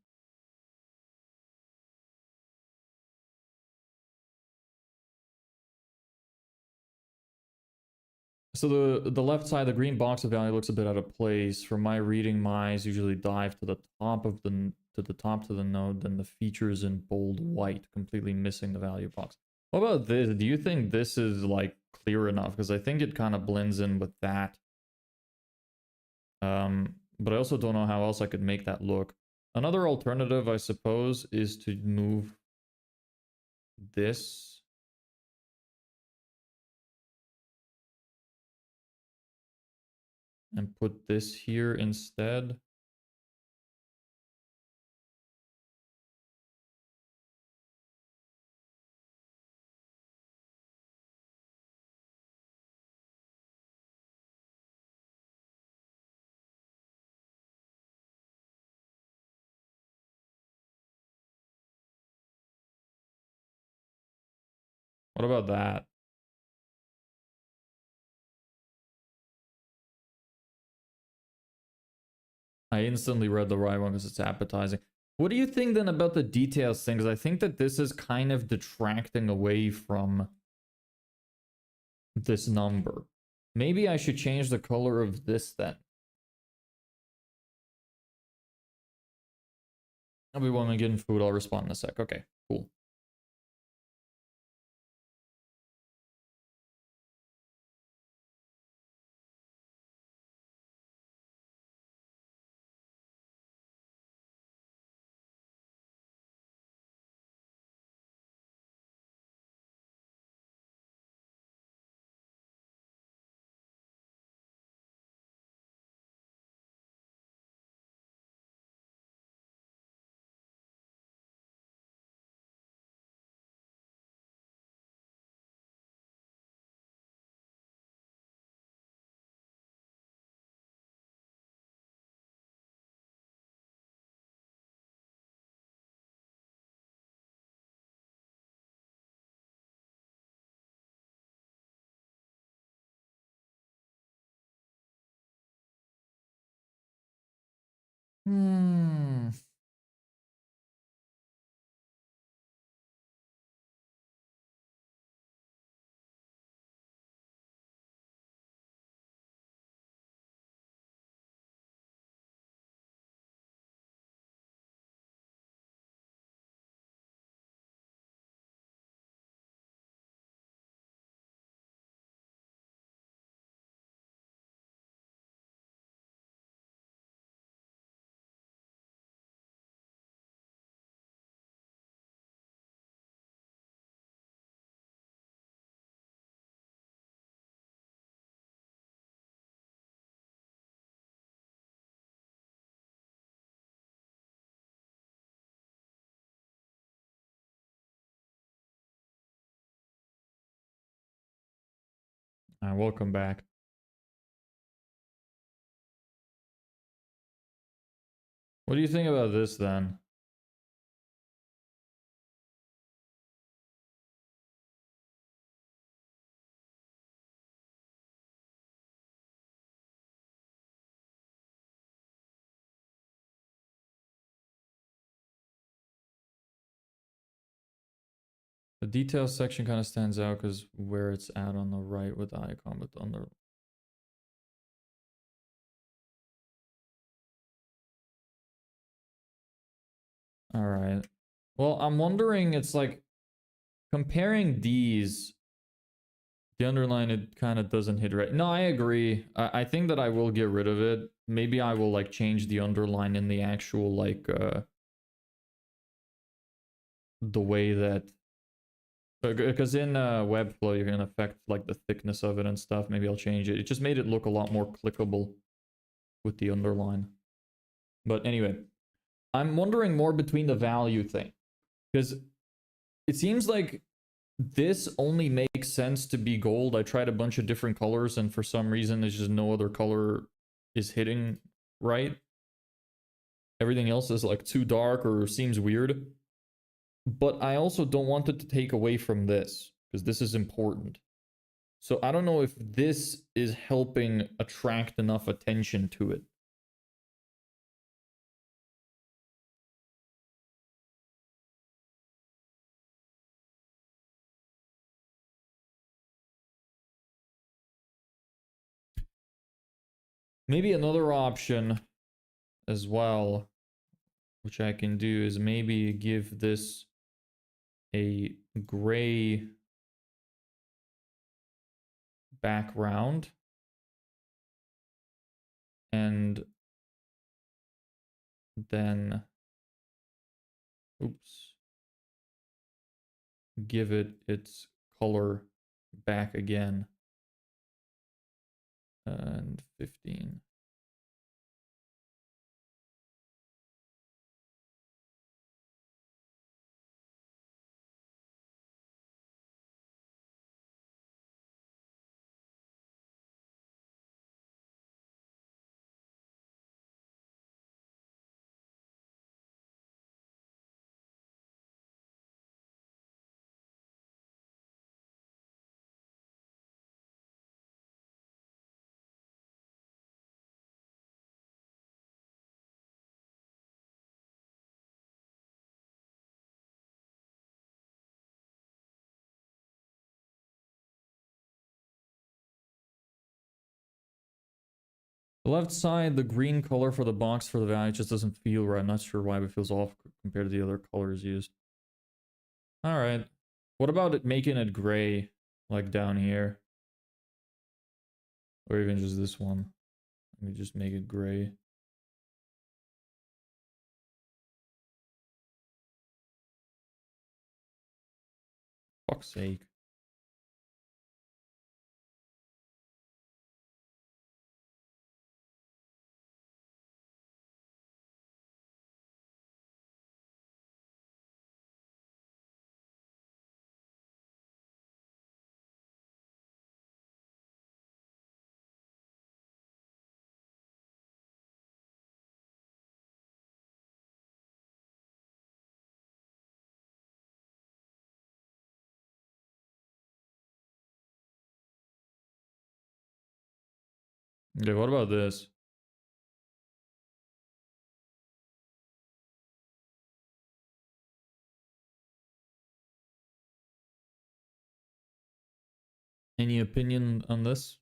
So the left side, the green box of value looks a bit out of place. From my reading, my eyes usually dive to the top of the node, then the features in bold white, completely missing the value box. What about this? Do you think this is like clear enough? Because I think it kind of blends in with that. But I also don't know how else I could make that look. Another alternative, I suppose, is to move this and put this here instead. What about that? I instantly read the right one because it's appetizing. What do you think then about the details thing? Because I think that this is kind of detracting away from this number. Maybe I should change the color of this then. I'll be woman getting food. I'll respond in a sec. Okay, cool. Hmm. Welcome back. What do you think about this then? The details section kind of stands out because where it's at on the right with the icon, but on the all right. Well, I'm wondering, it's like comparing these, the underline, it kind of doesn't hit right. No, I agree. I think that I will get rid of it. Maybe I will like change the underline in the actual like the way that, because in Webflow you can affect like the thickness of it and stuff. Maybe I'll change it. It just made it look a lot more clickable with the underline. But anyway, I'm wondering more between the value thing, because it seems like this only makes sense to be gold. I tried a bunch of different colors, and for some reason, there's just no other color is hitting right. Everything else is like too dark or seems weird. But I also don't want it to take away from this, because this is important. So I don't know if this is helping attract enough attention to it. Maybe another option as well, which I can do, is maybe give this a gray background and then, oops, give it its color back again. And 15. The left side, the green color for the box for the value just doesn't feel right. I'm not sure why, but it feels off compared to the other colors used. All right. What about it making it gray, like down here? Or even just this one. Let me just make it gray. Fuck's sake. Okay, what about this? Any opinion on this?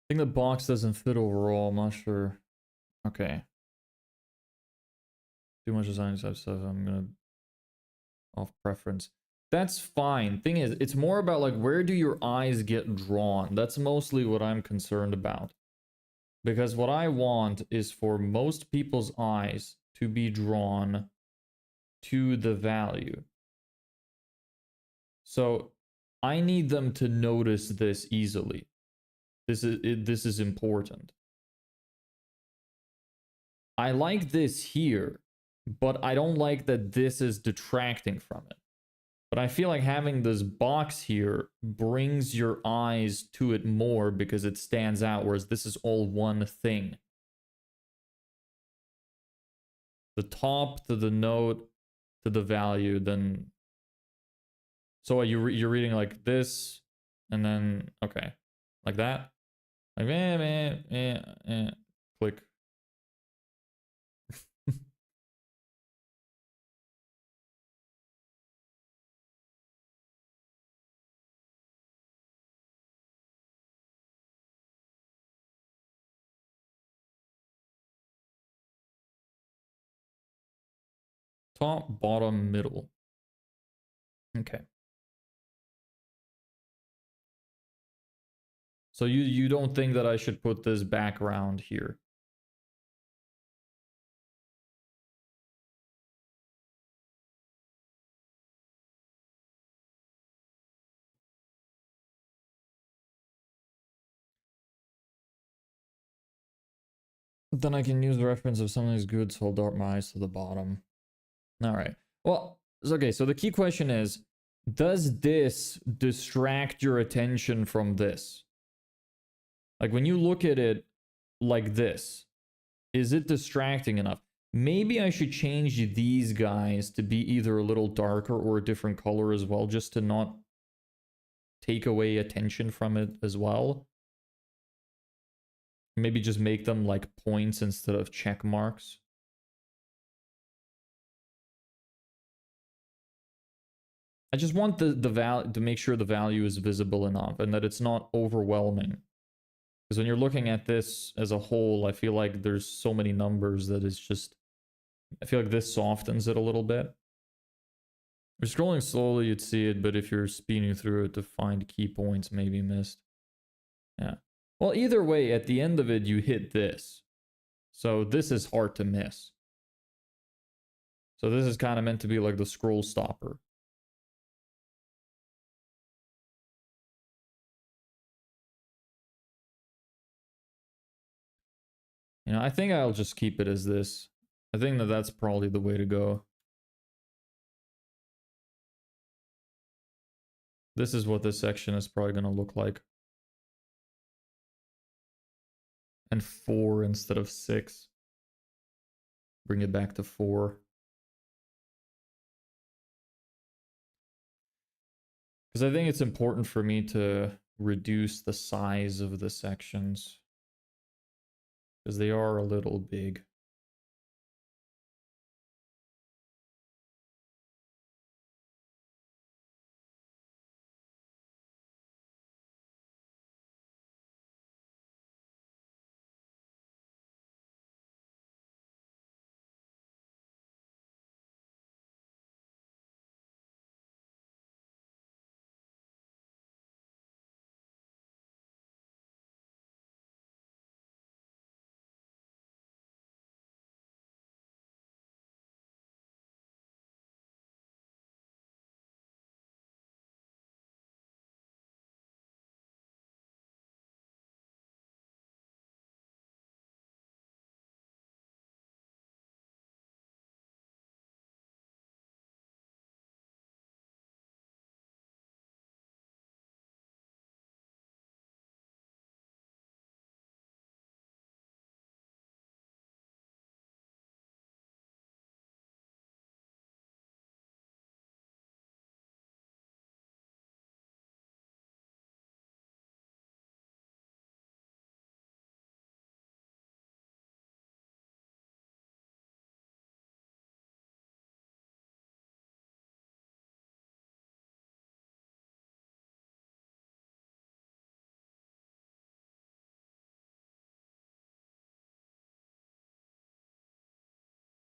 I think the box doesn't fit overall. I'm not sure. Okay. Too much design type stuff. I'm gonna off preference. That's fine. Thing is, it's more about like, where do your eyes get drawn? That's mostly what I'm concerned about. Because what I want is for most people's eyes to be drawn to the value. So I need them to notice this easily. This is important. I like this here, but I don't like that this is detracting from it. But I feel like having this box here brings your eyes to it more because it stands out, whereas this is all one thing. The top to the note to the value, then So you're reading like this, and then okay, like that, like click. Top, bottom, middle. Okay. So you don't think that I should put this background here? Then I can use the reference of something's good, so I'll dart my eyes to the bottom. All right. Well, okay, so the key question is, does this distract your attention from this? Like when you look at it like this, is it distracting enough? Maybe I should change these guys to be either a little darker or a different color as well, just to not take away attention from it as well. Maybe just make them like points instead of check marks. I just want the value to make sure the value is visible enough and that it's not overwhelming. Because when you're looking at this as a whole, I feel like there's so many numbers that it's just, I feel like this softens it a little bit. If you're scrolling slowly, you'd see it, but if you're speeding through it to find key points, maybe missed. Yeah. Well, either way, at the end of it, you hit this. So this is hard to miss. So this is kind of meant to be like the scroll stopper. You know, I think I'll just keep it as this. I think that that's probably the way to go. This is what this section is probably going to look like. And 4 instead of 6. Bring it back to 4. Because I think it's important for me to reduce the size of the sections. Because they are a little big.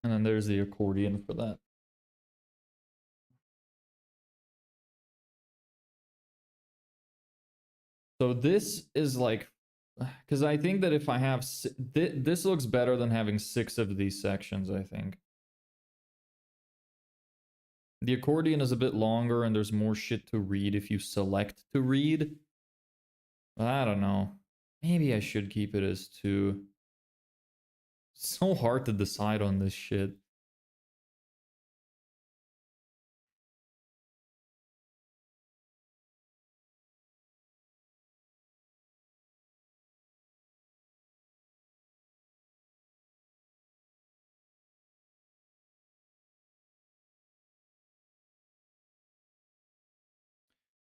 And then there's the accordion for that. So this is like, because I think that if I have, this looks better than having 6 of these sections, I think. The accordion is a bit longer and there's more shit to read if you select to read. I don't know. Maybe I should keep it as 2. It's so hard to decide on this shit.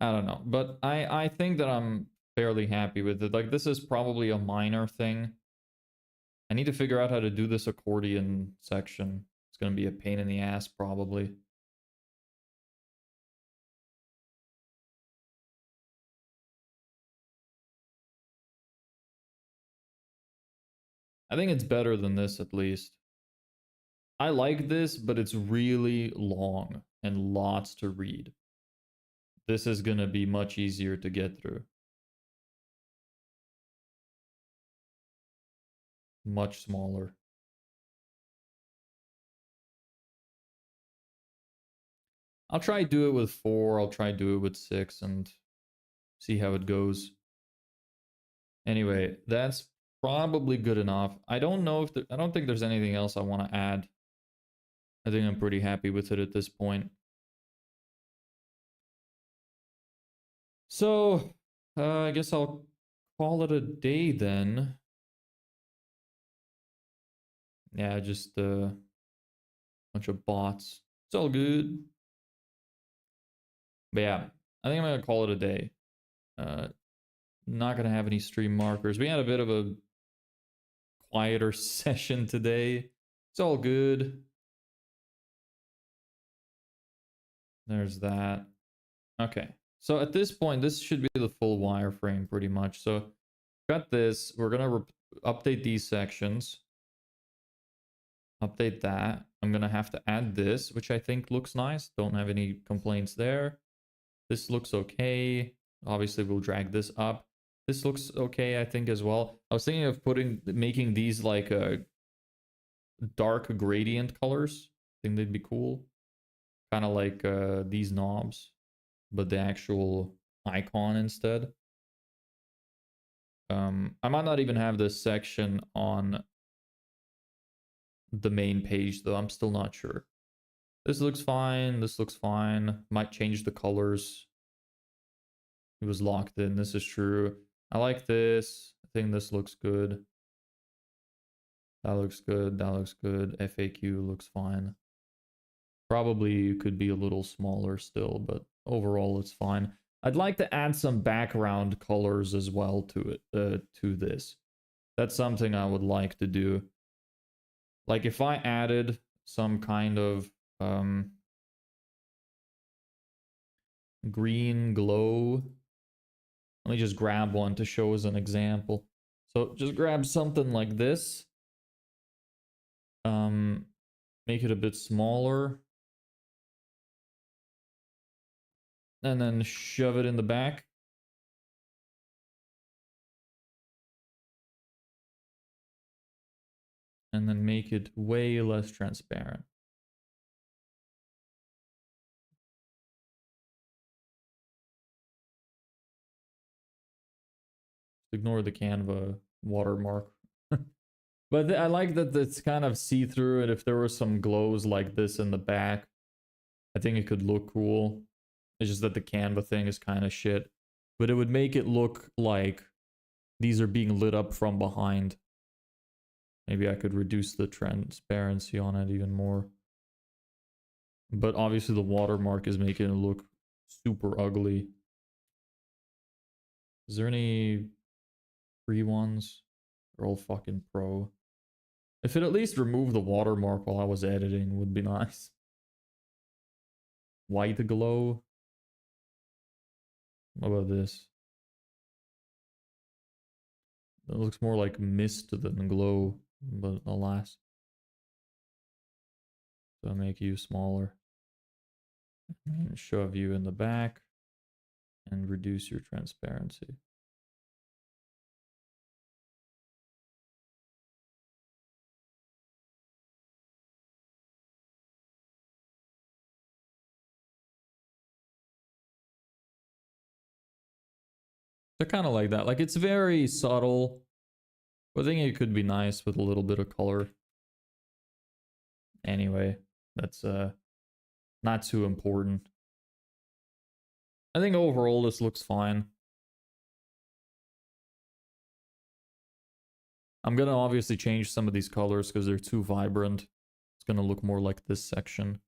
I don't know, but I think that I'm fairly happy with it. Like, this is probably a minor thing. I need to figure out how to do this accordion section. It's gonna be a pain in the ass, probably. I think it's better than this, at least. I like this, but it's really long and lots to read. This is gonna be much easier to get through. Much smaller. I'll try do it with 4, I'll try do it with 6 and see how it goes. Anyway, that's probably good enough. I don't know if I don't think there's anything else I want to add. I think I'm pretty happy with it at this point. So, I guess I'll call it a day then. Yeah, just a bunch of bots. It's all good. But yeah, I think I'm gonna call it a day. Not gonna have any stream markers. We had a bit of a quieter session today. It's all good. There's that. Okay. So at this point, this should be the full wireframe pretty much. So got this. We're gonna update these sections. Update that. I'm gonna have to add this, which I think looks nice. Don't have any complaints there. This looks okay. Obviously, we'll drag this up. This looks okay, I think, as well. I was thinking of making these like dark gradient colors. I think they'd be cool. Kind of like these knobs, but the actual icon instead. I might not even have this section on the main page though. I'm still not sure. This looks fine. This looks fine. Might change the colors. It was locked in. This is true. I like this. I think this looks good. That looks good. That looks good. FAQ looks fine. Probably could be a little smaller still, but overall it's fine. I'd like to add some background colors as well to it, to this. That's something I would like to do. Like if I added some kind of green glow. Let me just grab one to show as an example. So just grab something like this. Make it a bit smaller. And then shove it in the back. And then make it way less transparent. Ignore the Canva watermark. But I like that it's kind of see-through, and if there were some glows like this in the back, I think it could look cool. It's just that the Canva thing is kind of shit. But it would make it look like these are being lit up from behind. Maybe I could reduce the transparency on it even more. But obviously the watermark is making it look super ugly. Is there any free ones? They're all fucking pro. If it at least removed the watermark while I was editing would be nice. White glow. What about this? It looks more like mist than glow, but alas. So I'll make you smaller. And shove you in the back. And reduce your transparency. They're kind of like that. Like, it's very subtle. But I think it could be nice with a little bit of color. Anyway, that's not too important. I think overall this looks fine. I'm gonna obviously change some of these colors because they're too vibrant. It's gonna look more like this section.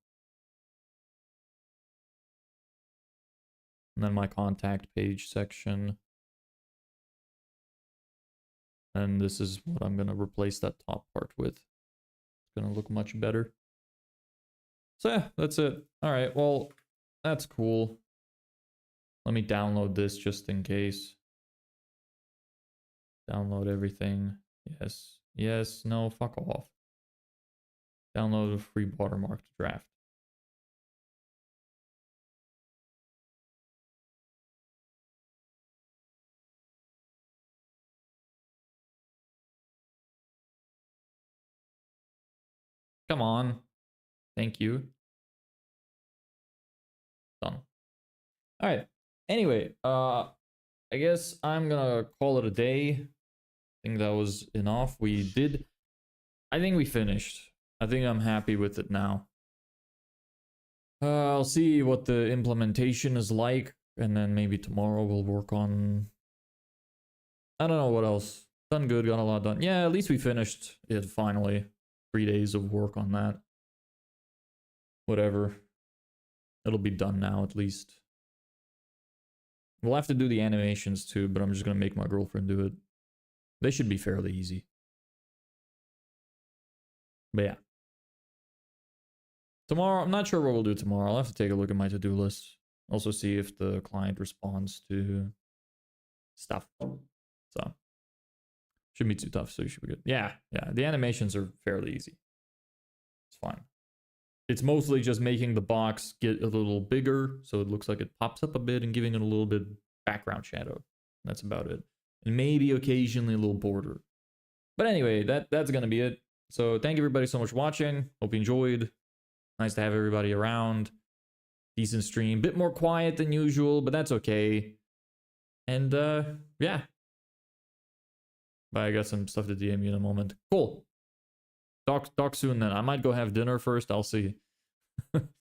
And then my contact page section. And this is what I'm going to replace that top part with. It's going to look much better. So yeah, that's it. All right, well, that's cool. Let me download this just in case. Download everything. Yes. Yes. No, fuck off. Download a free watermarked draft. Come on. Thank you. Done. All right. Anyway, I guess I'm gonna call it a day. I think that was enough. I think we finished. I think I'm happy with it now. I'll see what the implementation is like, and then maybe tomorrow we'll work on... I don't know what else. Done good, got a lot done. Yeah, at least we finished it finally. 3 days of work on that. Whatever. It'll be done now, at least. We'll have to do the animations too, but I'm just gonna make my girlfriend do it. They should be fairly easy. But yeah. Tomorrow, I'm not sure what we'll do tomorrow. I'll have to take a look at my to-do list. Also see if the client responds to stuff. So, shouldn't be too tough, so you should be good. Yeah, the animations are fairly easy. It's fine. It's mostly just making the box get a little bigger, so it looks like it pops up a bit and giving it a little bit background shadow. That's about it. And maybe occasionally a little border. But anyway, that's gonna be it. So thank you everybody so much for watching. Hope you enjoyed. Nice to have everybody around. Decent stream. Bit more quiet than usual, but that's okay. And yeah. But I got some stuff to DM you in a moment. Cool. Talk soon then. I might go have dinner first. I'll see.